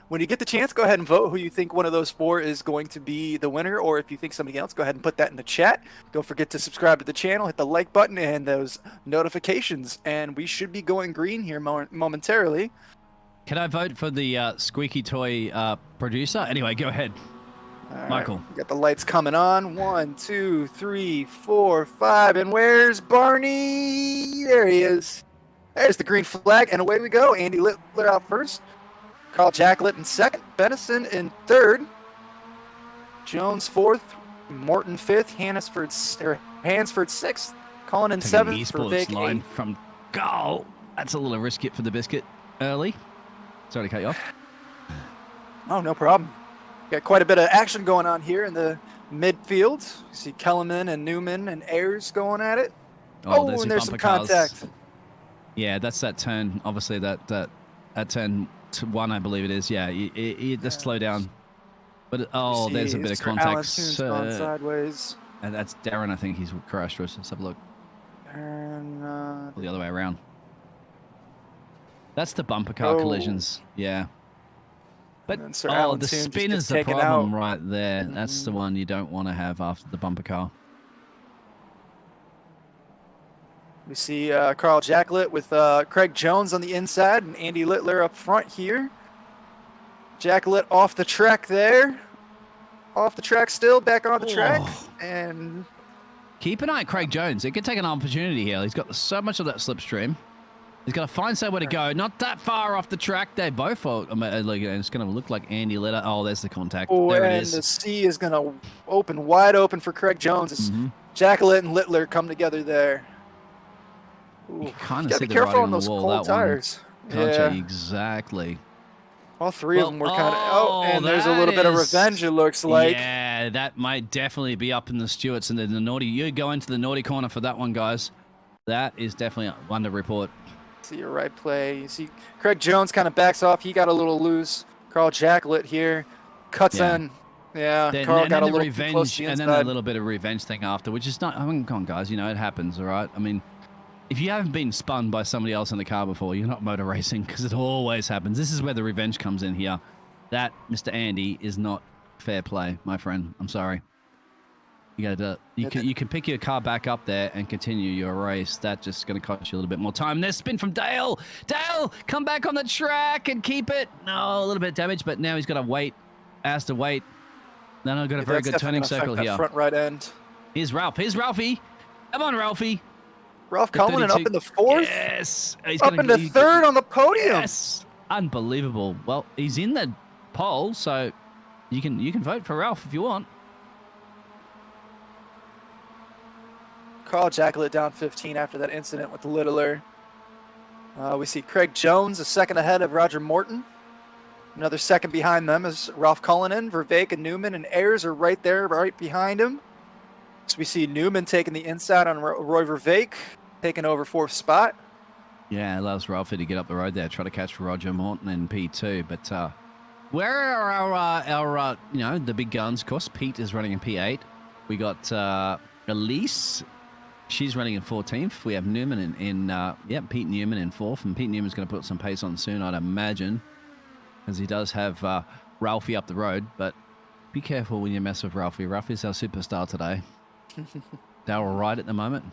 When you get the chance, go ahead and vote who you think one of those 4 is going to be the winner, or if you think somebody else, go ahead and put that in the chat. Don't forget to subscribe to the channel, hit the like button and those notifications, and we should be going green here momentarily. Can I vote for the squeaky toy producer? Anyway, go ahead. All right, Michael. we got the lights coming on. 1, 2, 3, 4, 5, and where's Barney? There he is. There's the green flag, and away we go. Andy Littler out first. Carl Jacklett in second, Benison in third, Jones 4th, Morton 5th, Hansford 6th, Colin in 7th for Vic line 8th. from goal. That's a little risk hit for the biscuit early. Sorry to cut you off. Oh, no problem. Got quite a bit of action going on here in the midfield. You see Kellerman and Newman and Ayers going at it. Oh, there's and your there's some bumper cars. contact. Yeah, that's that turn. Obviously, that turn to 1, I believe it is. Yeah, just slow down. But there's a bit of Sir contact. Alan Toon's gone sideways. And that's Darren. I think he's crashed us. Let's have a look. And The other way around. That's the bumper car collisions. Yeah. But Sir Alan the Toon just spin gets is the taken problem out. right there. That's the one you don't want to have after the bumper car. We see Carl Jacklett with Craig Jones on the inside and Andy Littler up front here. Jacklett off the track there. Off the track still, back on the track. And keep an eye on Craig Jones. It could take an opportunity here. He's got so much of that slipstream. He's got to find somewhere to go. Not that far off the track. They both are. It's going to look like Andy Littler. Oh, there's the contact. There it is. The C is going to open wide open for Craig Jones as Jacklett and Littler come together there. Ooh, You kind of gotta see be the careful writing on on the those wall. cold That tires. one. Can't Yeah. you? Exactly. All three of them were kind of. And there's a little bit of revenge. It looks like. Yeah, that might definitely be up in the Stewarts and then the naughty. You go into the naughty corner for that one, guys. That is definitely one to report. See your right play. You see Craig Jones kind of backs off. He got a little loose. Carl Jacklett here cuts in. Yeah, Then, Carl and got then a the little too close revenge, to the and inside. then a little bit of revenge thing after, which is not. I mean, come on, guys. You know it happens, all right. I mean, if you haven't been spun by somebody else in the car before, you're not motor racing because it always happens. This is where the revenge comes in here. That, Mr. Andy, is not fair play, my friend. I'm sorry. You got to. You can pick your car back up there and continue your race. That's just going to cost you a little bit more time. There's spin from Dale. Dale, come back on the track and keep it. No, a little bit of damage, but now he's got to wait. Has to wait. Then I've got a very That's good turning definitely gonna circle affect that here. front right end. Here's Ralph. Here's Ralphie. Come on, Ralphie. Ralph The Cullinan up 32 in the fourth. Yes. He's Up into third on the podium. Yes. Unbelievable. Well, he's in the poll, so you can vote for Ralph if you want. Carl Jacklett down 15 after that incident with Littler. We see Craig Jones a second ahead of Roger Morton. Another second behind them is Ralph Cullinan. Vervaeke and Newman and Ayers are right there, right behind him. So we see Newman taking the inside on Roy Vervaeke, taking over fourth spot. Yeah, it allows Ralphie to get up the road there, try to catch Roger Morton in P2. But where are our the big guns? Of course, Pete is running in P8. We got Elise. She's running in 14th. We have Newman Pete Newman in 4th. And Pete Newman's going to put some pace on soon, I'd imagine, because he does have Ralphie up the road. But be careful when you mess with Ralphie. Ralphie's our superstar today. They're all right at the moment.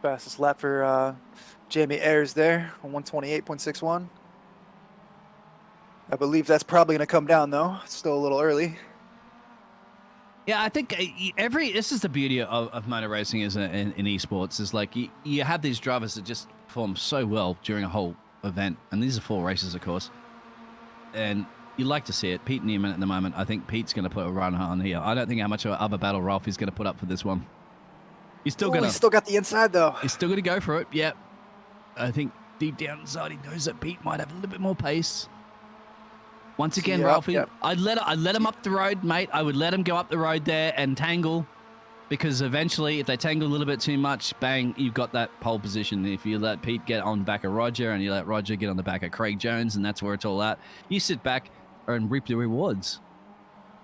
Fastest lap for Jamie Ayers there on 128.61. I believe that's probably going to come down, though. It's still a little early. Yeah, I think this is the beauty of motor racing is in esports is like you have these drivers that just perform so well during a whole event, and these are 4 races, of course, and you like to see it. Pete Newman at the moment, I think Pete's going to put a run on here. I don't think how much of an other battle Ralph is going to put up for this one. He's still got the inside, though. He's still going to go for it. Yeah, I think deep down inside he knows that Pete might have a little bit more pace. Once again, Ralphie, I'd let him up the road, mate. I would let him go up the road there and tangle, because eventually, if they tangle a little bit too much, bang, you've got that pole position. If you let Pete get on the back of Roger and you let Roger get on the back of Craig Jones, and that's where it's all at, you sit back and reap the rewards.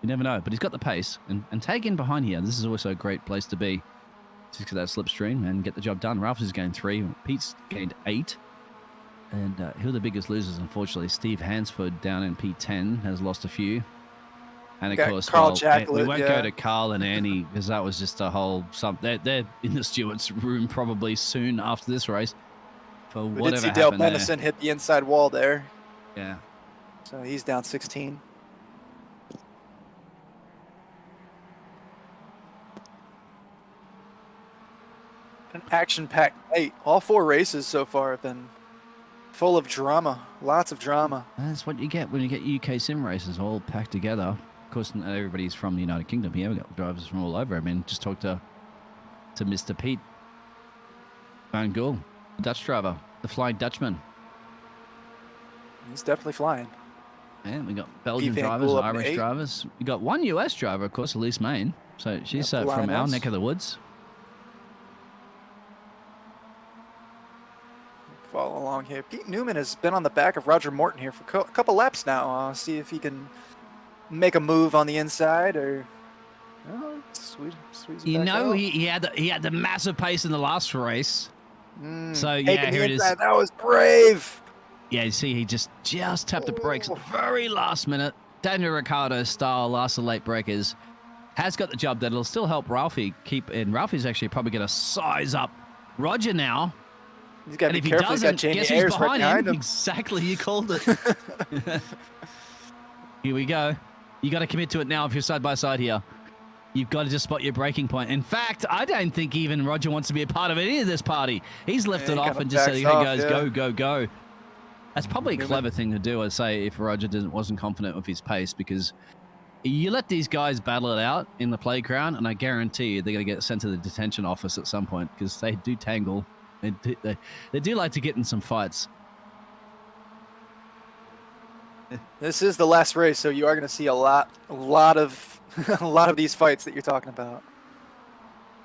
You never know, but he's got the pace. And tag in behind here. This is also a great place to be. Just get that slipstream and get the job done. Ralph is gained 3. Pete's gained 8. And who are the biggest losers, unfortunately? Steve Hansford down in P10 has lost a few. And of Got course, Carl we Jacklett, won't yeah. go to Carl and Annie because that was just a whole something. They're in the stewards' room probably soon after this race for We did whatever see Dale happened there. Benison hit the inside wall there, Yeah. so he's down 16. An action-packed night. All 4 races so far have been full of drama, lots of drama. That's what you get when you get UK sim races all packed together. Of course, not everybody's from the United Kingdom here. We've got drivers from all over. I mean, just talk to Mr. Pete Van Gool, the Dutch driver, the Flying Dutchman. He's definitely flying. And we got Belgian Van drivers, Gool up to Irish 8. drivers. We got one US driver, of course, Elise Main. So she's Yep, from our Lionels. neck of the woods. Follow along here. Pete Newman has been on the back of Roger Morton here for a couple laps now. See if he can make a move on the inside or. Oh, sweet. You know, he had the massive pace in the last race. So yeah, Taking the here it is. inside, that was brave. Yeah, you see, he just tapped the brakes at the very last minute. Daniel Ricciardo style, last of late breakers. Has got the job done. It'll still help Ralphie keep in. Ralphie's actually probably going to size up Roger now. He's got to And be if he careful. He's got doesn't, Jamie guess who's Ayers right behind behind him? him. Exactly, you called it. Here we go. You got to commit to it now if you're side by side here. You've got to just spot your breaking point. In fact, I don't think even Roger wants to be a part of any of this party. He's left Yeah, it he off kinda and just said, backs here he off, goes, yeah. go, go, go. That's probably a Newman. clever thing to do, I'd say, if Roger wasn't confident with his pace, because you let these guys battle it out in the playground, and I guarantee you they're going to get sent to the detention office at some point, because they do tangle. They do like to get in some fights. This is the last race, so you are going to see a lot of a lot of these fights that you're talking about.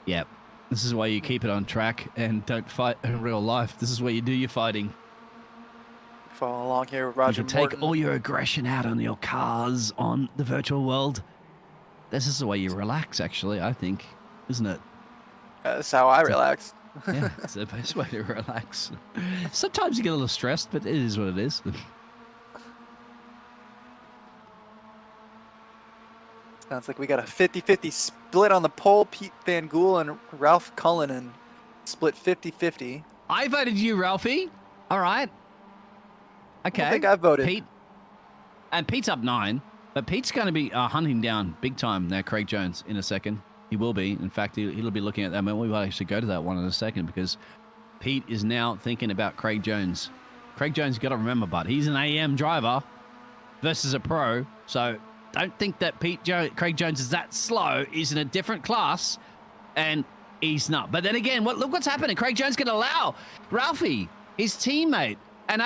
Yep. This is why you keep it on track and don't fight in real life. This is where you do your fighting. Follow along here with You Roger can take Morton. all your aggression out on your cars on the virtual world. This is the way you relax, actually, I think, isn't it? That's how I relax. Yeah, it's the best way to relax. Sometimes you get a little stressed, but it is what it is. Sounds like we got a 50-50 split on the pole. Pete Van Gool and Ralph Cullinan split 50-50. I voted you, Ralphie. All right. Okay. I think I voted. Pete. And Pete's up 9, but Pete's going to be hunting down big time now Craig Jones in a second. He will be. In fact, he'll be looking at that. We will actually go to that one in a second because Pete is now thinking about Craig Jones. Craig Jones, you got to remember, bud, he's an AM driver versus a pro. So don't think that Craig Jones is that slow. He's in a different class, and he's not. But then again, look what's happening. Craig Jones can allow Ralphie, his teammate. And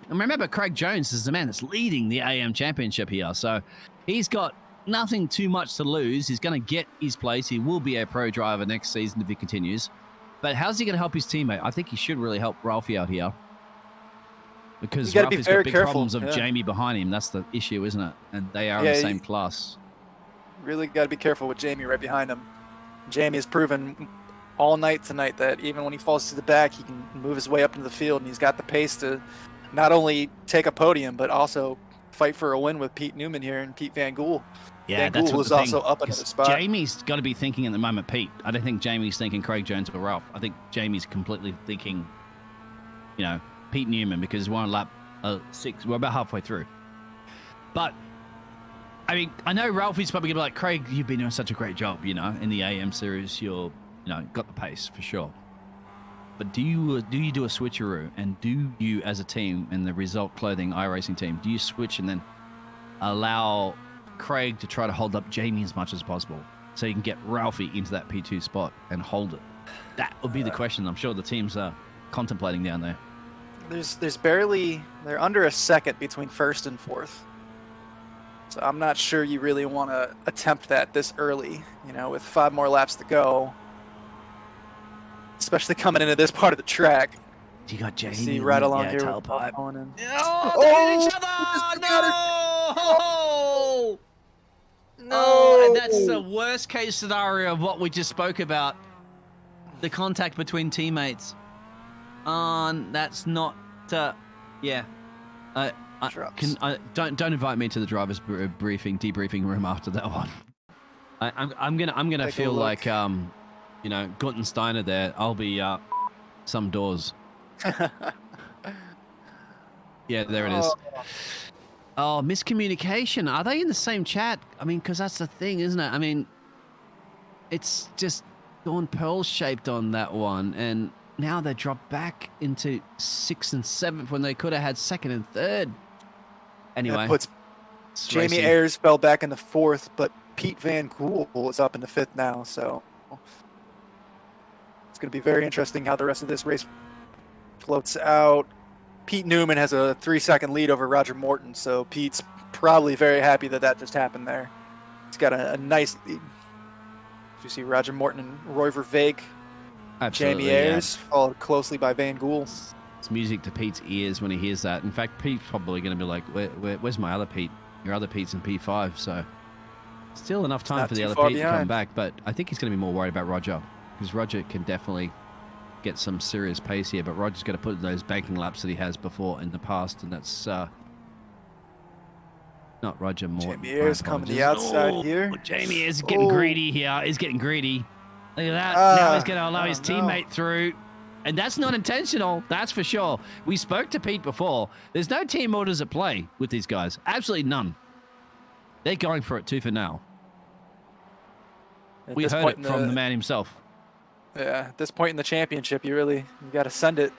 remember, Craig Jones is the man that's leading the AM championship here. So he's got nothing too much to lose. He's going to get his place. He will be a pro driver next season if he continues. But how's he going to help his teammate? I think he should really help Ralphie out here. Because You gotta be Ralphie's very got big careful, problems of yeah. Jamie behind him. That's the issue, isn't it? And they are in Yeah, the same class. Really got to be careful with Jamie right behind him. Jamie has proven all night tonight that even when he falls to the back, he can move his way up into the field, and he's got the pace to not only take a podium, but also fight for a win with Pete Newman here and Pete Van Gool. Yeah, Van that's Gool what is the also thing, up another 'cause spot. Jamie's got to be thinking at the moment, Pete. I don't think Jamie's thinking Craig Jones or Ralph. I think Jamie's completely thinking, Pete Newman, because we're on lap 6. We're about halfway through. But, I mean, I know Ralphie's probably going to be like, Craig, you've been doing such a great job, in the AM series. You're, got the pace for sure. But do you do a switcheroo, and do you, as a team in the Result Clothing iRacing team, do you switch and then allow Craig to try to hold up Jamie as much as possible so you can get Ralphie into that P2 spot and hold it? That would be the question I'm sure the teams are contemplating down there. They're under a second between first and fourth. So I'm not sure you really want to attempt that this early, with 5 more laps to go. Especially coming into this part of the track. You got Jamie. See right along here with tailpipe. Cullinan. Oh, they hit each other! No! No, and that's the worst case scenario of what we just spoke about. The contact between teammates. That's not Yeah. Drops. Don't invite me to the driver's debriefing room after that one. I'm gonna Take a feel look. like Guttensteiner there. I'll be some doors. Yeah, there it is. Oh, miscommunication. Are they in the same chat? I mean, because that's the thing, isn't it? I mean, it's just gone pearl-shaped on that one, and now they dropped back into 6th and 7th when they could have had 2nd and 3rd. Anyway, That puts it's Jamie racing. Ayres fell back in the 4th, but Pete Van Gool is up in the 5th now. So it's going to be very interesting how the rest of this race floats out. Pete Newman has a 3-second lead over Roger Morton, so Pete's probably very happy that just happened there. He's got a nice lead. You see Roger Morton and Roy Vervaeke, Absolutely, Jamie Ayres, followed closely by Van Gool. It's music to Pete's ears when he hears that. In fact, Pete's probably going to be like, where's my other Pete? Your other Pete's in P5, so still enough time not for the too other far Pete to come behind. back, but I think he's going to be more worried about Roger, because Roger can definitely get some serious pace here, but Roger's got to put in those banking laps that he has before in the past, and that's not Roger Morton. Jamie Ayres coming the outside here. Jamie is getting greedy here. He's getting greedy. Look at that. Now he's going to allow his teammate through. And that's not intentional, that's for sure. We spoke to Pete before. There's no team orders at play with these guys. Absolutely none. They're going for it tooth and nail. We heard it from the man himself. Yeah, at this point in the championship, you got to send it.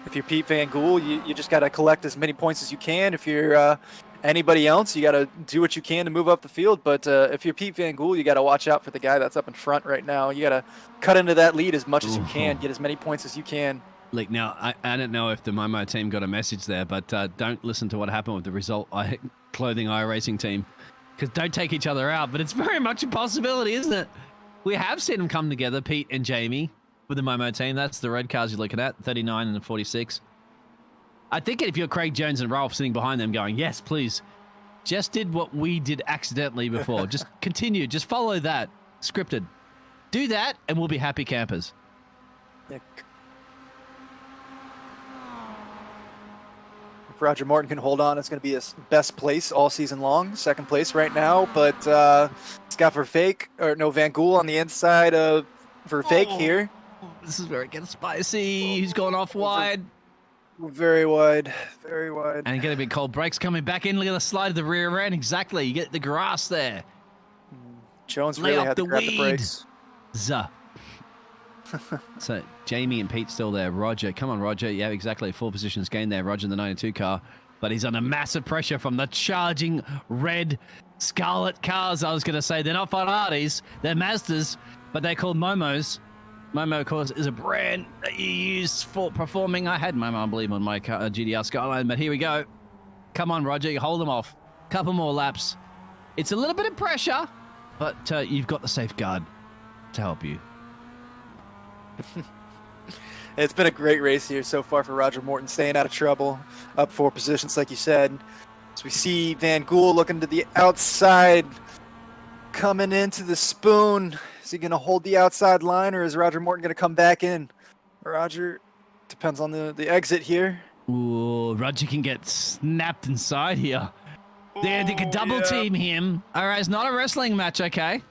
If you're Pete Van Gool, you just got to collect as many points as you can. If you're anybody else, you got to do what you can to move up the field. But if you're Pete Van Gool, you got to watch out for the guy that's up in front right now. You got to cut into that lead as much as you can, get as many points as you can. Like now, I don't know if the Momo team got a message there, but don't listen to what happened with the Result Clothing iRacing team, because don't take each other out. But it's very much a possibility, isn't it? We have seen them come together, Pete and Jamie, with the Momo team. That's the red cars you're looking at, 39 and 46. I think if you're Craig Jones and Ralph sitting behind them going, yes, please, just did what we did accidentally before. Just continue. Just follow that. Scripted. Do that, and we'll be happy campers. Yeah. If Roger Morton can hold on, it's going to be his best place all season long. 2nd place right now, but it's got Van Gool on the inside of Vervaeke here. This is where it gets spicy. He's gone off wide. Very wide, very wide. And get a bit cold brakes coming back in. Look at the slide of the rear end. Exactly. You get the grass there. Jones Lay really off had to the grab the weed. brakes. So Jamie and Pete still there. Roger, come on, Roger. Yeah, exactly. 4 positions gained there. Roger in the 92 car. But he's under massive pressure from the charging red Scarlet cars. I was going to say they're not Ferraris. They're Mazdas, but they're called Momos. Momo, of course, is a brand that you use for performing. I had Momo, I believe, on my car, GDR Skyline, but here we go. Come on, Roger, you hold them off. Couple more laps. It's a little bit of pressure, but you've got the safeguard to help you. It's been a great race here so far for Roger Morton, staying out of trouble, up 4 positions, like you said. So we see Van Gool looking to the outside, coming into the spoon. Is he going to hold the outside line, or is Roger Morton going to come back in? Roger, depends on the exit here. Ooh, Roger can get snapped inside here. They can double team him. All right, it's not a wrestling match, okay?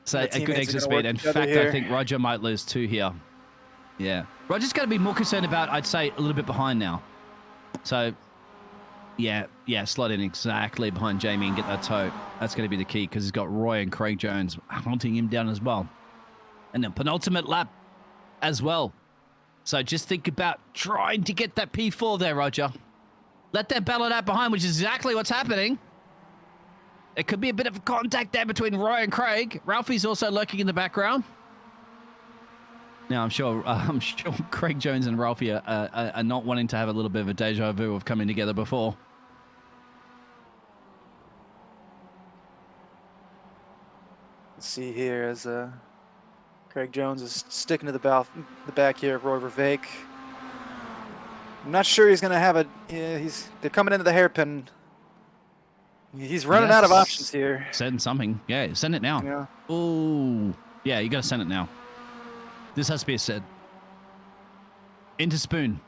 So a good exit speed. In fact, I think Roger might lose 2 here. Yeah. Roger's going to be more concerned about, I'd say, a little bit behind now. So, yeah, slot in exactly behind Jamie and get that toe. That's going to be the key, because he's got Roy and Craig Jones hunting him down as well. And then penultimate lap as well. So just think about trying to get that P4 there, Roger. Let that battle out behind, which is exactly what's happening. It could be a bit of a contact there between Roy and Craig. Ralphie's also lurking in the background. Now, I'm sure Craig Jones and Ralphie are not wanting to have a little bit of a deja vu of coming together before. Let's see here as Craig Jones is sticking to the back here of Roy Vervaeke. I'm not sure he's going to have they're coming into the hairpin. He's running out of options here. Send something. Yeah, send it now. Yeah. Oh, yeah, you got to send it now. This has to be a set. Into spoon.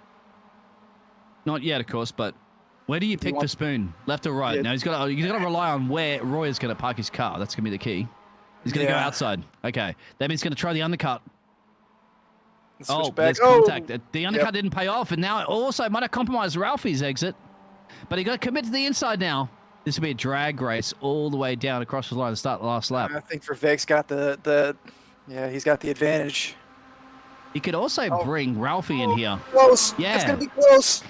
Not yet, of course, but where do you pick for spoon? Left or right? Yeah. Now he's got to rely on where Roy is going to park his car. That's going to be the key. He's going to go outside. Okay. That means he's going to try the undercut. There's contact. The undercut didn't pay off, and now it also might have compromised Ralphie's exit. But he got to commit to the inside now. This will be a drag race all the way down across the line to start the last lap. I think Verveek's got he's got the advantage. He could also bring Ralphie in here. Close. Yeah. It's going to be close.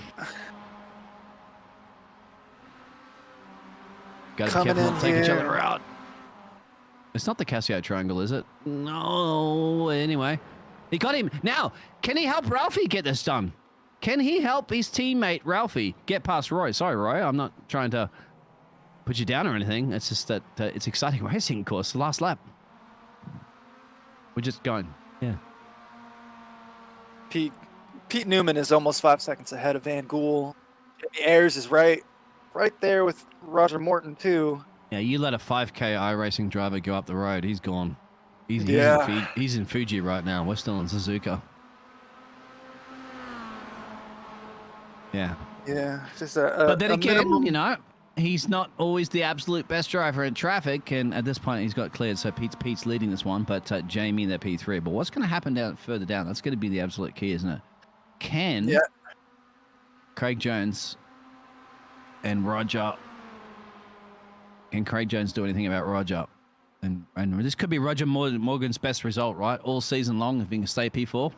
Got to be careful not to take each other out. It's not the Casio triangle, is it? No. Anyway, he got him. Now, can he help Ralphie get this done? Can he help his teammate Ralphie get past Roy? Sorry, Roy. I'm not trying to put you down or anything. It's just that it's exciting racing, of course. The last lap. We're just going. Yeah. Pete Newman is almost 5 seconds ahead of Van Gool. Ayers is right there with Roger Morton too. Yeah, you let a 5K iRacing driver go up the road. He's gone. He's in Fuji right now. We're still in Suzuka. Yeah. Yeah. Just but then again, minimum. you know, he's not always the absolute best driver in traffic, and at this point he's got cleared, so Pete's leading this one, but Jamie in their P3. But what's going to happen further down? That's going to be the absolute key, isn't it? Can Craig Jones and Roger... Can Craig Jones do anything about Roger? And this could be Roger Morgan's best result, right? All season long, if he can stay P4.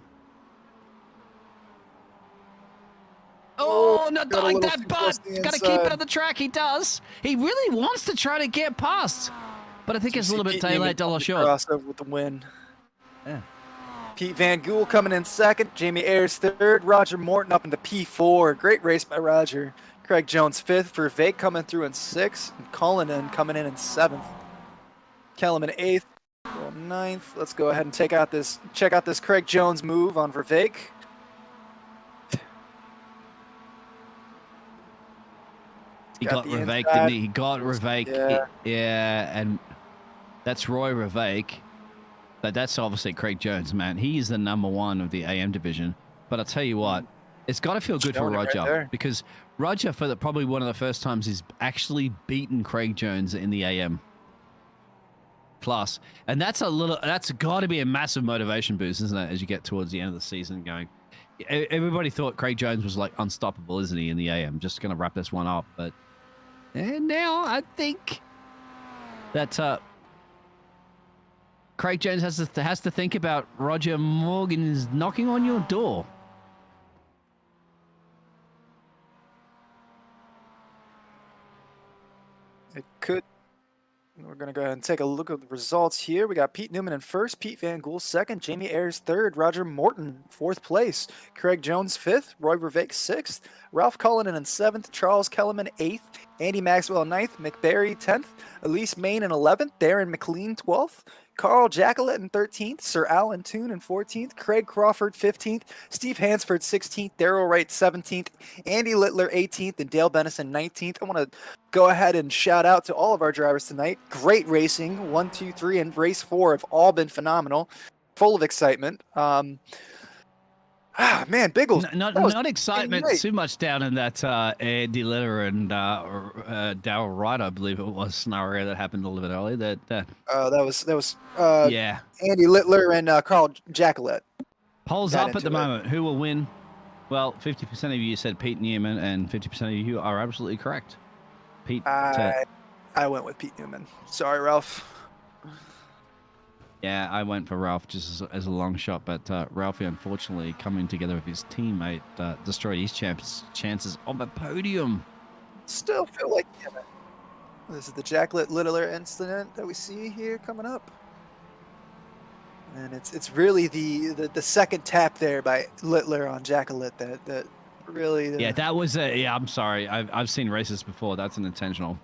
Oh, not like that, but got to keep it on the track. He does. He really wants to try to get past. But I think it's a little bit day late, dollar short. Crossover with the win. Yeah. Pete Van Gool coming in second. Jamie Ayers third. Roger Morton up into P4. Great race by Roger. Craig Jones fifth. Verveek coming through in sixth. And Cullinan coming in seventh. Kellerman eighth. Ninth. Let's go ahead and check out this Craig Jones move on Verveek. He got Verveek, didn't he? He got Verveek. Yeah, and that's Roy Verveek. But that's obviously Craig Jones, man. He is the #1 of the AM division. But I'll tell you what, it's got to feel good for Roger, because Roger, for probably one of the first times, he's actually beaten Craig Jones in the AM class. And that's got to be a massive motivation boost, isn't it, as you get towards the end of the season going. Everybody thought Craig Jones was like unstoppable, isn't he, in the AM? Just going to wrap this one up. But now I think that Craig Jones has to think about Roger Morgan is knocking on your door. It could. We're going to go ahead and take a look at the results here. We got Pete Newman in first, Pete Van Gool second, Jamie Ayers third, Roger Morton fourth place, Craig Jones fifth, Roy Verveek sixth, Ralph Cullinan in seventh, Charles Kellerman eighth, Andy Maxwell ninth, McBarry 10th, Elise Main in 11th, Darren McLean 12th, Carl Jackalette in 13th, Sir Alan Toon in 14th, Craig Crawford 15th, Steve Hansford 16th, Daryl Wright 17th, Andy Littler 18th, and Dale Bennison 19th. I want to go ahead and shout out to all of our drivers tonight. Great racing. 1, 2, 3, and race 4 have all been phenomenal. Full of excitement. Man, Biggles. Not excitement too much down in that Andy Littler and Daryl Wright, I believe it was, scenario that happened a little bit earlier. That was yeah. Andy Littler and Carl Jackalette. Polls up at the moment. Who will win? Well, 50% of you said Pete Newman, and 50% of you are absolutely correct. Pete. I went with Pete Newman. Sorry, Ralph. Yeah, I went for Ralph just as a long shot, but Ralphie, unfortunately, coming together with his teammate, destroyed his chances of a podium. Still feel like this is the Jackalette Littler incident that we see here coming up. And it's really the second tap there by Littler on Jackalette that really... Yeah, that was a... Yeah, I'm sorry. I've seen races before. That's an intentional.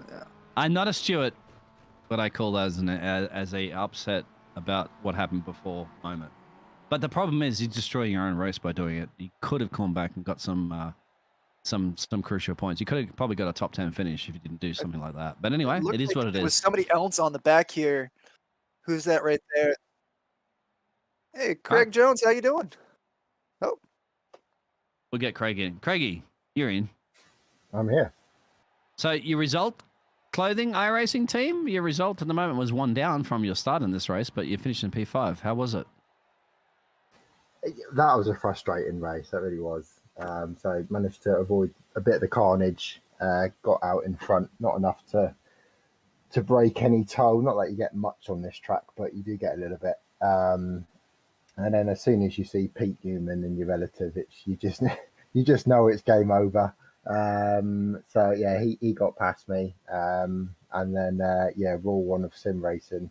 Yeah. I'm not a steward, but I call that as a upset about what happened before moment. But the problem is you're destroying your own race by doing it. You could have come back and got some crucial points. You could have probably got a top 10 finish if you didn't do something like that. But anyway, it is what it is. There was somebody else on the back here. Who's that right there? Hey, Craig Jones, how you doing? Oh. We'll get Craig in. Craigie, you're in. I'm here. So your result, clothing iRacing team, your result at the moment was 1 down from your start in this race, but you finished in P5. How was it? That was a frustrating race. That really was. So managed to avoid a bit of the carnage. Got out in front, not enough to break any toe. Not that you get much on this track, but you do get a little bit. And then as soon as you see Pete Newman and your relative, you just know it's game over. So yeah, he got past me. And then rule 1 of sim racing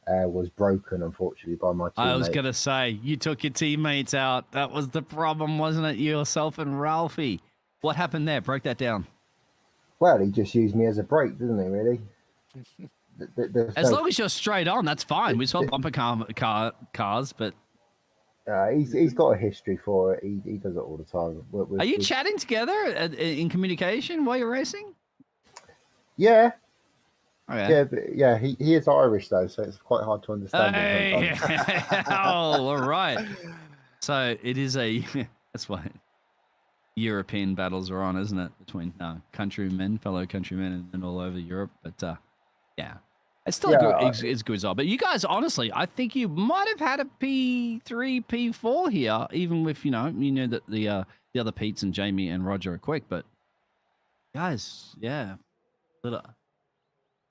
was broken, unfortunately, by my teammate. I was going to say, you took your teammates out. That was the problem, wasn't it? Yourself and Ralphie. What happened there? Break that down. Well, he just used me as a brake, didn't he, really? As long as you're straight on, that's fine. We saw bumper cars, but... he's got a history for it. He does it all the time. Are you chatting together in communication while you're racing? Yeah. Oh, yeah. Yeah, but yeah, he is Irish though, so it's quite hard to understand him sometimes. Oh, all right. So it is that's why European battles are on, isn't it? Between countrymen, fellow countrymen, and all over Europe. But yeah, it's still it's a good result. But you guys, honestly, I think you might have had a P3, P4 here, even with you know that the other Pete's and Jamie and Roger are quick. But guys, yeah, we're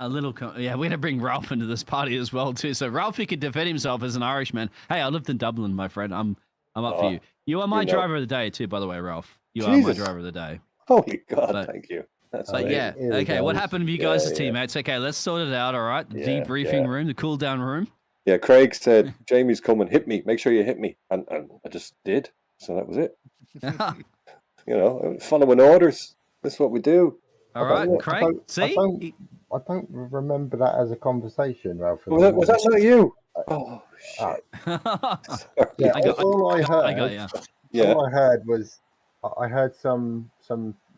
gonna bring Ralph into this party as well too. So Ralphie could defend himself as an Irishman. Hey, I lived in Dublin, my friend. I'm up for you. You are my driver of the day too, by the way, Ralph. You are my driver of the day. Holy God, thank you. That's yeah, okay. What happened to you guys as teammates? Okay, let's sort it out. All right, the debriefing room, the cool down room. Yeah, Craig said, "Jamie's coming. Hit me. Make sure you hit me," and I just did. So that was it. Following orders. That's what we do. All right, Craig. I don't remember that as a conversation, Ralph. Was that not you? Oh shit! All I heard was I heard some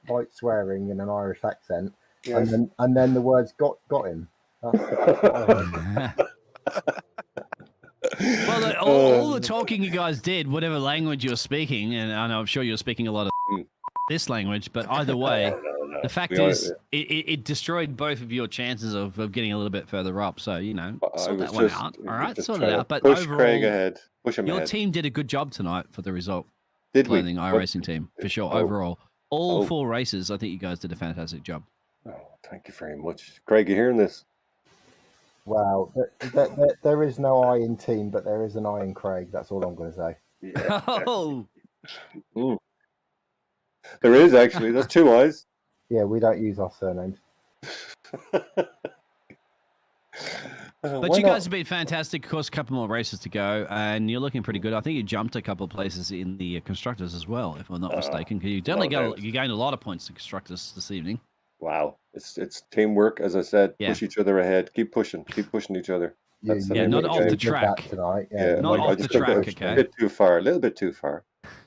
light swearing in an Irish accent, yes. and then the words got him. That's what I heard. Well, all the talking you guys did, whatever language you were speaking, and I know I'm sure you were speaking a lot of this language, but either way, the fact is, it destroyed both of your chances of getting a little bit further up. So, sort that one out. All right, sort it out. But push overall, Craig ahead. Push him your ahead. team did a good job tonight for the result. Did we? Clothing iRacing team, for sure. Overall, all 4 races, I think you guys did a fantastic job. Oh, thank you very much. Craig, you hearing this? Wow, there is no I in team, but there is an I in Craig. That's all I'm going to say. Yeah. Oh. There is actually. There's 2 I's. Yeah, we don't use our surnames. But you guys have been fantastic. Of course, a couple more races to go, and you're looking pretty good. I think you jumped a couple of places in the constructors as well, if I'm not mistaken. You gained a lot of points to constructors this evening. Wow, it's teamwork, as I said. Push each other ahead. Keep pushing each other. That's not off the track tonight. Not off the track. Okay, a bit too far. A little bit too far.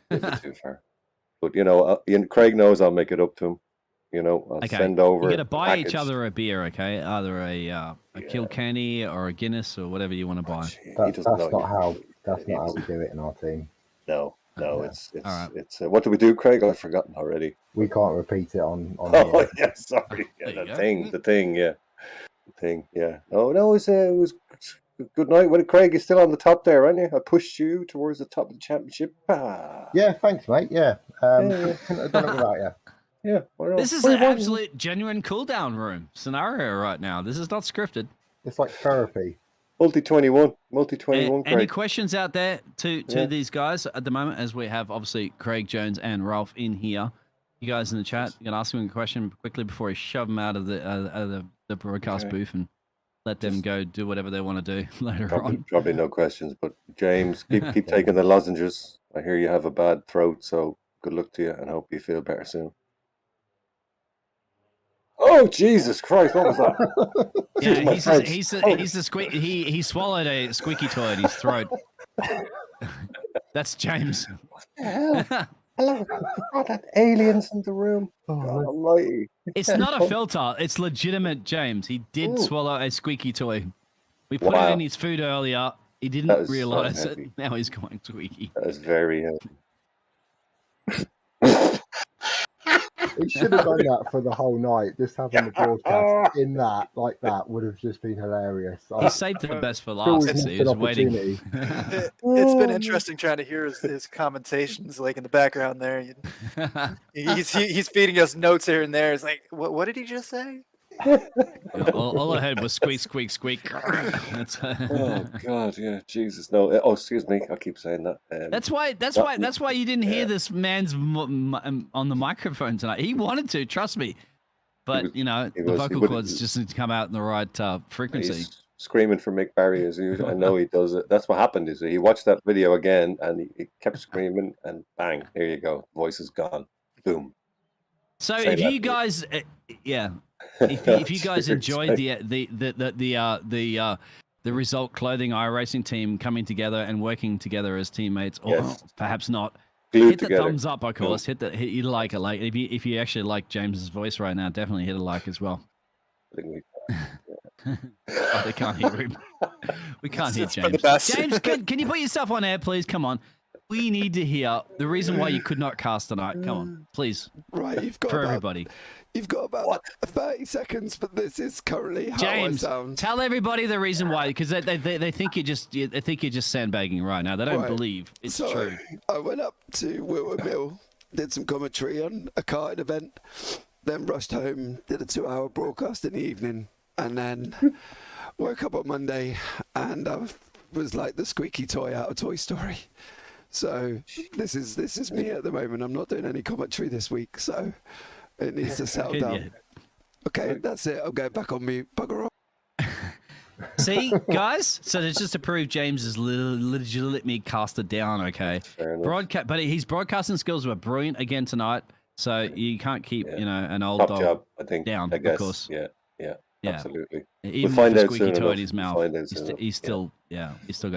But Craig knows I'll make it up to him. I'll send over. You got to buy each other a beer, okay? Either a Kilkenny or a Guinness or whatever you want to buy. That's not how we do it in our team. No, it's what do we do, Craig? I've forgotten already. We can't repeat it on Oh yeah, sorry. Yeah, the thing. Yeah. Oh no, it was good night. When Craig is still on the top there, aren't you? I pushed you towards the top of the championship. Yeah, thanks, mate. Yeah. Couldn't have done it without you. Yeah. This is an absolute genuine cool down room scenario right now. This is not scripted. It's like therapy. Multi 21. Craig. Any questions out there to these guys at the moment, as we have obviously Craig Jones and Ralph in here? You guys in the chat, you can ask them a question quickly before we shove them out of the broadcast booth and let them go do whatever they want to do later on. Probably no questions, but James, keep taking the lozenges. I hear you have a bad throat, so good luck to you and hope you feel better soon. Oh Jesus Christ! What was that? Yeah, he swallowed a squeaky toy in his throat. That's James. What the hell? Hello, that aliens in the room. Oh, almighty! It's not a filter. It's legitimate, James. He did swallow a squeaky toy. We put it in his food earlier. He didn't realize it. Now he's going squeaky. That is very heavy. He should have done that for the whole night. Just having the broadcast in that, like that, would have just been hilarious. He saved the best for Phil was last. missed He an was waiting. opportunity. It's been interesting trying to hear his commentations like in the background there. He's feeding us notes here and there. It's like, what did he just say? All I heard was squeak, squeak, squeak. Oh God, yeah, Jesus, no. Oh, excuse me, I keep saying that. That's why you didn't hear this man's on the microphone tonight. He wanted to, trust me, but the vocal cords just need to come out in the right frequency. He's screaming for Mick Barry as usual. I know he does it. That's what happened. Is he watched that video again and he kept screaming, and bang, here you go, voice is gone. Boom. So if you guys, if you guys enjoyed the Result Clothing iRacing team coming together and working together as teammates, or perhaps not, Glued hit the together. thumbs up, of course. Hit you like a like. If you actually like James's voice right now, definitely hit a like as well. I think we Oh, they can't hear him. We can't hear It's for the James. best. James, can you put yourself on air, please? Come on. We need to hear the reason why you could not cast tonight. Come on, please. Right, you've got For about, everybody. You've got about 30 seconds, but this is currently how James, I sound. tell everybody the reason why, because they think you're just sandbagging right now. They don't Right. believe it's So, true. I went up to Wilton Mill, did some commentary on a karting event, then rushed home, did a 2-hour broadcast in the evening, and then woke up on Monday and I was like the squeaky toy out of Toy Story. So this is me at the moment. I'm not doing any commentary this week, so it needs to settle Good, down. yeah. Okay, that's it. I'll go back on mute. Bugger off. See, guys? So it's just to prove James is legitimately casted down, okay? fair enough. But his broadcasting skills were brilliant again tonight, so you can't keep, an old Top dog job, I think. down, I guess. of course. Yeah, Yeah. absolutely. Even find with a out squeaky soon toy enough. in his We'll mouth, find out soon enough.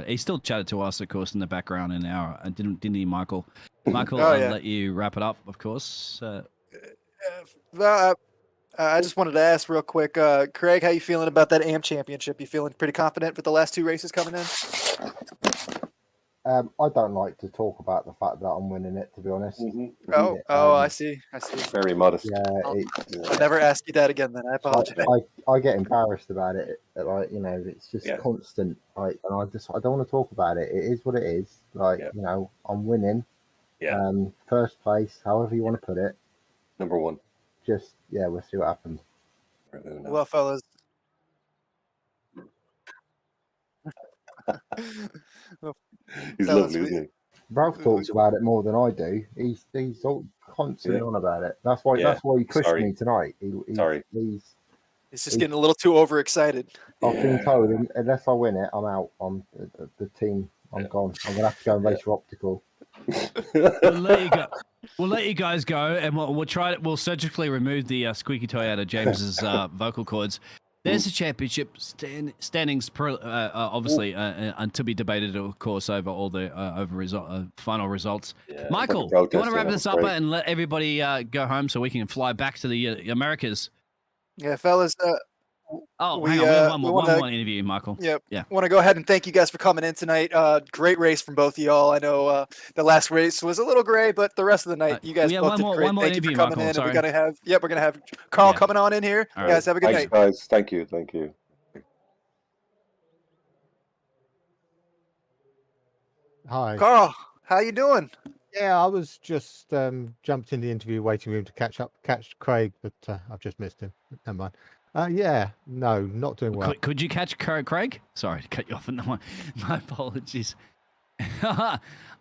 he still chatted to us, of course, in the background in our, didn't he, Michael? Michael, Oh, I'll yeah. let you wrap it up, of course. I just wanted to ask real quick, Craig, how you feeling about that AM championship? You feeling pretty confident with the last 2 races coming in? I don't like to talk about the fact that I'm winning it, to be honest. I see. Very modest. Yeah, I'll never ask you that again. Then I apologize. I get embarrassed about it. Like, it's just constant. Like, and I don't want to talk about it. It is what it is. Like, I'm winning. Yeah. First place, however you want to put it. Number one. Just we'll see what happens. Well, fellas. He's fellas, lovely, isn't Ralph talks about it more than I do. He's all constantly on about it. That's why he pushed me tonight. Sorry. He's just getting a little too overexcited. I've been told unless I win it, I'm out. I'm the team. I'm gone. I'm gonna have to go and race for optical. We'll let you go. We'll let you guys go, and we'll try it. We'll surgically remove the squeaky toy out of James's vocal cords. There's the championship standings, obviously, and to be debated, of course, over all the final results. Yeah, Michael, like you want to wrap protesting, this up great. and let everybody go home so we can fly back to the Americas? Yeah, fellas. Oh, we, hang on. We have one we more wanna- interview, Michael. Yep. Yeah. Want to go ahead and thank you guys for coming in tonight. Great race from both of y'all. I know the last race was a little gray, but the rest of the night, you guys we have both one did more- great. one more Thank you for interview, coming Michael, in. sorry. And we're gonna have Carl coming on in here. All You guys have a good Thanks, night. guys. Thank you. Thank you. Hi. Carl, how you doing? Yeah, I was just jumped in the interview waiting room to catch Craig, but I've just missed him. Never mind. No, not doing well. Could you catch Craig? Sorry to cut you off. My apologies.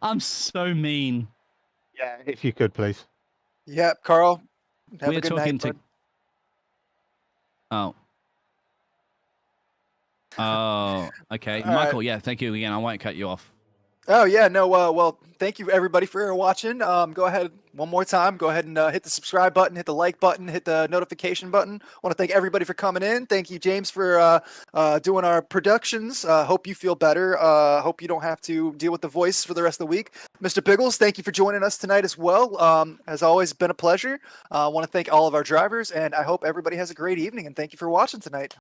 I'm so mean. Yeah, if you could, please. Yep, Carl. Have We're a good talking night, to. bud. Oh, okay. All Michael, yeah, thank you again. I won't cut you off. Oh yeah, no. Well, thank you everybody for watching. Go ahead one more time. Go ahead and hit the subscribe button, hit the like button, hit the notification button. Want to thank everybody for coming in. Thank you, James, for doing our productions. Hope you feel better. Hope you don't have to deal with the voice for the rest of the week. Mr. Biggles, thank you for joining us tonight as well. As always, been a pleasure. I want to thank all of our drivers, and I hope everybody has a great evening. And thank you for watching tonight.